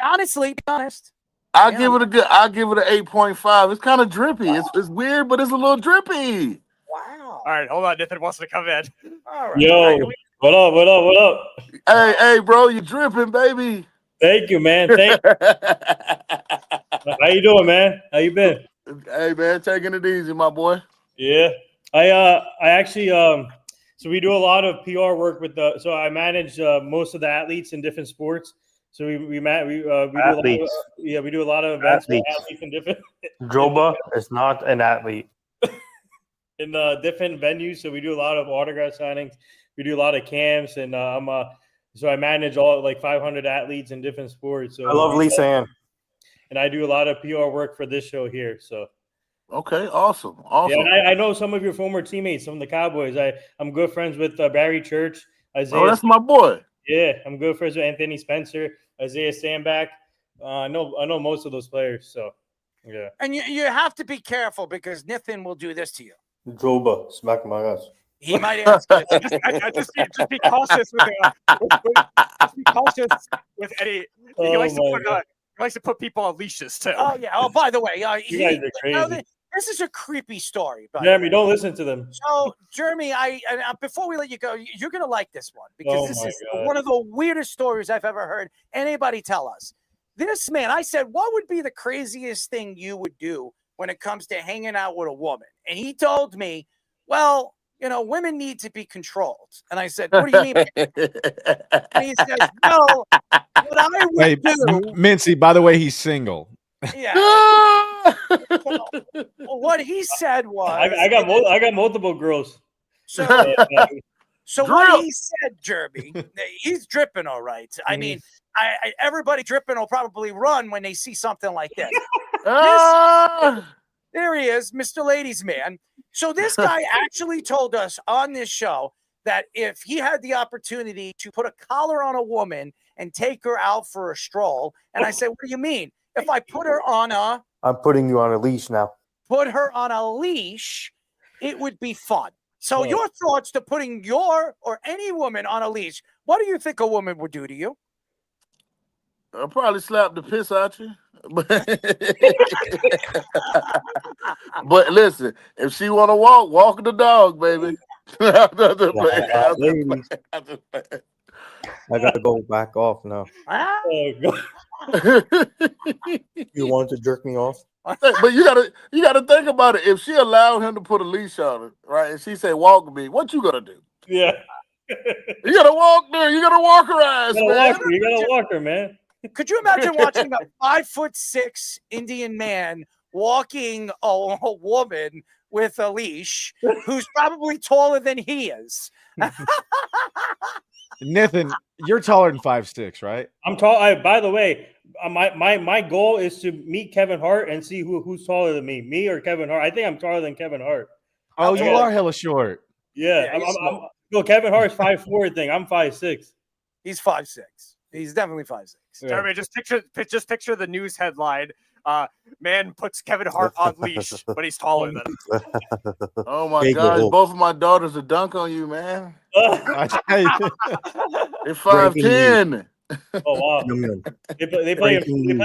honestly, be honest. I'll give it an 8.5. It's kind of drippy. It's weird, but it's a little drippy. Wow. All right, hold on. Nathan wants to come in. All right. Yo, what up? Hey, bro, you dripping, baby. Thank you, man. How you doing, man? How you been? Hey, man, taking it easy, my boy. Yeah, I actually so we do a lot of PR work with so I manage most of the athletes in different sports. So we do athletes. We do a lot of events with athletes in different. Joba is not an athlete. In different venues, so we do a lot of autograph signings. We do a lot of camps, and so I manage all 500 athletes in different sports. So I love Lisa Ann. And I do a lot of PR work for this show here. So okay, awesome. Yeah, and I know some of your former teammates, some of the Cowboys. I'm good friends with Barry Church, Isaiah. Oh, that's my boy. Yeah, I'm good friends with Anthony Spencer, Isaiah Sandback. I know most of those players. So yeah. And you have to be careful because Nathan will do this to you. Joba, smack my ass. He might ask you. Just be cautious with be cautious with Eddie. He likes to put people on leashes too. Oh yeah. Oh, by the way, you guys are crazy. This is a creepy story. Jeremy, don't listen to them. So, Jeremy, before we let you go, you're gonna like this one because this is one of the weirdest stories I've ever heard anybody tell us. This man, I said, what would be the craziest thing you would do when it comes to hanging out with a woman? And he told me, well, women need to be controlled. And I said, what do you mean? And he says, well, what I would do. Mincy, by the way, he's single. Yeah. What he said was, I got multiple girls. So what he said, Jeremy, he's dripping all right. I mean, everybody dripping will probably run when they see something like this. There he is, Mr. Ladies Man. So this guy actually told us on this show that if he had the opportunity to put a collar on a woman and take her out for a stroll, and I said, what do you mean? If I put her on I'm putting you on a leash now. Put her on a leash, it would be fun. So your thoughts to putting your or any woman on a leash, what do you think a woman would do to you? I'll probably slap the piss out you. But listen, if she want to walk the dog, baby. I gotta go back off now. You want to jerk me off? But you gotta think about it. If she allowed him to put a leash on her, right, and she said walk with me, what you gonna do? Yeah. You gotta walk there. You gotta walk her ass, You gotta man. walk her. You gotta walk her, man. Could you imagine watching a 5'6" Indian man walking a woman with a leash who's probably taller than he is? Nathan, you're taller than 5'6", right? I'm tall. By the way, my goal is to meet Kevin Hart and see who's taller than me or Kevin Hart. I think I'm taller than Kevin Hart. Oh, you are hella short. Yeah, no, Kevin Hart's 5'4" thing. I'm 5'6". He's 5'6". He's definitely 5'6". Yeah. I mean, just picture the news headline. Man puts Kevin Hart on leash, but he's taller than him. Oh my gosh, both of my daughters will dunk on you, man. They're 5'10". Oh wow! They play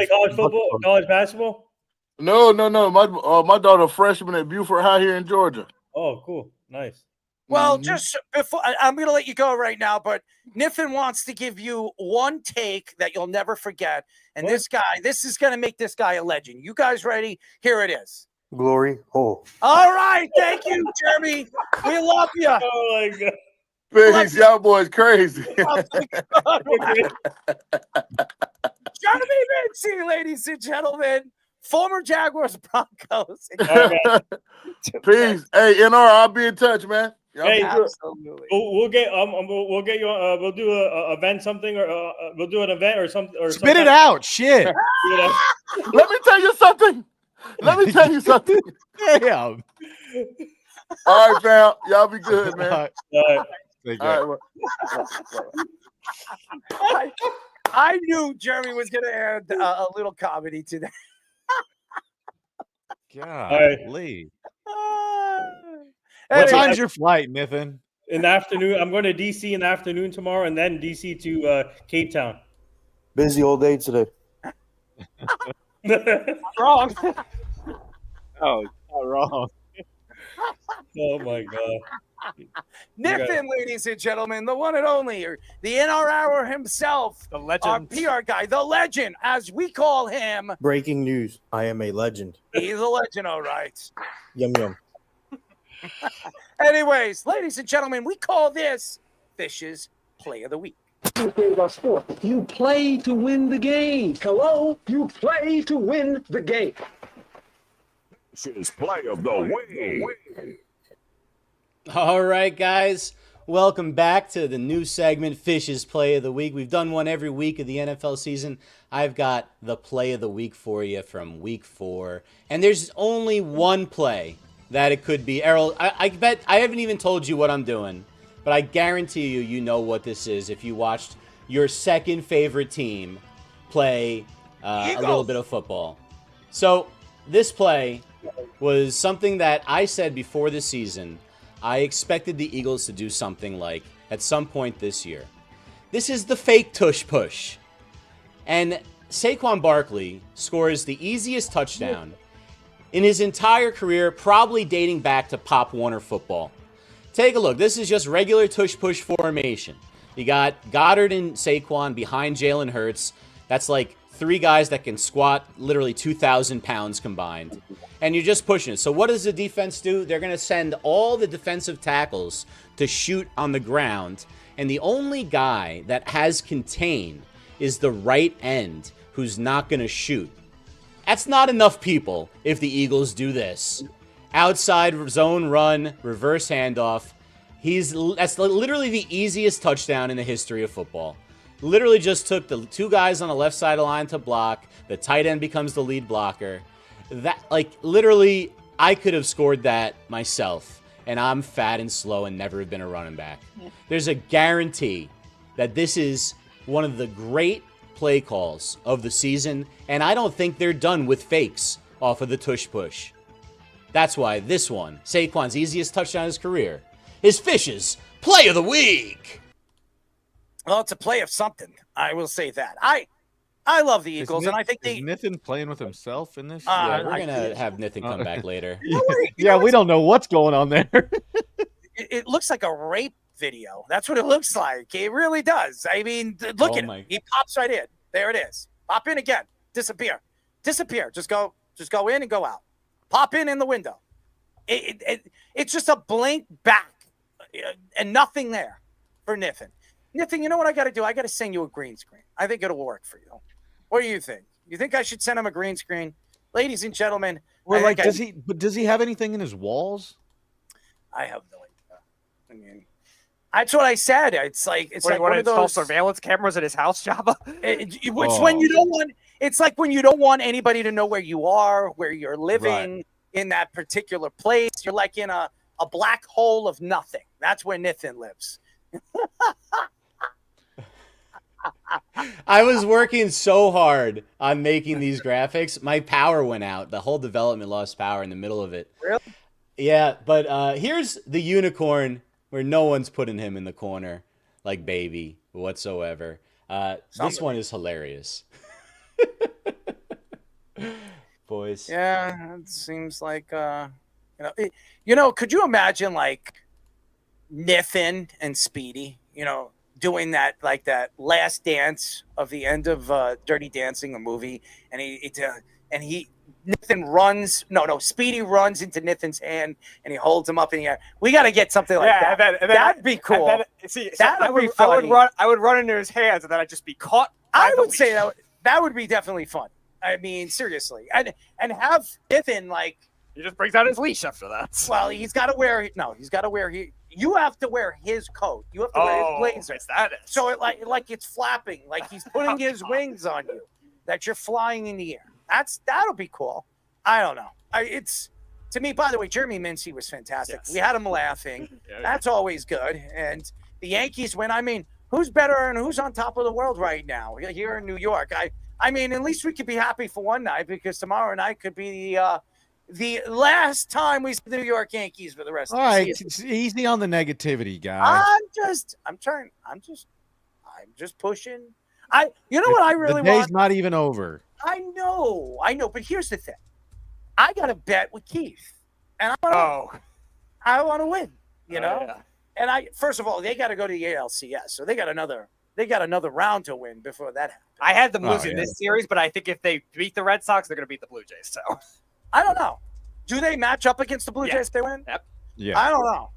college football, college basketball. No. My daughter freshman at Buford High here in Georgia. Oh, cool, nice. Well, just before I'm going to let you go right now, but Niffin wants to give you one take that you'll never forget. And this is going to make this guy a legend. You guys ready? Here it is. Glory hole. All right. Thank you, Jeremy. We love you. Oh, my God. Peace, y'all boys crazy. Jeremy Vinci, ladies and gentlemen. Former Jaguars, Broncos. Peace. Hey, NR, I'll be in touch, man. Hey, absolutely. We'll get you. We'll do a event something, or we'll do an event or something. Or Spit it out, shit. Let me tell you something. Damn. All right, fam. Y'all be good, man. All right. All right. I knew Jeremy was going to add a little comedy to that. Golly. What Anyway, time's your flight, Nathan? In the afternoon. I'm going to DC in the afternoon tomorrow, and then DC to Cape Town. Busy all day today. Wrong. Oh, not wrong. Oh my God. Niffin, ladies and gentlemen, the one and only, the NR Hour himself, the legend, our PR guy, the legend, as we call him. Breaking news. I am a legend. He's a legend, all right. Yum, yum. Anyways, ladies and gentlemen, we call this Fish's Play of the Week. You play to win the game. Hello? You play to win the game. Fish's Play of the Week. All right, guys. Welcome back to the new segment, Fish's Play of the Week. We've done one every week of the NFL season. I've got the Play of the Week for you from Week 4. And there's only one play that it could be. Errol, I bet I haven't even told you what I'm doing, but I guarantee you know what this is if you watched your second favorite team play a little bit of football. So this play was something that I said before the season I expected the Eagles to do something like at some point this year. This is the fake tush push. And Saquon Barkley scores the easiest touchdown in his entire career, probably dating back to Pop Warner football. Take a look. This is just regular tush push formation. You got Goddard and Saquon behind Jalen Hurts. That's like three guys that can squat literally 2,000 pounds combined. And you're just pushing it. So what does the defense do? They're going to send all the defensive tackles to shoot on the ground. And the only guy that has contained is the right end who's not going to shoot. That's not enough people if the Eagles do this. Outside zone run, reverse handoff. That's literally the easiest touchdown in the history of football. Literally just took the two guys on the left side of the line to block. The tight end becomes the lead blocker. That, like, literally, I could have scored that myself. And I'm fat and slow and never have been a running back. There's a guarantee that this is one of the great play calls of the season. And I don't think they're done with fakes off of the tush push. That's why this one, Saquon's easiest touchdown in his career, is Fish's Play of the Week. Well, it's a play of something. I will say that. I love the Eagles, and I think is Nathan playing with himself in this? Yeah, we're going to have Nathan come back later. Yeah, we don't know what's going on there. It looks like a rape video. That's what it looks like. It really does. I mean, look at him. He pops right in. There it is. Pop in again. Disappear. Just go in and go out. Pop in the window. It's just a blank back and nothing there. for Niffin. Niffin, you know what I got to do? I got to send you a green screen. I think it'll work for you. What do you think? You think I should send him a green screen? Ladies and gentlemen. Well, like, does he have anything in his walls? I have no idea. I mean, that's what I said. It's like one of those surveillance cameras at his house, Jabba. When you don't want. It's like when you don't want anybody to know where you are, where you're living in that particular place. You're like in a black hole of nothing. That's where Niffin lives. I was working so hard on making these graphics. My power went out. The whole development lost power in the middle of it. Really? Yeah, but here's the unicorn where no one's putting him in the corner like baby whatsoever. This one is hilarious. Boys. Yeah, it seems like could you imagine like Niffin and Speedy, doing that last dance of the end of Dirty Dancing, a movie, and Speedy runs into Niffin's hand and he holds him up in the air. We got to get something like that. That'd be cool. I would run into his hands and then I'd just be caught. I would say that would be definitely fun. I mean, seriously, and have Niffin he just brings out his leash after that. Well, you have to wear his coat. You have to wear his blazer. It's that. So like it's flapping, like he's putting his wings on you, that you're flying in the air. That'll be cool. I don't know. To me, by the way, Jeremy Mincy was fantastic. Yes. We had him laughing. That's always good. And the Yankees win. I mean, who's better and who's on top of the world right now here in New York? I mean, at least we could be happy for one night because tomorrow night could be the last time we see the New York Yankees for the rest of the season. All right, easy on the negativity, guys. I'm just pushing. What I really want? The day's not even over. I know, but here's the thing. I got a bet with Keith, and I want to win. And first of all, they got to go to the ALCS, so they got another round to win before that happens. I had them losing this series, but I think if they beat the Red Sox, they're going to beat the Blue Jays. So I don't know. Do they match up against the Blue Jays if they win? Yep. Yeah. I don't know.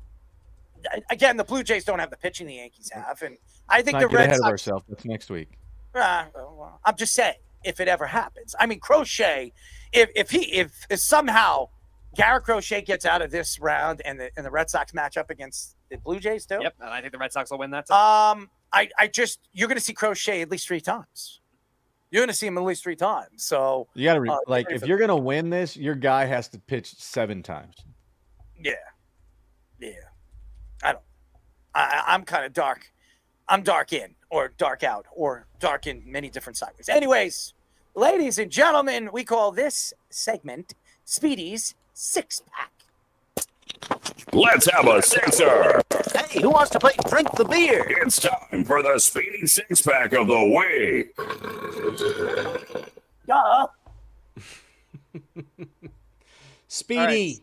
Again, the Blue Jays don't have the pitching the Yankees have, and I think the Red ahead Sox. Of ourselves. That's next week. Well, I'm just saying, if it ever happens. I mean, Crochet, if somehow Garrett Crochet gets out of this round and the Red Sox match up against the Blue Jays too. Yep, and I think the Red Sox will win that too. You're going to see Crochet at least 3 times. You're going to see him at least 3 times. So you got to if you're going to win this, your guy has to pitch 7 times. Yeah. I'm kind of dark. I'm dark in or dark out or dark in many different sideways. Anyways, ladies and gentlemen, we call this segment Speedy's Six Pack. Let's have a sixer. Hey, who wants to drink the beer? It's time for the Speedy Six Pack of the week. Speedy,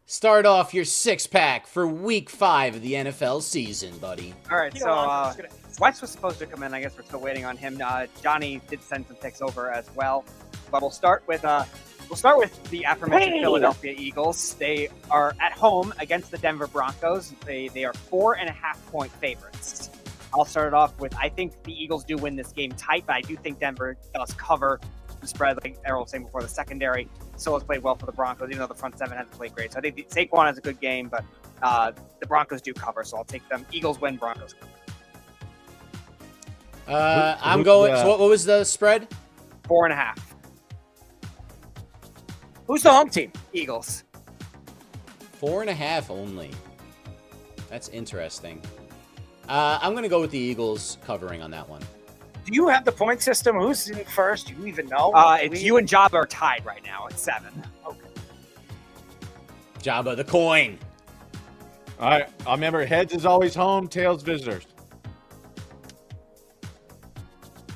start off your 6-pack for week 5 of the NFL season, buddy. All right, so Wes was supposed to come in. I guess we're still waiting on him. Johnny did send some picks over as well, but we'll start with the aforementioned Philadelphia Eagles. They are at home against the Denver Broncos. They are 4.5-point favorites. I'll start it off with I think the Eagles do win this game tight, but I do think Denver does cover the spread. Like Errol was saying before, the secondary still has played well for the Broncos, even though the front seven hasn't played great. So I think Saquon has a good game, but the Broncos do cover, so I'll take them. Eagles win, Broncos cover. I'm going. So what was the spread? 4.5. Who's the home team? Eagles. 4.5 only. That's interesting. I'm going to go with the Eagles covering on that one. Do you have the point system? Who's in first? Do you even know? You and Jabba are tied right now at 7. Okay. Jabba, the coin. All right. I remember heads is always home, tails visitors.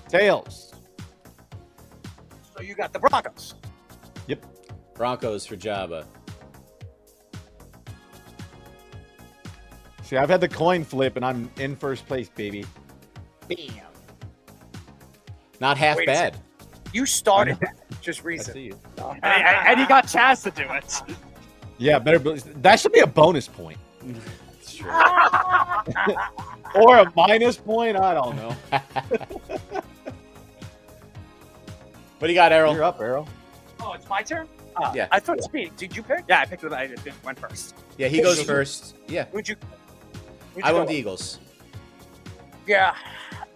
Tails. So you got the Broncos. Yep. Broncos for Jabba. See, I've had the coin flip, and I'm in first place, baby. Bam. Not half bad. You started that just recently. And he got Chaz to do it. Yeah, better. That should be a bonus point. It's true. Or a minus point? I don't know. What do you got, Errol? You're up, Errol. Oh, it's my turn? Yeah. I thought speed. Did you pick? Yeah, I picked it. I went first. Yeah, he goes first. Yeah. Who'd you I go went the with? Eagles. Yeah.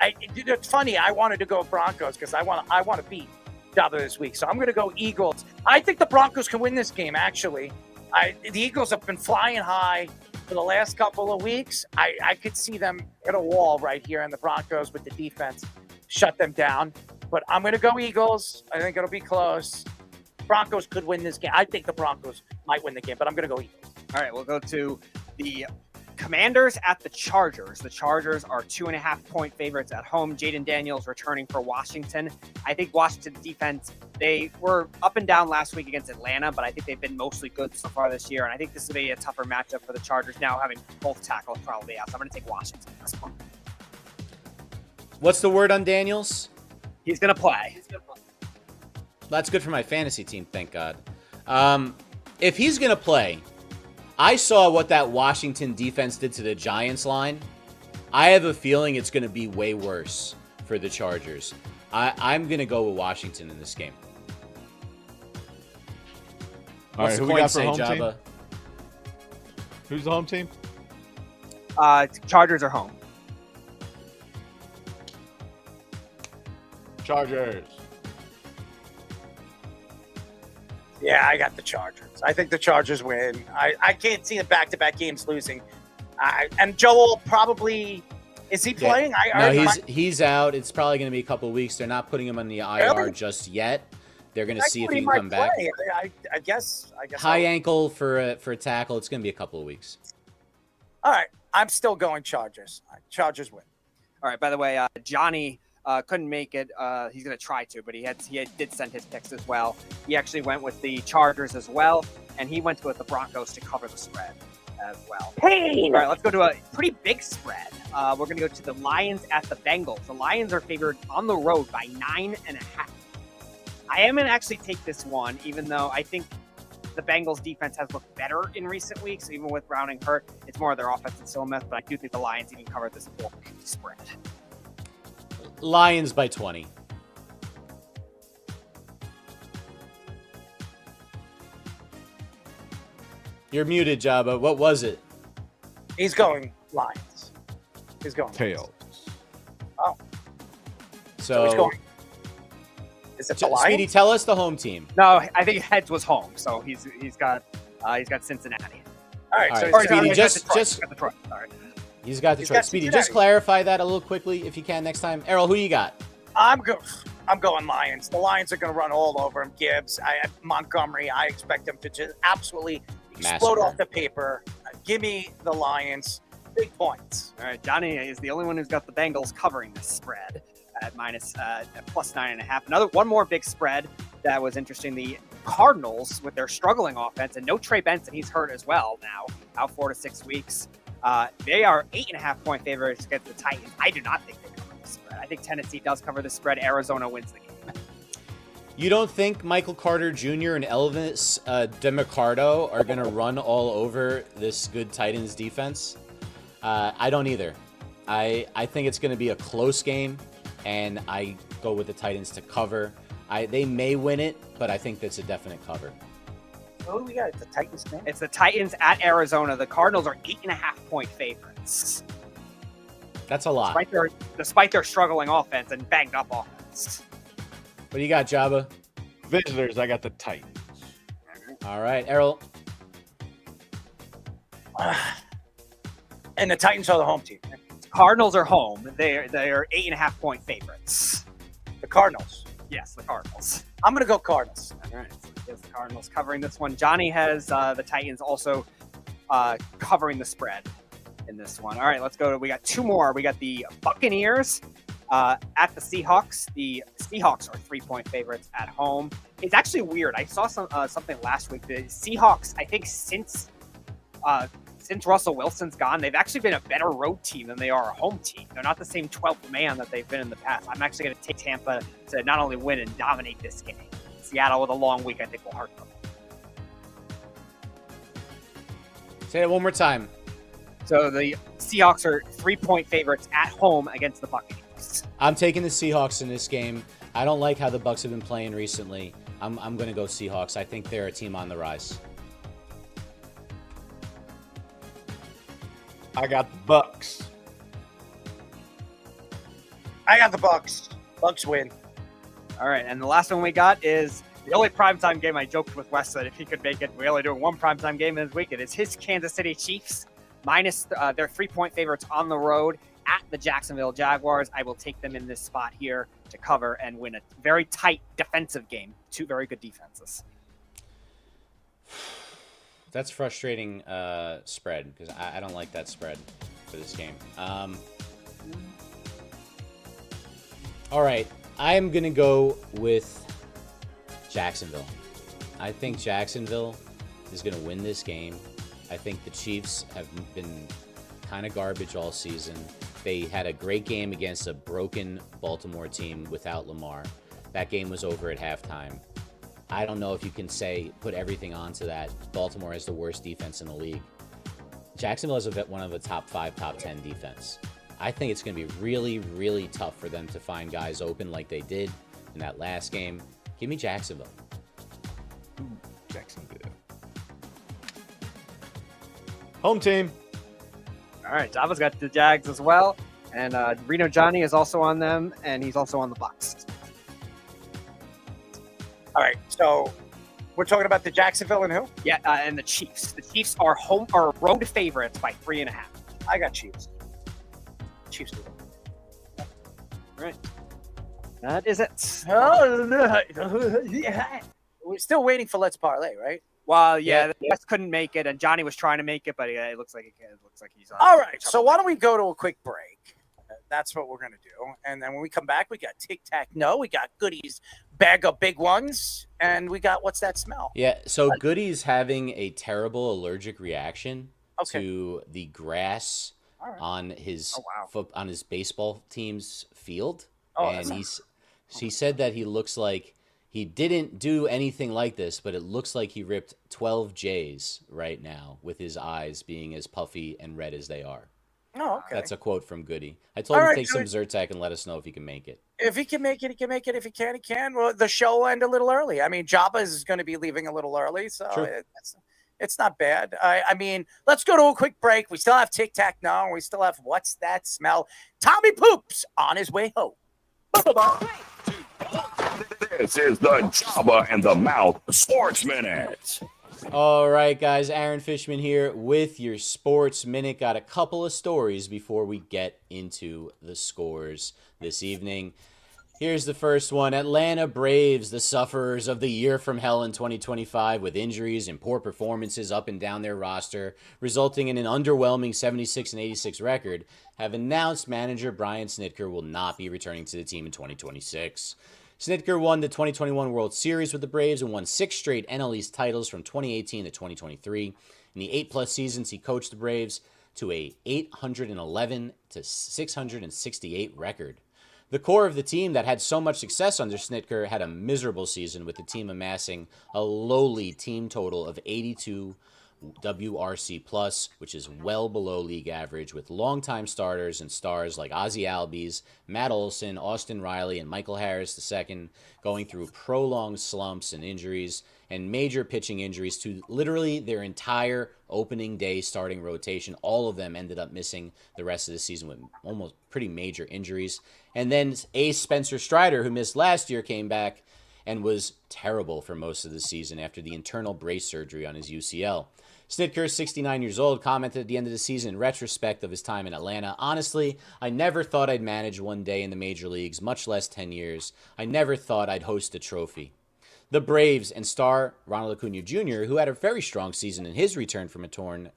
It's funny. I wanted to go Broncos because I want to beat Java this week. So I'm going to go Eagles. I think the Broncos can win this game, actually. The Eagles have been flying high for the last couple of weeks. I could see them hit a wall right here, and the Broncos with the defense shut them down. But I'm going to go Eagles. I think it'll be close. Broncos could win this game. I think the Broncos might win the game, but I'm going to go Eagles. All right, we'll go to the Commanders at the Chargers. The Chargers are 2.5-point favorites at home. Jaden Daniels returning for Washington. I think Washington defense, they were up and down last week against Atlanta, but I think they've been mostly good so far this year. And I think this will be a tougher matchup for the Chargers now, having both tackles probably out. So I'm going to take Washington this one. What's the word on Daniels? He's going to play. That's good for my fantasy team, thank God. If he's going to play, I saw what that Washington defense did to the Giants line. I have a feeling it's going to be way worse for the Chargers. I'm going to go with Washington in this game. All right, who we got for home team? Who's the home team? Chargers are home. Chargers. Yeah, I got the Chargers. I think the Chargers win. I can't see the back-to-back games losing. And Joel probably is he playing? He's out. It's probably going to be a couple of weeks. They're not putting him on the IR Really? just yet. They're going to see if he can might come back. play. I guess. High ankle for a tackle. It's going to be a couple of weeks. All right, I'm still going Chargers. All right, Chargers win. All right, by the way, Johnny couldn't make it. He's going to try to, but he did send his picks as well. He actually went with the Chargers as well, and he went with the Broncos to cover the spread as well. Hey! All right, let's go to a pretty big spread. We're going to go to the Lions at the Bengals. The Lions are favored on the road by 9.5. I am going to actually take this one, even though I think the Bengals defense has looked better in recent weeks, even with Browning hurt. It's more of their offense than Silmeth, but I do think the Lions even cover this full spread. Lions by 20. You're muted, Jabba. What was it? He's going Lions. He's going Tails. Oh. So he's going. Is it the Lions? Speedy, tell us the home team. No, I think Heads was home, so he's got Cincinnati. All right, so Speedy, he's got Detroit. Sorry. He's got Detroit. got Speedy, Cincinnati. just clarify that a little quickly if you can next time. Errol, who you got? I'm going Lions. The Lions are going to run all over him. Gibbs, Montgomery. I expect them to just absolutely explode Massacre. off the paper. Give me the Lions. Big points. All right, Johnny is the only one who's got the Bengals covering this spread at plus 9.5. One more big spread that was interesting. The Cardinals with their struggling offense and no Trey Benson, he's hurt as well now, out 4 to 6 weeks. They are 8.5-point favorites against the Titans. I do not think they cover the spread. I think Tennessee does cover the spread. Arizona wins the game. You don't think Michael Carter Jr. and Elvis DeMarcado are going to run all over this good Titans defense? I don't either. I think it's going to be a close game, and I go with the Titans to cover. They may win it, but I think that's a definite cover. Oh, we got the Titans, man. It's the Titans at Arizona. The Cardinals are 8.5-point favorites. That's a lot. Despite their struggling offense and banged up offense. What do you got, Jabba? Visitors, I got the Titans. All right, Errol. And the Titans are the home team. Cardinals are home. They are 8.5-point favorites. The Cardinals. Yes, the Cardinals. I'm going to go Cardinals. All right. So he has the Cardinals covering this one. Johnny has the Titans also covering the spread in this one. All right, let's go. We got two more. We got the Buccaneers at the Seahawks. The Seahawks are 3-point favorites at home. It's actually weird. I saw something last week. The Seahawks, I think since Russell Wilson's gone, they've actually been a better road team than they are a home team. They're not the same 12th man that they've been in the past. I'm actually going to take Tampa to not only win and dominate this game. Seattle with a long week, I think, will hurt them. Say it one more time. So the Seahawks are 3-point favorites at home against the Buccaneers. I'm taking the Seahawks in this game. I don't like how the Bucs have been playing recently. I'm going to go Seahawks. I think they're a team on the rise. I got the Bucks. I got the Bucks. Bucks win. All right, and the last one we got is the only primetime game. I joked with Wes that if he could make it, we're only doing one primetime game this week. It is his Kansas City Chiefs minus their 3-point favorites on the road at the Jacksonville Jaguars. I will take them in this spot here to cover and win a very tight defensive game. Two very good defenses. That's frustrating spread because I don't like that spread for this game. All right, I'm going to go with Jacksonville. I think Jacksonville is going to win this game. I think the Chiefs have been kind of garbage all season. They had a great game against a broken Baltimore team without Lamar. That game was over at halftime. I don't know if you can put everything onto that. Baltimore has the worst defense in the league. Jacksonville is one of the top 5, top 10 defense. I think it's going to be really, really tough for them to find guys open like they did in that last game. Give me Jacksonville. Jacksonville. Home team. All right, Java's got the Jags as well, and Reno Johnny is also on them, and he's also on the Bucs. All right, so we're talking about the Jacksonville and who? Yeah, and the Chiefs. The Chiefs are road favorites by 3.5. I got Chiefs. Chiefs. All right, that is it. Oh, yeah. We're still waiting for Let's Parlay, right? Well, yeah, the West couldn't make it, and Johnny was trying to make it, but it looks like he's on. All right, so why don't we go to a quick break? That's what we're going to do. And then when we come back, we got Tic Tac No, we got Goodies, Bag of Big Ones, and we got What's That Smell? Yeah, so Goody's having a terrible allergic reaction to the grass on his on his baseball team's field. And he said that he looks like he didn't do anything like this, but it looks like he ripped 12 J's right now with his eyes being as puffy and red as they are. Oh, okay. That's a quote from Goody. I told him to take some Zyrtec and let us know if he can make it. If he can make it, he can make it. If he can, he can. Well, the show will end a little early. I mean, Jabba is going to be leaving a little early, so it's not bad. I mean, let's go to a quick break. We still have Tic Tac now. We still have What's That Smell? Tommy Poops on his way home. This is the Jabba and the Mouth Sports Minute. All right, guys. Aaron Fishman here with your Sports Minute. Got a couple of stories before we get into the scores this evening. Here's the first one. Atlanta Braves, the sufferers of the year from hell in 2025 with injuries and poor performances up and down their roster, resulting in an underwhelming 76-86 record, have announced manager Brian Snitker will not be returning to the team in 2026. Snitker won the 2021 World Series with the Braves and won 6 straight NL East titles from 2018 to 2023. In the 8+ seasons he coached the Braves to a 811 to 668 record. The core of the team that had so much success under Snitker had a miserable season, with the team amassing a lowly team total of 82 WRC+, which is well below league average, with longtime starters and stars like Ozzie Albies, Matt Olson, Austin Riley, and Michael Harris II going through prolonged slumps and injuries and major pitching injuries to literally their entire opening day starting rotation. All of them ended up missing the rest of the season with almost pretty major injuries. And then ace Spencer Strider, who missed last year, came back and was terrible for most of the season after the internal brace surgery on his UCL. Snitker, 69 years old, commented at the end of the season in retrospect of his time in Atlanta, "Honestly, I never thought I'd manage one day in the major leagues, much less 10 years. I never thought I'd host a trophy." The Braves and star Ronald Acuna Jr., who had a very strong season in his return from a torn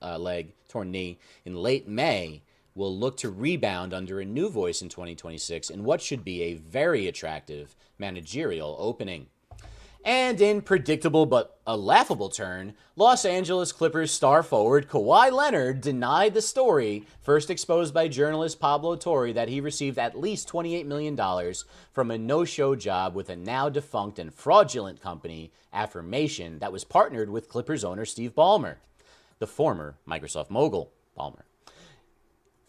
knee in late May, will look to rebound under a new voice in 2026 in what should be a very attractive managerial opening. And in predictable but a laughable turn, Los Angeles Clippers star forward Kawhi Leonard denied the story first exposed by journalist Pablo Torre that he received at least $28 million from a no-show job with a now-defunct and fraudulent company, Affirmation, that was partnered with Clippers owner Steve Ballmer, the former Microsoft mogul Ballmer.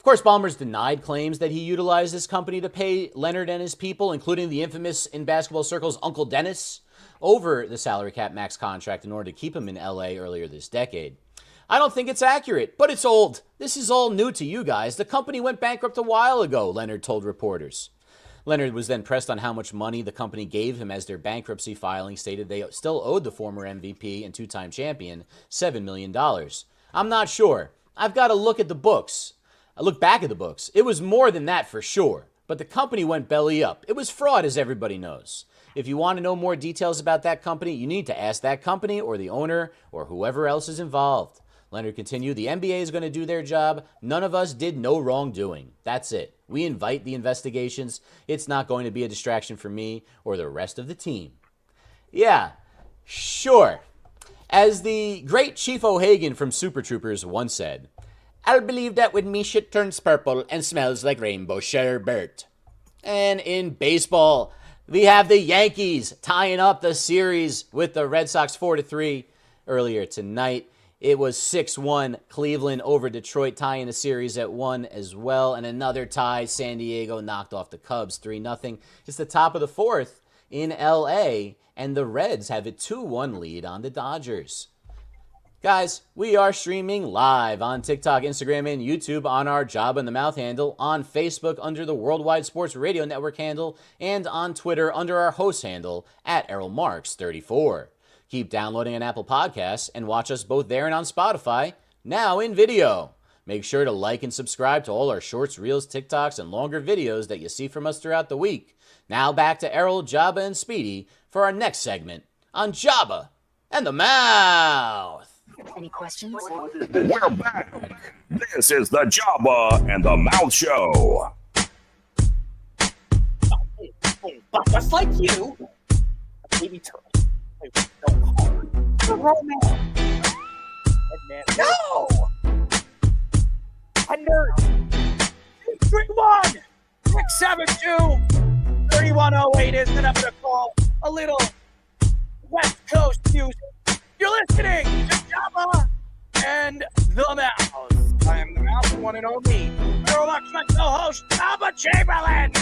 course, Ballmer's denied claims that he utilized this company to pay Leonard and his people, including the infamous in basketball circles Uncle Dennis, over the salary cap max contract in order to keep him in LA earlier this decade. I don't think it's accurate, but it's old. This is all new to you guys. The company went bankrupt a while ago, Leonard told reporters. Leonard was then pressed on how much money the company gave him as their bankruptcy filing stated they still owed the former MVP and two-time champion $7 million. I'm not sure. I've got to look at the books. I look back at the books. It was more than that for sure. But the company went belly up. It was fraud, as everybody knows. If you want to know more details about that company, you need to ask that company or the owner or whoever else is involved. Leonard continued, the NBA is going to do their job. None of us did no wrongdoing. That's it. We invite the investigations. It's not going to be a distraction for me or the rest of the team. Yeah, sure. As the great Chief O'Hagan from Super Troopers once said, I'll believe that when me shit turns purple and smells like rainbow sherbet. And in baseball, we have the Yankees tying up the series with the Red Sox 4-3 earlier tonight. It was 6-1 Cleveland over Detroit, tying the series at 1 as well. And another tie, San Diego knocked off the Cubs 3-0. It's the top of the fourth in LA, and the Reds have a 2-1 lead on the Dodgers. Guys, we are streaming live on TikTok, Instagram, and YouTube on our Job in the Mouth handle, on Facebook under the Worldwide Sports Radio Network handle, and on Twitter under our host handle at ErrolMarks34. Keep downloading on Apple Podcasts and watch us both there and on Spotify, now in video. Make sure to like and subscribe to all our shorts, reels, TikToks, and longer videos that you see from us throughout the week. Now back to Errol, Jabba, and Speedy for our next segment on Jabba and the Mouth. Any questions? We're back. This is the Jabba and the Mouth Show. But just like you, a baby turtle. No! Under 3-1 672 3108 is the number to call. A little West Coast music. You're listening to Jabba and the Mouth. I am the Mouth, the one and only. Errol Marks, my co-host, Jabba Chamberlain.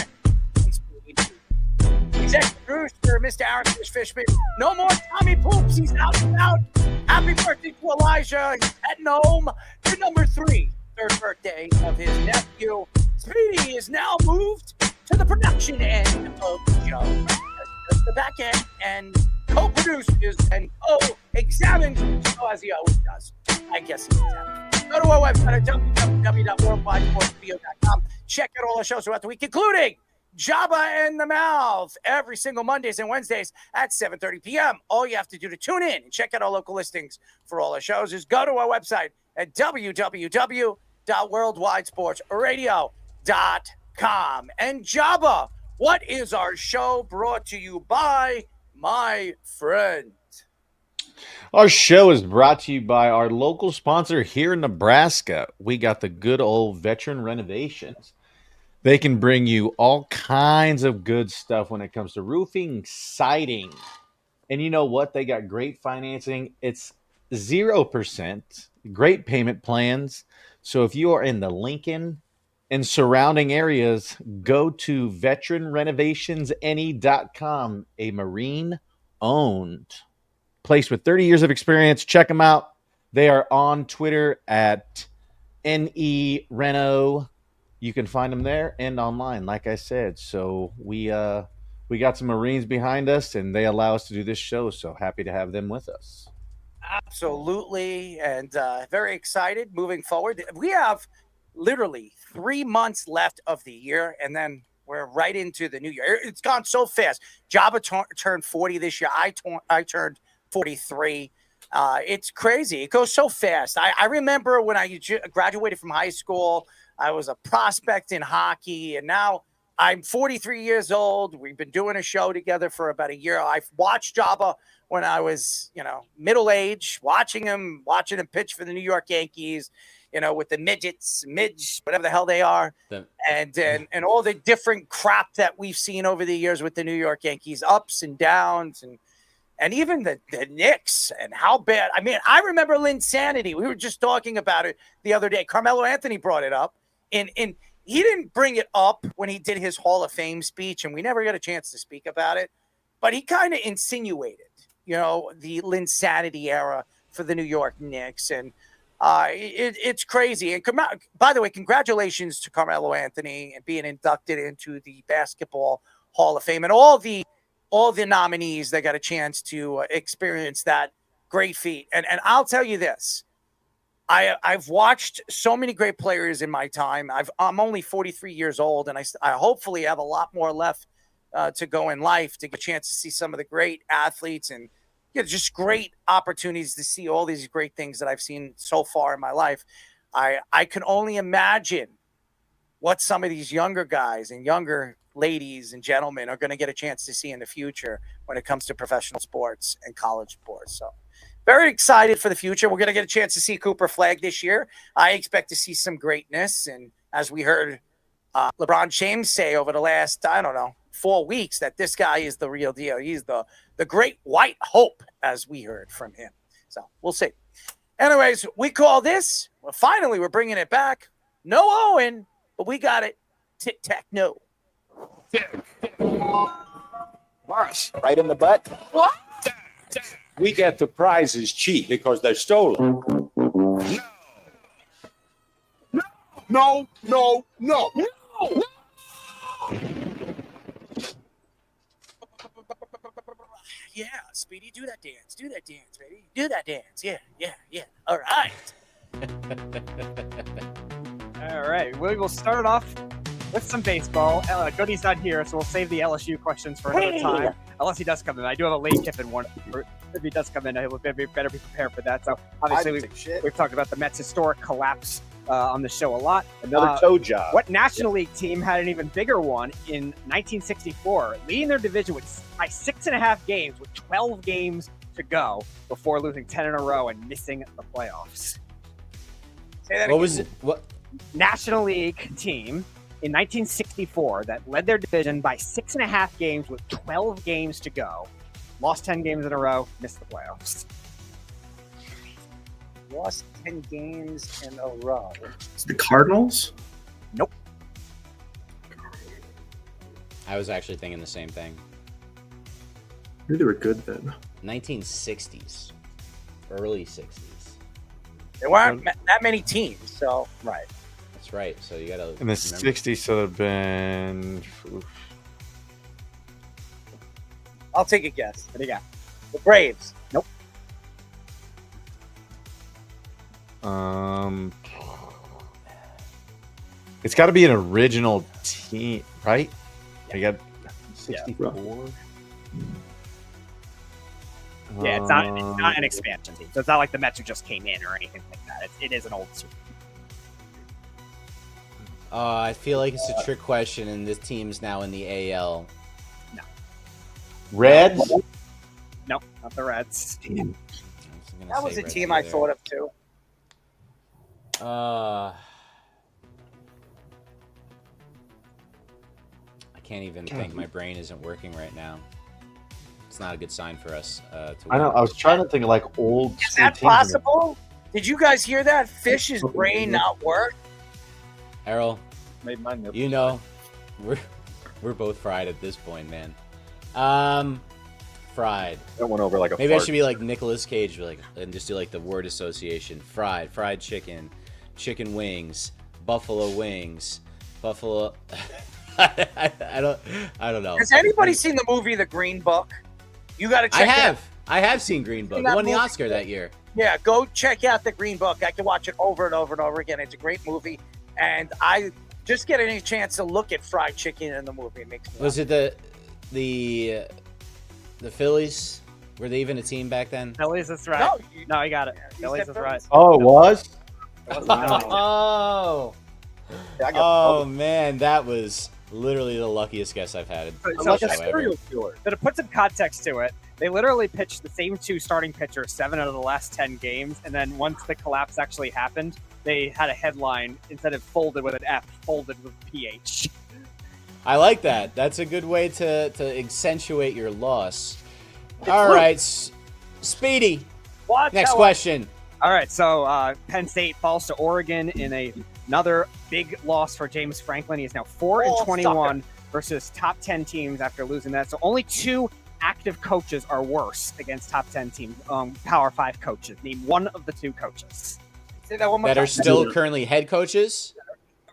Executive producer, Mr. Aaron Fishman. No more Tommy Poops. He's out and out. Happy birthday to Elijah. He's heading home to number 3. Third birthday of his nephew. Speedy is now moved to the production end of the show. The back end and co-produces and co-examines the show as he always does. I guess he does. Go to our website at www.worldwidesportsvideo.com. Check out all our shows throughout the week, including Jabba and the Mouth every single Mondays and Wednesdays at 7:30 p.m. All you have to do to tune in and check out our local listings for all our shows is go to our website at www.worldwidesportsradio.com. And Jabba, what is our show brought to you by, my friend? Our show is brought to you by our local sponsor here in Nebraska. We got the good old Veteran Renovations. They can bring you all kinds of good stuff when it comes to roofing, siding. And you know what? They got great financing. It's 0%, great payment plans. So if you are in the Lincoln and surrounding areas, go to veteranrenovationsne.com, a Marine-owned place with 30 years of experience. Check them out. They are on Twitter at NEReno. You can find them there and online, like I said. So we got some Marines behind us, and they allow us to do this show. So happy to have them with us. Absolutely, and very excited moving forward. We have literally 3 months left of the year, and then we're right into the new year. It's gone so fast. Jabba turned 40 this year. I turned 43. It's crazy. It goes so fast. I remember when I graduated from high school, I was a prospect in hockey, and now I'm 43 years old. We've been doing a show together for about a year. I've watched Jabba when I was, middle age, watching him pitch for the New York Yankees, with the midgets, whatever the hell they are, and all the different crap that we've seen over the years with the New York Yankees, ups and downs, and even the Knicks and how bad. I mean, I remember Linsanity. We were just talking about it the other day. Carmelo Anthony brought it up. and he didn't bring it up when he did his Hall of Fame speech, and we never got a chance to speak about it, but he kind of insinuated, the Linsanity era for the New York Knicks, and it's crazy. And by the way, congratulations to Carmelo Anthony and being inducted into the Basketball Hall of Fame, and all the nominees that got a chance to experience that great feat. And I'll tell you this. I've watched so many great players in my time. I'm only 43 years old, and I hopefully have a lot more left to go in life to get a chance to see some of the great athletes and just great opportunities to see all these great things that I've seen so far in my life. I can only imagine what some of these younger guys and younger ladies and gentlemen are going to get a chance to see in the future when it comes to professional sports and college sports. So very excited for the future. We're going to get a chance to see Cooper Flagg this year. I expect to see some greatness. And as we heard LeBron James say over the last, 4 weeks, that this guy is the real deal. He's the great white hope, as we heard from him. So we'll see. Anyways, we call this, finally, we're bringing it back. No Owen, but we got it. Tic-tac-no. Morris, right in the butt. What? We get the prizes cheap because they're stolen. No. Yeah, Speedy, do that dance. Do that dance, baby. Do that dance. Yeah. All right. All right. We will start it off with some baseball. Goody's not here, so we'll save the LSU questions for another time. Unless he does come in. I do have a Lane Kiffin one. If he does come in, he'll better be prepared for that. So obviously we've talked about the Mets' historic collapse on the show a lot. Another toe job. What National League team had an even bigger one in 1964, leading their division by 6.5 games with 12 games to go before losing 10 in a row and missing the playoffs? Say that What again. was it? What? National League team in 1964 that led their division by 6.5 games with 12 games to go, lost 10 games in a row, missed the playoffs. Lost 10 games in a row. It's the Cardinals? Nope. I was actually thinking the same thing. Maybe they were good then. 1960s. Early 60s. There weren't that many teams, so right. That's right. So you got to. In the 60s, so it would have been. I'll take a guess. What do you got? The Braves. Nope. It's got to be an original team, right? I got 64. Yeah, it's not an expansion team. So it's not like the Mets who just came in or anything like that. It is an old team. I feel like it's a trick question, and this team's now in the AL. No. Reds? Nope, not the Reds. That was a team I thought of too. I can't even think. My brain isn't working right now. It's not a good sign for us. I know. I was trying to think of like old. Is that possible? Did you guys hear that? Fish's brain not work? Errol, made mine. You know, we're both fried at this point, man. Fried. That went over like a. Maybe fart. I should be like Nicolas Cage, and just do like the word association. Fried chicken, chicken wings, buffalo wings, buffalo. I don't know. Has anybody seen the movie The Green Book? You got to check it out. I have seen Green Book. It won the Oscar that year. Yeah, go check out The Green Book. I can watch it over and over and over again. It's a great movie. And I just get any chance to look at fried chicken in the movie. It makes me Was it the Phillies? Were they even a team back then? Phillies, that's right. No, I got it. Phillies is right. Oh, it was? Oh man, that was literally the luckiest guess I've had. So to put some context to it, they literally pitched the same two starting pitchers 7 out of the last 10 games, and then once the collapse actually happened, they had a headline instead of folded with an F, folded with PH. I like that. That's a good way to accentuate your loss. All right, Speedy. Next question. All right, so Penn State falls to Oregon in another big loss for James Franklin. He is now 4-21 versus top 10 teams after losing that. So only 2 active coaches are worse against top 10 teams, Power 5 coaches. Name one of the 2 coaches. Say that one more That time. are still currently head coaches?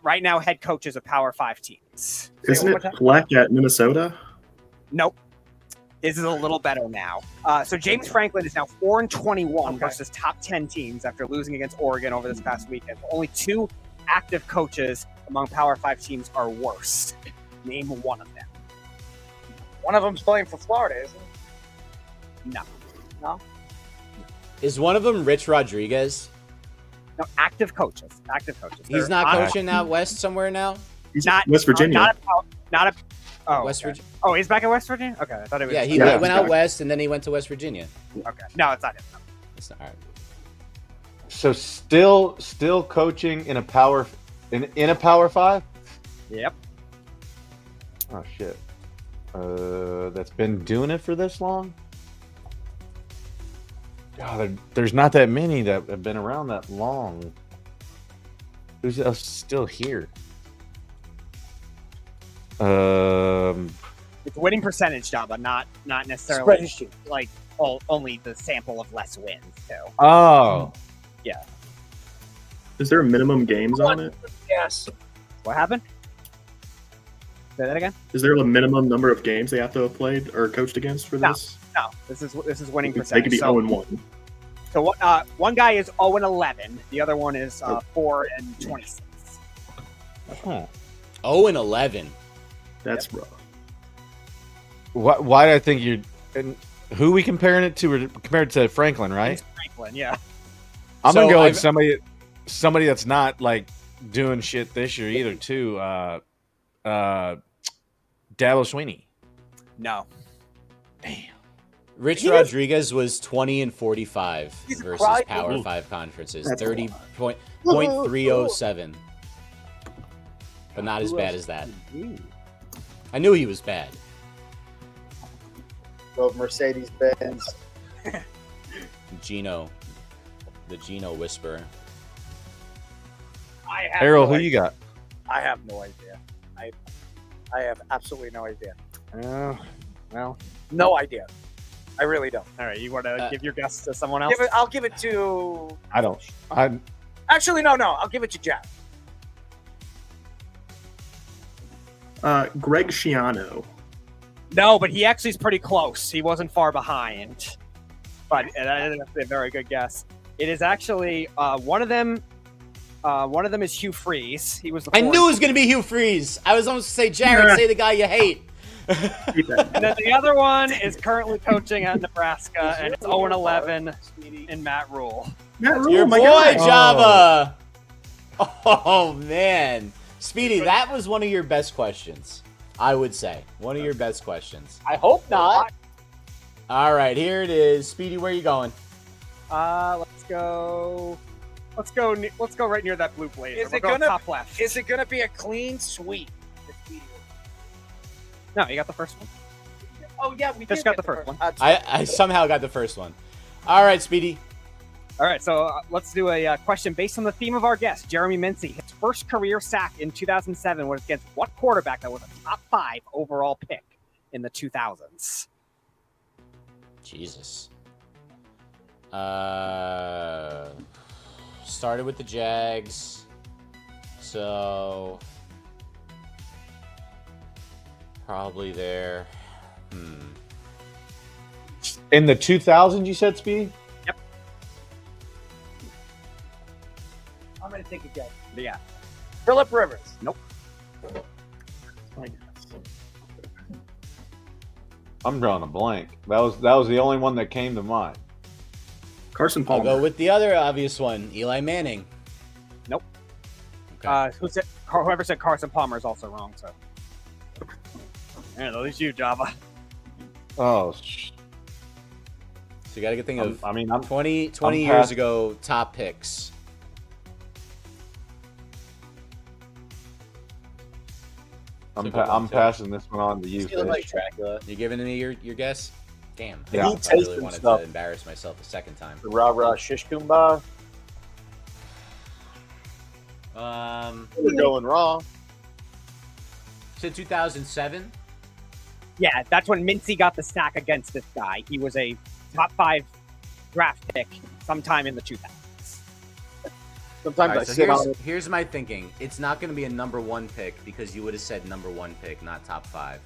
Right now, head coaches of Power 5 teams. Isn't it Fleck at Minnesota? Nope. This is a little better now. So James Franklin is now 4-21 versus top 10 teams after losing against Oregon over this past weekend. Only 2 active coaches among Power 5 teams are worse. Name one of them. One of them's playing for Florida, isn't he? No. No? Is one of them Rich Rodriguez? No, active coaches. Active coaches. He's not coaching out west somewhere now? He's not West Virginia. West Virginia. Oh, he's back at West Virginia? Okay, I thought it was. Yeah, he went out west and then he went to West Virginia. Okay. No, it's not him. It's not, all right. So still coaching in a power in a Power 5? Yep. Oh shit. That's been doing it for this long? God, there's not that many that have been around that long. Who's else still here? It's winning percentage, Jabba, not necessarily Spreadsheet. like only the sample of less wins too. Oh. Yeah. Is there minimum games on it? Yes. What happened? Say that again. Is there a minimum number of games they have to have played or coached against for this? No, this is winning They percentage. could be 0-1. So one guy is 0-11. The other one is 4-26. Huh. 0-11. That's rough. Why do I think you're? And who are we comparing it to? We're compared to Franklin, right? Franklin, yeah. I'm So gonna go with somebody that's not like doing shit this year either. Too. Dabo Sweeney. No. Rich Rodriguez was 20-45 versus cry- Power 5 conferences. That's a 30.307. But not as bad as that. I knew he was bad. Drove Mercedes-Benz. Gino. The Gino Whisperer. I have Errol, no who idea. you got? I have no idea. I have absolutely no idea. Well, No idea. I really don't. all right. You want to give your guess to someone else? I'll give it to. I don't. I Actually, no. I'll give it to Jack. Greg Schiano. No, but he actually is pretty close. He wasn't far behind. But that's a very good guess. It is actually one of them. One of them is Hugh Freeze. He was. I knew it was going to be Hugh Freeze. I was almost to say, Jared, say the guy you hate. And then the other one is currently coaching at Nebraska, and it's 0-11 in Matt Rule. Your boy, Java. Oh, man. Speedy, that was one of your best questions, I would say. One of your best questions. I hope not. All right, here it is. Speedy, where are you going? Let's go right near that blue blazer. Is We'll it go gonna top left? Is it gonna be a clean sweep? No, you got the first one. Oh yeah, we Just did got the first one. I somehow got the first one. All right, Speedy. All right, so let's do a question based on the theme of our guest, Jeremy Mincy. His first career sack in 2007 was against what quarterback that was a top 5 overall pick in the 2000s? Jesus. Started with the Jags. So probably there. in the 2000s, you said, Speedy? Yep. I'm gonna take a guess. Yeah. Phillip Rivers. Nope. I'm drawing a blank. That was the only one that came to mind. Carson I'll Palmer. go with the other obvious one, Eli Manning. Nope. Okay. Whoever said Carson Palmer is also wrong. So, yeah, at least you, Java. Oh, So you got to get thinking of. I'm 20 I'm years past- ago, top picks. I'm good one, I'm too. passing this one on to you. Feeling like Fish. Dracula. You giving me your guess? Damn. Yeah. I really wanted to embarrass myself a second time. The rah rah shish kumbah. We're going wrong. To 2007. Yeah, that's when Mincy got the sack against this guy. He was a top 5 draft pick sometime in the 2000s. Sometimes so here's my thinking. It's not going to be a number 1 pick because you would have said number 1 pick, not top 5.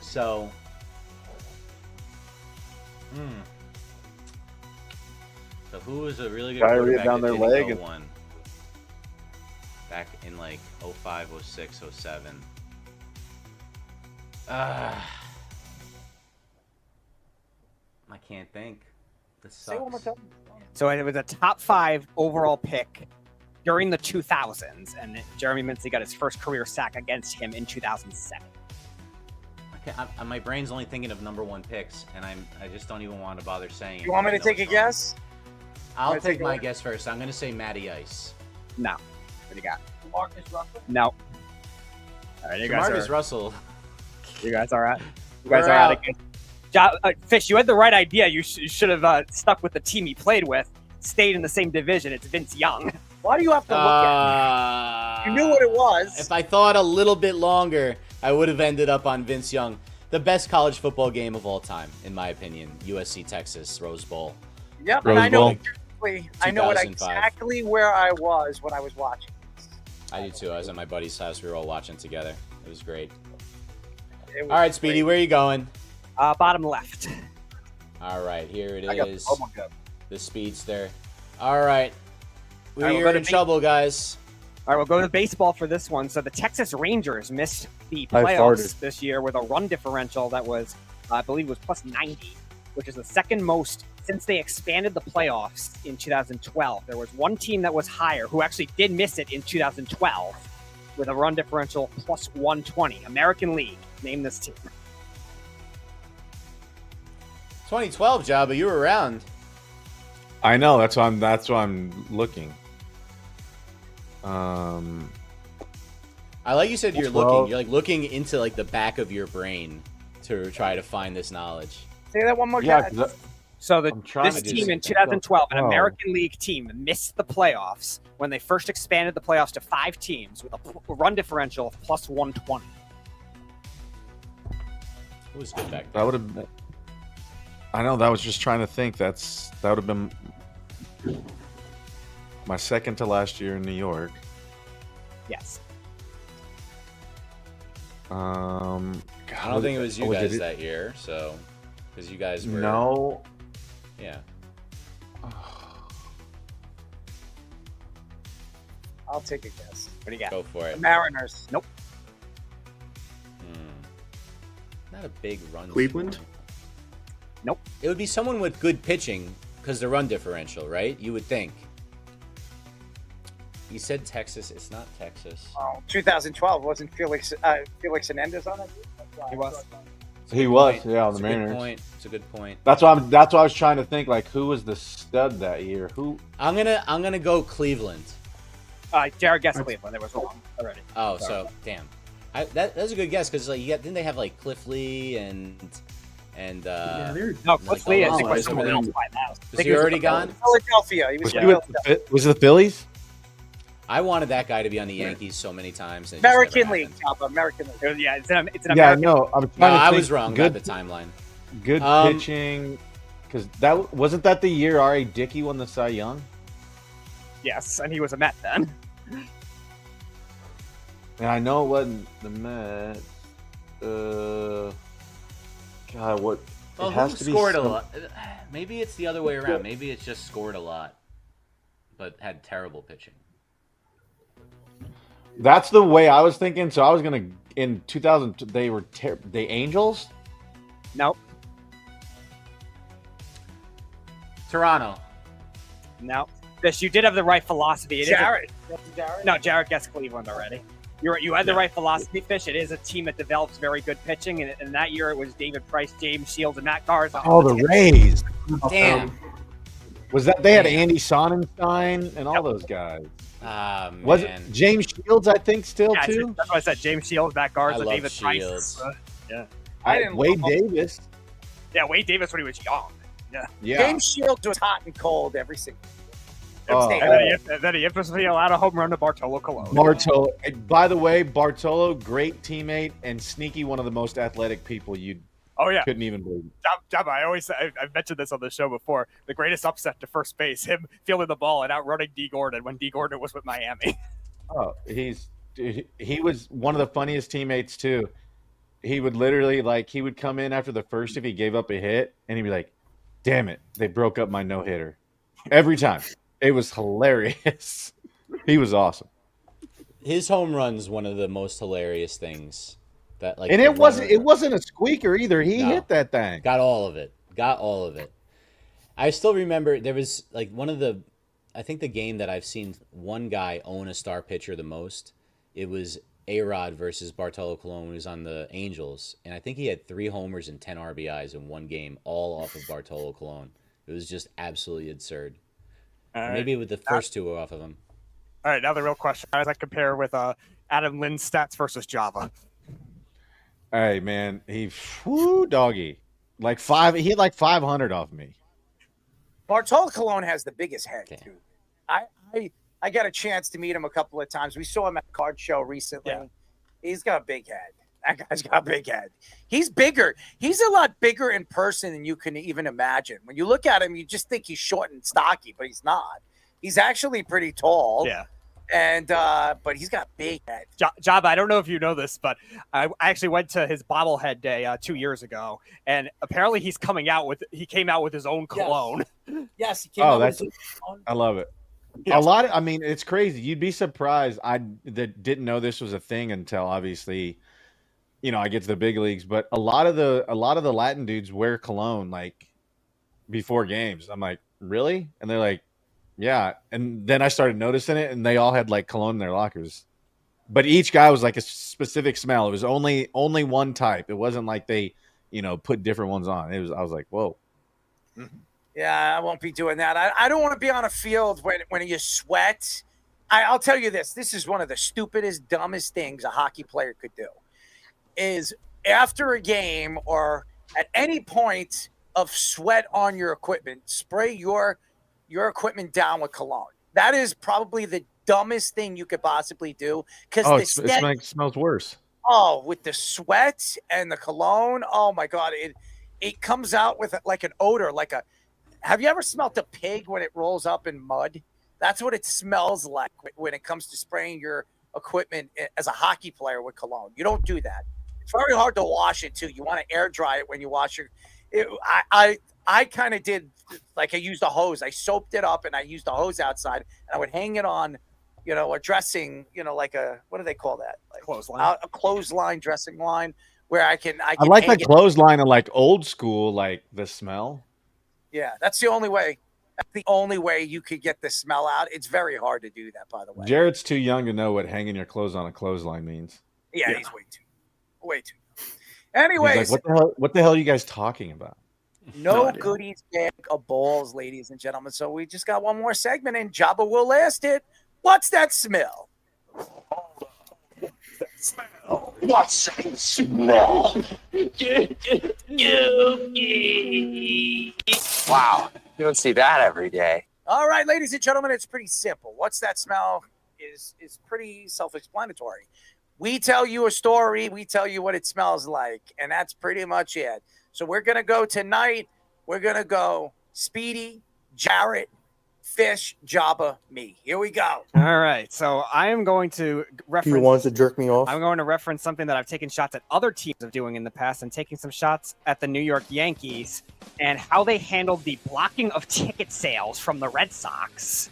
So, so who was a really good quarterback down their leg and... one back in like 05, 06, 07? I can't think. This sucks. Say one more time. So it was a top 5 overall pick during the 2000s, and Jeremy Mincy got his first career sack against him in 2007. My brain's only thinking of number 1 picks, and I just don't even want to bother saying it. You want me to take a guess? I'll take my guess first. I'm going to say Matty Ice. No. What do you got? Marcus Russell? No. All right, you guys Marcus Russell. You guys all right? You guys are out again. Fish, you had the right idea. You should have stuck with the team he played with. Stayed in the same division. It's Vince Young. Why do you have to look at it? You knew what it was. If I thought a little bit longer, I would have ended up on Vince Young. The best college football game of all time, in my opinion. USC Texas Rose Bowl. Yep, and I know exactly where I was when I was watching. I do too. I was at my buddy's house. We were all watching together. It was great. All right, Speedy, where are you going? Bottom left. All right, here it is. Oh my God. The Speedster. All right. We're All right, in trouble, guys. All right, we'll go to baseball for this one. So the Texas Rangers missed the I playoffs farted. this year with a run differential that was, I believe, was plus 90, which is the second most since they expanded the playoffs in 2012. There was one team that was higher who actually did miss it in 2012 with a run differential plus 120. American League. Name this team. 2012, Jabba, you were around. I know. That's why I'm looking. I like you said you're 12. looking. You're like looking into like the back of your brain to try to find this knowledge. Say that one more Yeah, time. So trying this to team do in 2012, an Oh. American League team, missed the playoffs when they first expanded the playoffs to 5 teams with a run differential of plus 120. It was good back then. That would have. I know. That was just trying to think. That would have been my second to last year in New York. Yes. I don't think it was you guys that year, so because you guys were No. Yeah. I'll take a guess. What do you got? Go for The it. Mariners. Nope. Not a big run. Cleveland? Nope. It would be someone with good pitching because the run differential, right? You would think. You said Texas. It's not Texas. Oh, 2012 wasn't Felix Hernandez on it? He was. He was. Yeah, on It's the a good Mariners. point. It's a good point. That's why I was trying to think. Like, who was the stud that year? Who? I'm gonna go Cleveland. Jared guessed Cleveland. It was wrong already. Oh, Sorry. so damn. That's a good guess because like didn't they have like Cliff Lee and No, Cliff Lee is was someone else by now. he already gone? Philadelphia. He was Was it the Phillies? I wanted that guy to be on the Yankees so many times. And American League, Chopper. American League. Yeah, it's an Yeah, American. no. I'm No, trying to I think. was wrong Good, about the timeline. good pitching. Because that wasn't that the year R.A. Dickey won the Cy Young. Yes, and he was a Met then. And I know it wasn't the Mets. God, what? Well, it has who to be scored a some- lot? Maybe it's the other way around. Maybe it's just scored a lot, but had terrible pitching. That's the way I was thinking. So I was gonna in 2000. They were the Angels. Nope. Toronto. No. Fish, you did have the right philosophy. It is Jared. No, Jared guessed Cleveland already. You had the right philosophy, Fish. It is a team that develops very good pitching, and that year it was David Price, James Shields, and Matt Garza. Oh, the Rays. Damn. Was that they had Andy Sonnenstein and all those guys? Ah, man. Was it James Shields? I think still Yeah, too. that's why I said James Shields, Matt Garza, love David Shields. Price. Yeah. Wade Davis. Yeah, Wade Davis when he was young. Yeah. Yeah. James Shields was hot and cold every single. And then he infamously allowed a home run to Bartolo Colon. Bartolo. By the way, Bartolo, great teammate and sneaky one of the most athletic people you couldn't even believe. Jabba, I've mentioned this on the show before. The greatest upset to first base, him fielding the ball and outrunning D. Gordon when D. Gordon was with Miami. Oh, he was one of the funniest teammates too. He would literally he would come in after the first if he gave up a hit, and he'd be like, "Damn it, they broke up my no hitter." Every time, it was hilarious. He was awesome. His home run's one of the most hilarious things. That And it wasn't a squeaker either. He hit that thing. Got all of it. I still remember there was I think the game that I've seen one guy own a star pitcher the most. It was A-Rod versus Bartolo Colon when he was on the Angels, and I think he had 3 homers and 10 RBIs in one game, all off of Bartolo Colon. It was just absolutely absurd. Maybe with the first 2 were off of him. All right, now the real question: how does that compare with Adam Lynn's stats versus Java? Hey man, doggy, he had 500 off me. Bartolo Colon has the biggest head, dude. I got a chance to meet him a couple of times. We saw him at a card show recently. Yeah. He's got a big head. That guy's got a big head. He's bigger. He's a lot bigger in person than you can even imagine. When you look at him, you just think he's short and stocky, but he's not. He's actually pretty tall. Yeah. And but he's got a big head. Jabba, I don't know if you know this, but I actually went to his bobblehead day 2 years ago, and apparently he came out with his own cologne. Yes, he came out with his own. I love it. Yes. It's crazy. You'd be surprised. I didn't know this was a thing until obviously, I get to the big leagues. But a lot of the Latin dudes wear cologne before games. I'm like, really? And they're like, yeah. And then I started noticing it, and they all had cologne in their lockers. But each guy was a specific smell. It was only one type. It wasn't like they, put different ones on. I was like, whoa. Mm-hmm. Yeah, I won't be doing that. I don't want to be on a field when you sweat. I'll tell you this. This is one of the stupidest, dumbest things a hockey player could do. Is after a game or at any point of sweat on your equipment, spray your equipment down with cologne. That is probably the dumbest thing you could possibly do. Because it smells worse. Oh, with the sweat and the cologne, oh my God, it comes out with an odor, have you ever smelled a pig when it rolls up in mud? That's what it smells like when it comes to spraying your equipment as a hockey player with cologne. You don't do that. It's very hard to wash it too. You want to air dry it when you wash I kind of did, I used a hose. I soaped it up and I used a hose outside, and I would hang it on, a dressing, what do they call that? Clothesline. A clothesline dressing line where I can I like the clothesline and old school, the smell. Yeah, that's the only way. That's the only way you could get the smell out. It's very hard to do that, by the way. Jared's too young to know what hanging your clothes on a clothesline means. Yeah. He's way too. Anyways, what the hell are you guys talking about? No goodies bag of balls, ladies and gentlemen. So we just got one more segment, and Jabba will last it. What's that smell? What's that smell? Wow, you don't see that every day. All right, ladies and gentlemen, it's pretty simple. What's that smell is pretty self-explanatory. We tell you a story, we tell you what it smells like, and that's pretty much it. So we're going to go tonight. We're going to go Speedy, Jarrett, Fish, Jabba, me. Here we go. All right. So I am going to reference. You want to jerk me off? I'm going to reference something that I've taken shots at other teams of doing in the past, and taking some shots at the New York Yankees and how they handled the blocking of ticket sales from the Red Sox.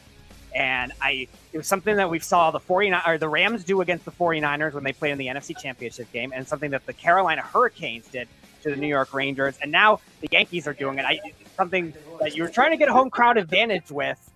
And it was something that we saw the Rams do against the 49ers when they played in the NFC Championship game, and something that the Carolina Hurricanes did to the New York Rangers, and now the Yankees are doing it. It's something that you're trying to get a home crowd advantage with,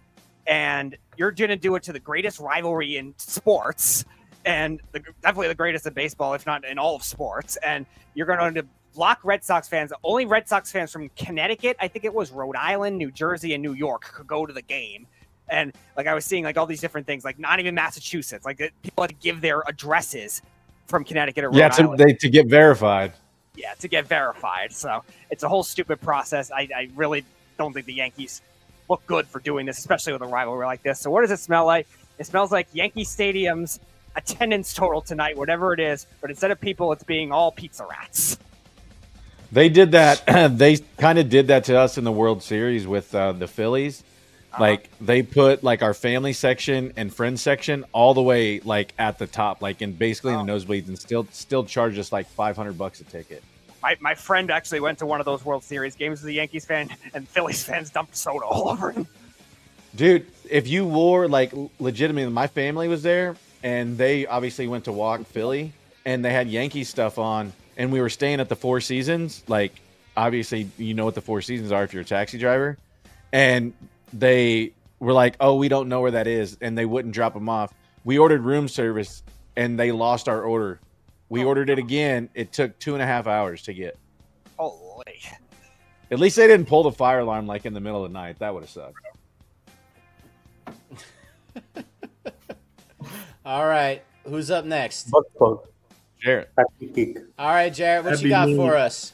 and you're going to do it to the greatest rivalry in sports, and definitely the greatest in baseball, if not in all of sports. And you're going to block Red Sox fans. Only Red Sox fans from Connecticut, I think it was Rhode Island, New Jersey, and New York could go to the game. And I was seeing all these different things, not even Massachusetts. People had to give their addresses from Connecticut or Rhode Island. To get verified. Yeah, to get verified. So it's a whole stupid process. I really don't think the Yankees look good for doing this, especially with a rivalry like this. So what does it smell like? It smells like Yankee Stadium's attendance total tonight, whatever it is. But instead of people, it's being all pizza rats. They did that. They kind of did that to us in the World Series with the Phillies. Like they put like our family section and friends section all the way like at the top, like in basically in the nosebleeds, and still charge us like $500 a ticket. My friend actually went to one of those World Series games as a Yankees fan, and Phillies fans dumped soda all over him. Dude, if you wore like legitimately, my family was there, and they obviously went to walk Philly, and they had Yankee stuff on, and we were staying at the Four Seasons. Like obviously, you know what the Four Seasons are if you're a taxi driver, and they were like, "Oh, we don't know where that is," and they wouldn't drop them off. We ordered room service, and they lost our order. We ordered it again. It took 2.5 hours to get. Holy! At least they didn't pull the fire alarm like in the middle of the night. That would have sucked. All right, who's up next? Jarrett. All right, Jarrett, what That'd you be got me. for us?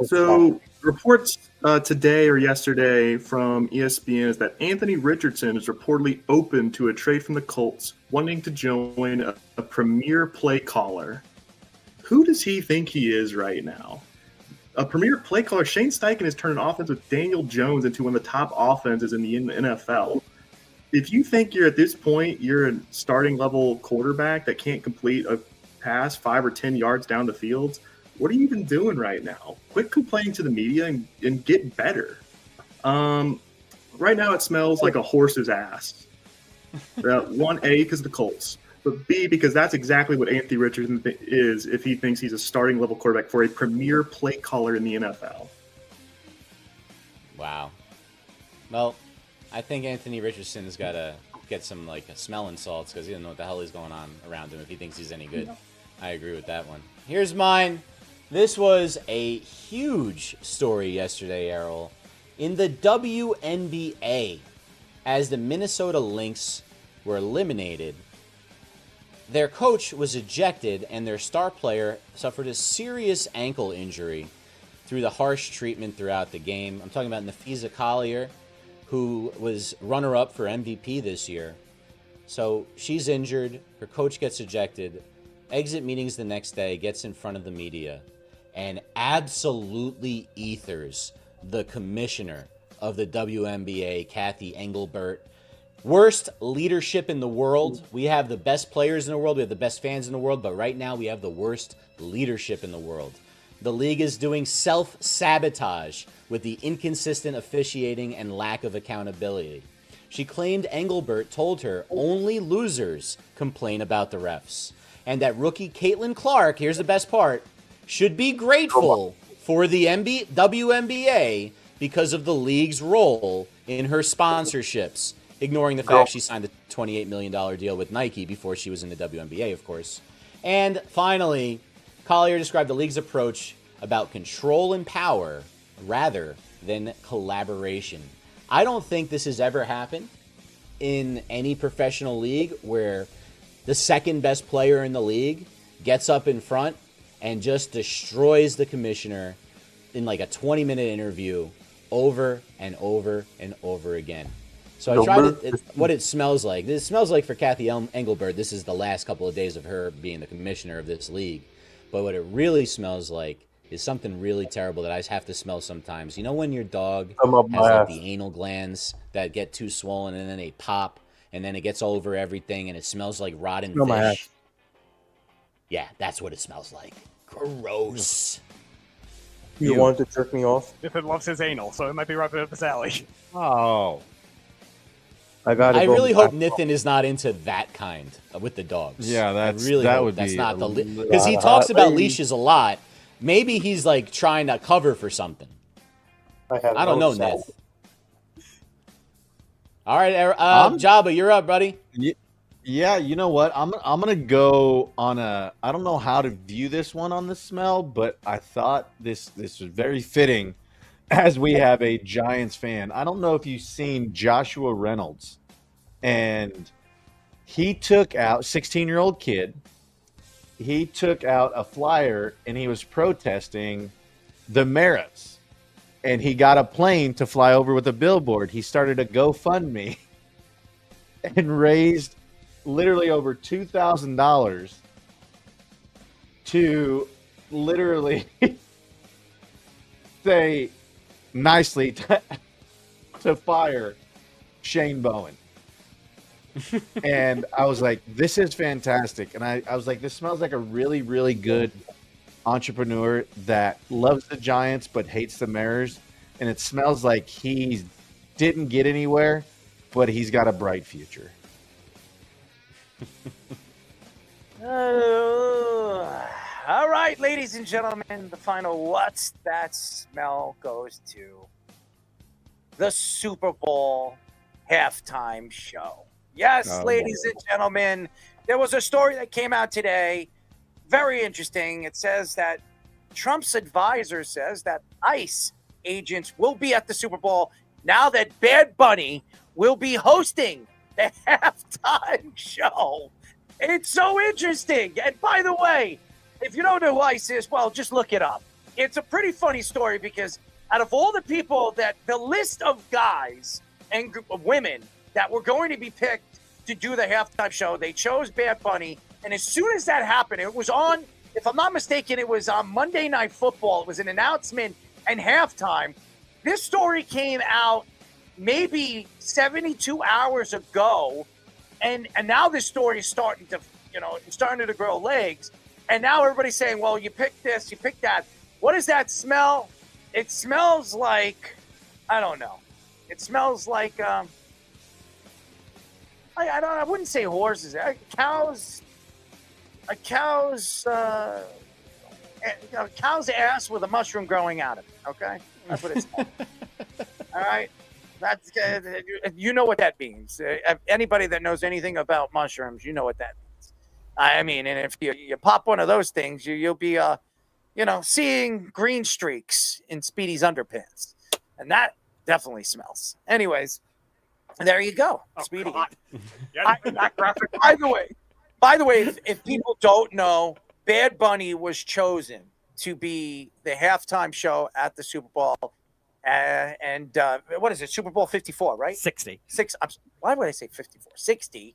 So reports today or yesterday from ESPN is that Anthony Richardson is reportedly open to a trade from the Colts, wanting to join a premier play caller. Who does he think he is right now? A premier play caller. Shane Steichen has turned an offense with Daniel Jones into one of the top offenses in the NFL. If you think you're at this point, you're a starting level quarterback that can't complete a pass 5 or 10 yards down the field, what are you even doing right now? Quit complaining to the media and get better. Right now it smells like a horse's ass. 1A, because of the Colts. But B, because that's exactly what Anthony Richardson is if he thinks he's a starting level quarterback for a premier play caller in the NFL. Wow. Well, I think Anthony Richardson has got to get some like smelling salts because he doesn't know what the hell is going on around him if he thinks he's any good. I agree with that one. Here's mine. This was a huge story yesterday, Errol, in the WNBA as the Minnesota Lynx were eliminated. Their coach was ejected and their star player suffered a serious ankle injury through the harsh treatment throughout the game. I'm talking about Nafisa Collier, who was runner-up for MVP this year. So she's injured, her coach gets ejected, exit meetings the next day, gets in front of the media, and absolutely ethers the commissioner of the WNBA, Kathy Engelbert. Worst leadership in the world. We have the best players in the world, we have the best fans in the world, but right now we have the worst leadership in the world. The league is doing self-sabotage with the inconsistent officiating and lack of accountability. She claimed Engelbert told her only losers complain about the refs, and that rookie Caitlin Clark, here's the best part, should be grateful for the WNBA because of the league's role in her sponsorships, ignoring the fact she signed the $28 million deal with Nike before she was in the WNBA, of course. And finally, Collier described the league's approach about control and power rather than collaboration. I don't think this has ever happened in any professional league where the second best player in the league gets up in front and just destroys the commissioner in like a 20-minute interview over and over and over again. So I tried what it smells like. It smells like for Kathy Engelbert, this is the last couple of days of her being the commissioner of this league. But what it really smells like is something really terrible that I have to smell sometimes. You know when your dog has like the anal glands that get too swollen and then they pop and then it gets all over everything and it smells like rotten fish? Yeah, that's what it smells like. Gross. You want to jerk me off? Nathan loves his anal, so it might be right up his alley. Oh. I really hope Nathan is not into that kind with the dogs. Yeah, I really that hope would that's be not the because he talks about leashes a lot. Maybe he's like trying to cover for something. I don't know, Neth. All right, Jabba, you're up, buddy. Yeah, you know what? I'm gonna go on a. I don't know how to view this one on the smell, but I thought this was very fitting, as we have a Giants fan. I don't know if you've seen Joshua Reynolds, and he took out 16-year-old kid. He took out a flyer and he was protesting the Maras. and he got a plane to fly over with a billboard. He started a GoFundMe and raised literally over $2,000 to literally say nicely to fire Shane Bowen. And I was like, this is fantastic. And I was like, this smells like a really, really good entrepreneur that loves the Giants but hates the Mariners. And it smells like he didn't get anywhere, but he's got a bright future. All right, ladies and gentlemen, the final What's That Smell goes to the Super Bowl halftime show. Yes, ladies and gentlemen, there was a story that came out today. Very interesting. It says that Trump's advisor says that ICE agents will be at the Super Bowl now that Bad Bunny will be hosting the halftime show. It's so interesting. And by the way, if you don't know who ICE is, well, just look it up. It's a pretty funny story because out of all the people that the list of guys and women that were going to be picked to do the halftime show, they chose Bad Bunny. And as soon as that happened, it was on, if I'm not mistaken, it was on Monday Night Football. It was an announcement and halftime. This story came out maybe 72 hours ago. And now this story is starting to, starting to grow legs. And now everybody's saying, well, you picked this, you picked that. What does that smell? It smells like, I don't know. It smells like, I wouldn't say horses. A cow's ass with a mushroom growing out of it. Okay, that's what it smells. All right, that's you know what that means. Anybody that knows anything about mushrooms, you know what that means. I mean, and if you pop one of those things, you'll be seeing green streaks in Speedy's underpants, and that definitely smells. Anyways. There you go, Speedy. That graphic. By the way, if people don't know, Bad Bunny was chosen to be the halftime show at the Super Bowl. And what is it? Super Bowl 54, right? 60. Why would I say 54? 60.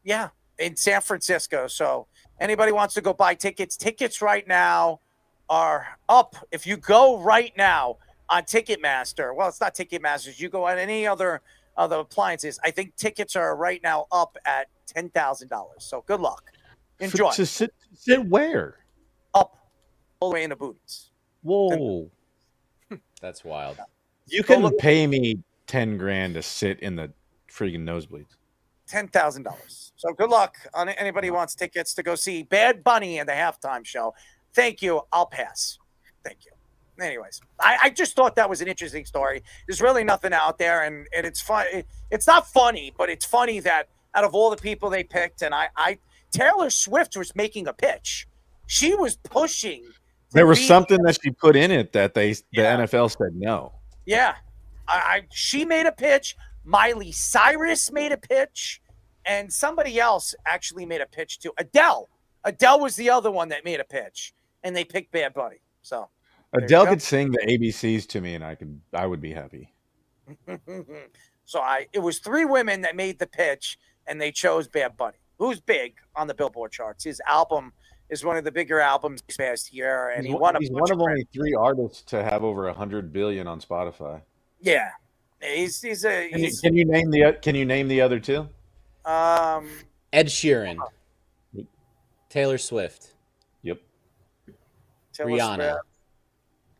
Yeah, in San Francisco. So anybody wants to go buy tickets right now are up. If you go right now on Ticketmaster, well, it's not Ticketmaster. You go on any other appliances. I think tickets are right now up at $10,000. So good luck. Enjoy. To sit where? Up all the way in the booties. Whoa. That's wild. You couldn't pay me $10,000 to sit in the freaking nosebleeds. $10,000. So good luck on anybody who wants tickets to go see Bad Bunny in the halftime show. Thank you. I'll pass. Thank you. Anyways, I just thought that was an interesting story. There's really nothing out there, and it's fun. It's not funny, but it's funny that out of all the people they picked, and Taylor Swift was making a pitch. She was pushing. There was something that she put in it that the NFL said no. Yeah, she made a pitch. Miley Cyrus made a pitch, and somebody else actually made a pitch too. Adele was the other one that made a pitch, and they picked Bad Bunny. So. Adele could sing the ABCs to me, and I would be happy. So it was 3 women that made the pitch, and they chose Bad Bunny, who's big on the Billboard charts. His album is one of the bigger albums this past year, and he's one of only 3 artists to have over 100 billion on Spotify. Yeah, Can you name the other 2? Ed Sheeran, Taylor Swift. Yep. Rihanna. Swift.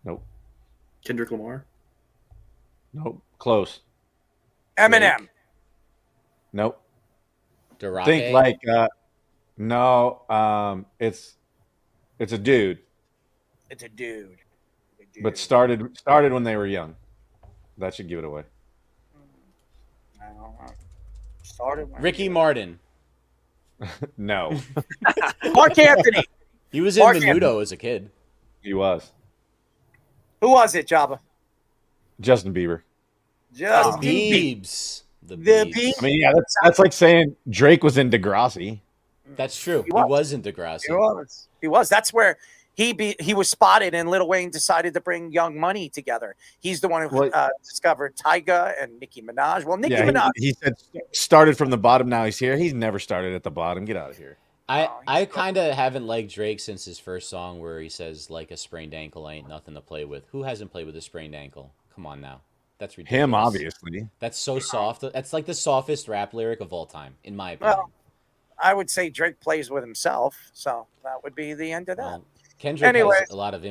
Nope. Kendrick Lamar. Nope. Close. Eminem. Drake. Nope. Durante. Think like no. It's a dude. It's a dude. But started when they were young. That should give it away. I don't know. Started when Ricky Martin. No. Mark Anthony. He was in Menudo as a kid. He was. Who was it, Jabba? Justin Bieber. Justin Biebs. The Biebs. I mean, yeah, that's like saying Drake was in Degrassi. That's true. He was in Degrassi. He was. That's where he was spotted, and Lil Wayne decided to bring Young Money together. He's the one who discovered Tyga and Nicki Minaj. Well, Nicki Minaj. He said started from the bottom. Now he's here. He's never started at the bottom. Get out of here. I kind of haven't liked Drake since his first song where he says, like a sprained ankle ain't nothing to play with. Who hasn't played with a sprained ankle? Come on now. That's ridiculous. Him, obviously. That's so soft. That's like the softest rap lyric of all time, in my opinion. Well, I would say Drake plays with himself, so that would be the end of that. Well, Kendrick has a lot of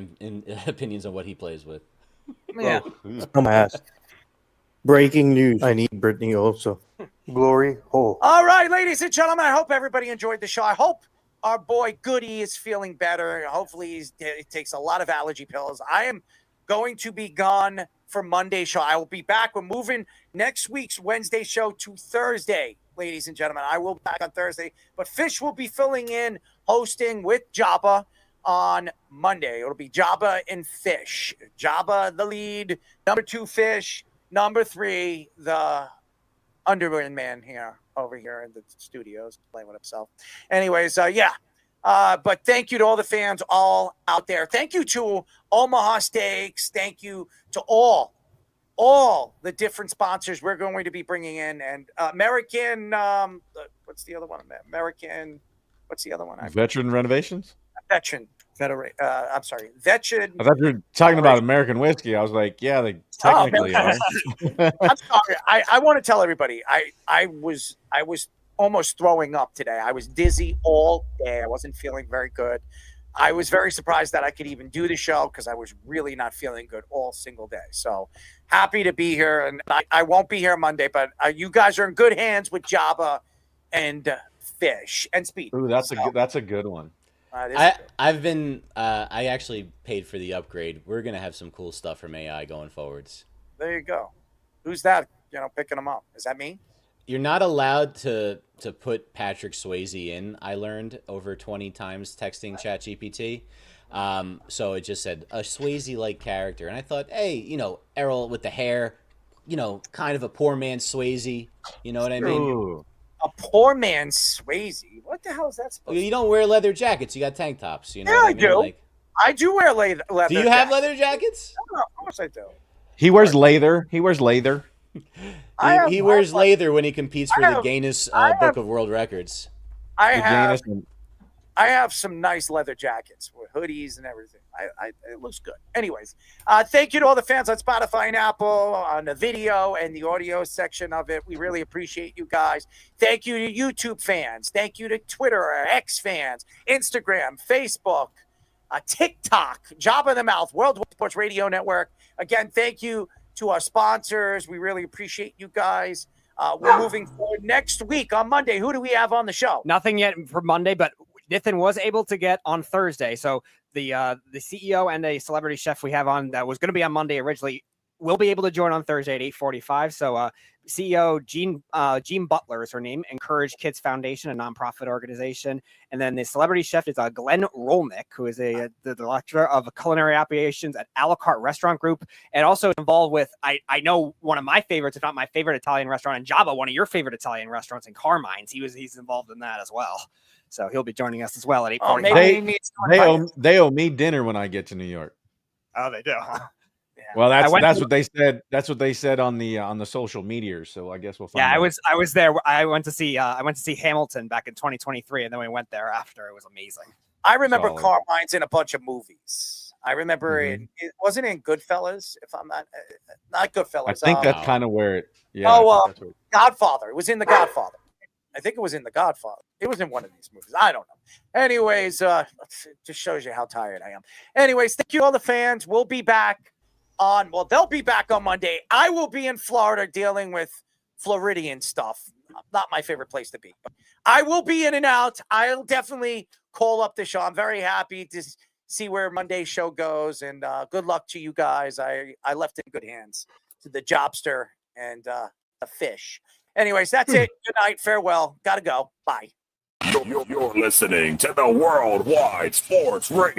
opinions on what he plays with. Yeah. On my ass. Breaking news. I need Brittany also. Glory hole. All right, ladies and gentlemen, I hope everybody enjoyed the show. I hope our boy Goody is feeling better. Hopefully he takes a lot of allergy pills. I am going to be gone for Monday's show. I will be back. We're moving next week's Wednesday show to Thursday, ladies and gentlemen. I will be back on Thursday, but Fish will be filling in, hosting with Jabba on Monday. It'll be Jabba and Fish. Jabba, the lead. Number 2, Fish. Number 3, the Underwear Man over here in the studios playing with himself. Anyways, but thank you to all the fans all out there. Thank you to Omaha Steaks. Thank you to all the different sponsors we're going to be bringing in. And American, what's the other one? What's the other one? Veteran Renovations? Veteran. I'm sorry. Veteran. I thought you were talking about American whiskey. I was like, yeah, they technically are. I'm sorry. I want to tell everybody, I was almost throwing up today. I was dizzy all day. I wasn't feeling very good. I was very surprised that I could even do the show because I was really not feeling good all single day. So happy to be here. And I won't be here Monday, but you guys are in good hands with Jabba and Fish and Speed. Ooh, that's a good one. I actually paid for the upgrade. We're going to have some cool stuff from AI going forwards. There you go. Who's that, picking them up? Is that me? You're not allowed to put Patrick Swayze in, I learned, over 20 times texting ChatGPT. So it just said, a Swayze-like character. And I thought, hey, Errol with the hair, kind of a poor man's Swayze. You know what I mean? Ooh. A poor man's Swayze. What the hell is that supposed to be? You don't wear leather jackets. You got tank tops. You know yeah, what I do. Like, I do wear leather Do you have leather jackets? Oh, of course I do. He wears leather. He wears leather. He wears leather when he competes for the Guinness Book of World Records. I have some nice leather jackets with hoodies and everything. It looks good. Anyways, thank you to all the fans on Spotify and Apple on the video and the audio section of it. We really appreciate you guys. Thank you to YouTube fans. Thank you to Twitter or X fans, Instagram, Facebook, TikTok, Job in the Mouth, World Sports Radio Network. Again, thank you to our sponsors. We really appreciate you guys. We're moving forward next week on Monday. Who do we have on the show? Nothing yet for Monday, but Nathan was able to get on Thursday. So the CEO and a celebrity chef we have on that was going to be on Monday originally will be able to join on Thursday at 8:45. So CEO Jean Butler is her name, Encourage Kids Foundation, a nonprofit organization. And then the celebrity chef is Glenn Rolnick, who is the lecturer of culinary operations at A La Carte Restaurant Group, and also involved with, I know one of my favorites, if not my favorite Italian restaurant in Java, one of your favorite Italian restaurants in Carmine's. He's involved in that as well. So he'll be joining us as well at 8:45. They owe me dinner when I get to New York. Oh, they do, huh? Well, that's what they said. That's what they said on the social media. So I guess we'll find out. I was there. I went to see Hamilton back in 2023, and then we went there after. It was amazing. I remember Carmine's in a bunch of movies. I remember it wasn't in Goodfellas. If I'm not Goodfellas. I think that's kind of where it. Yeah. Godfather. It was in The Godfather. I think it was in The Godfather. It was in one of these movies. I don't know. Anyways, it just shows you how tired I am. Anyways, thank you all the fans. We'll be back. They'll be back on Monday. I will be in Florida dealing with Floridian stuff. Not my favorite place to be. But I will be in and out. I'll definitely call up the show. I'm very happy to see where Monday's show goes. And good luck to you guys. I left it in good hands to the Jobster and the Fish. Anyways, that's it. Good night. Farewell. Gotta go. Bye. You're listening to the Worldwide Sports Radio.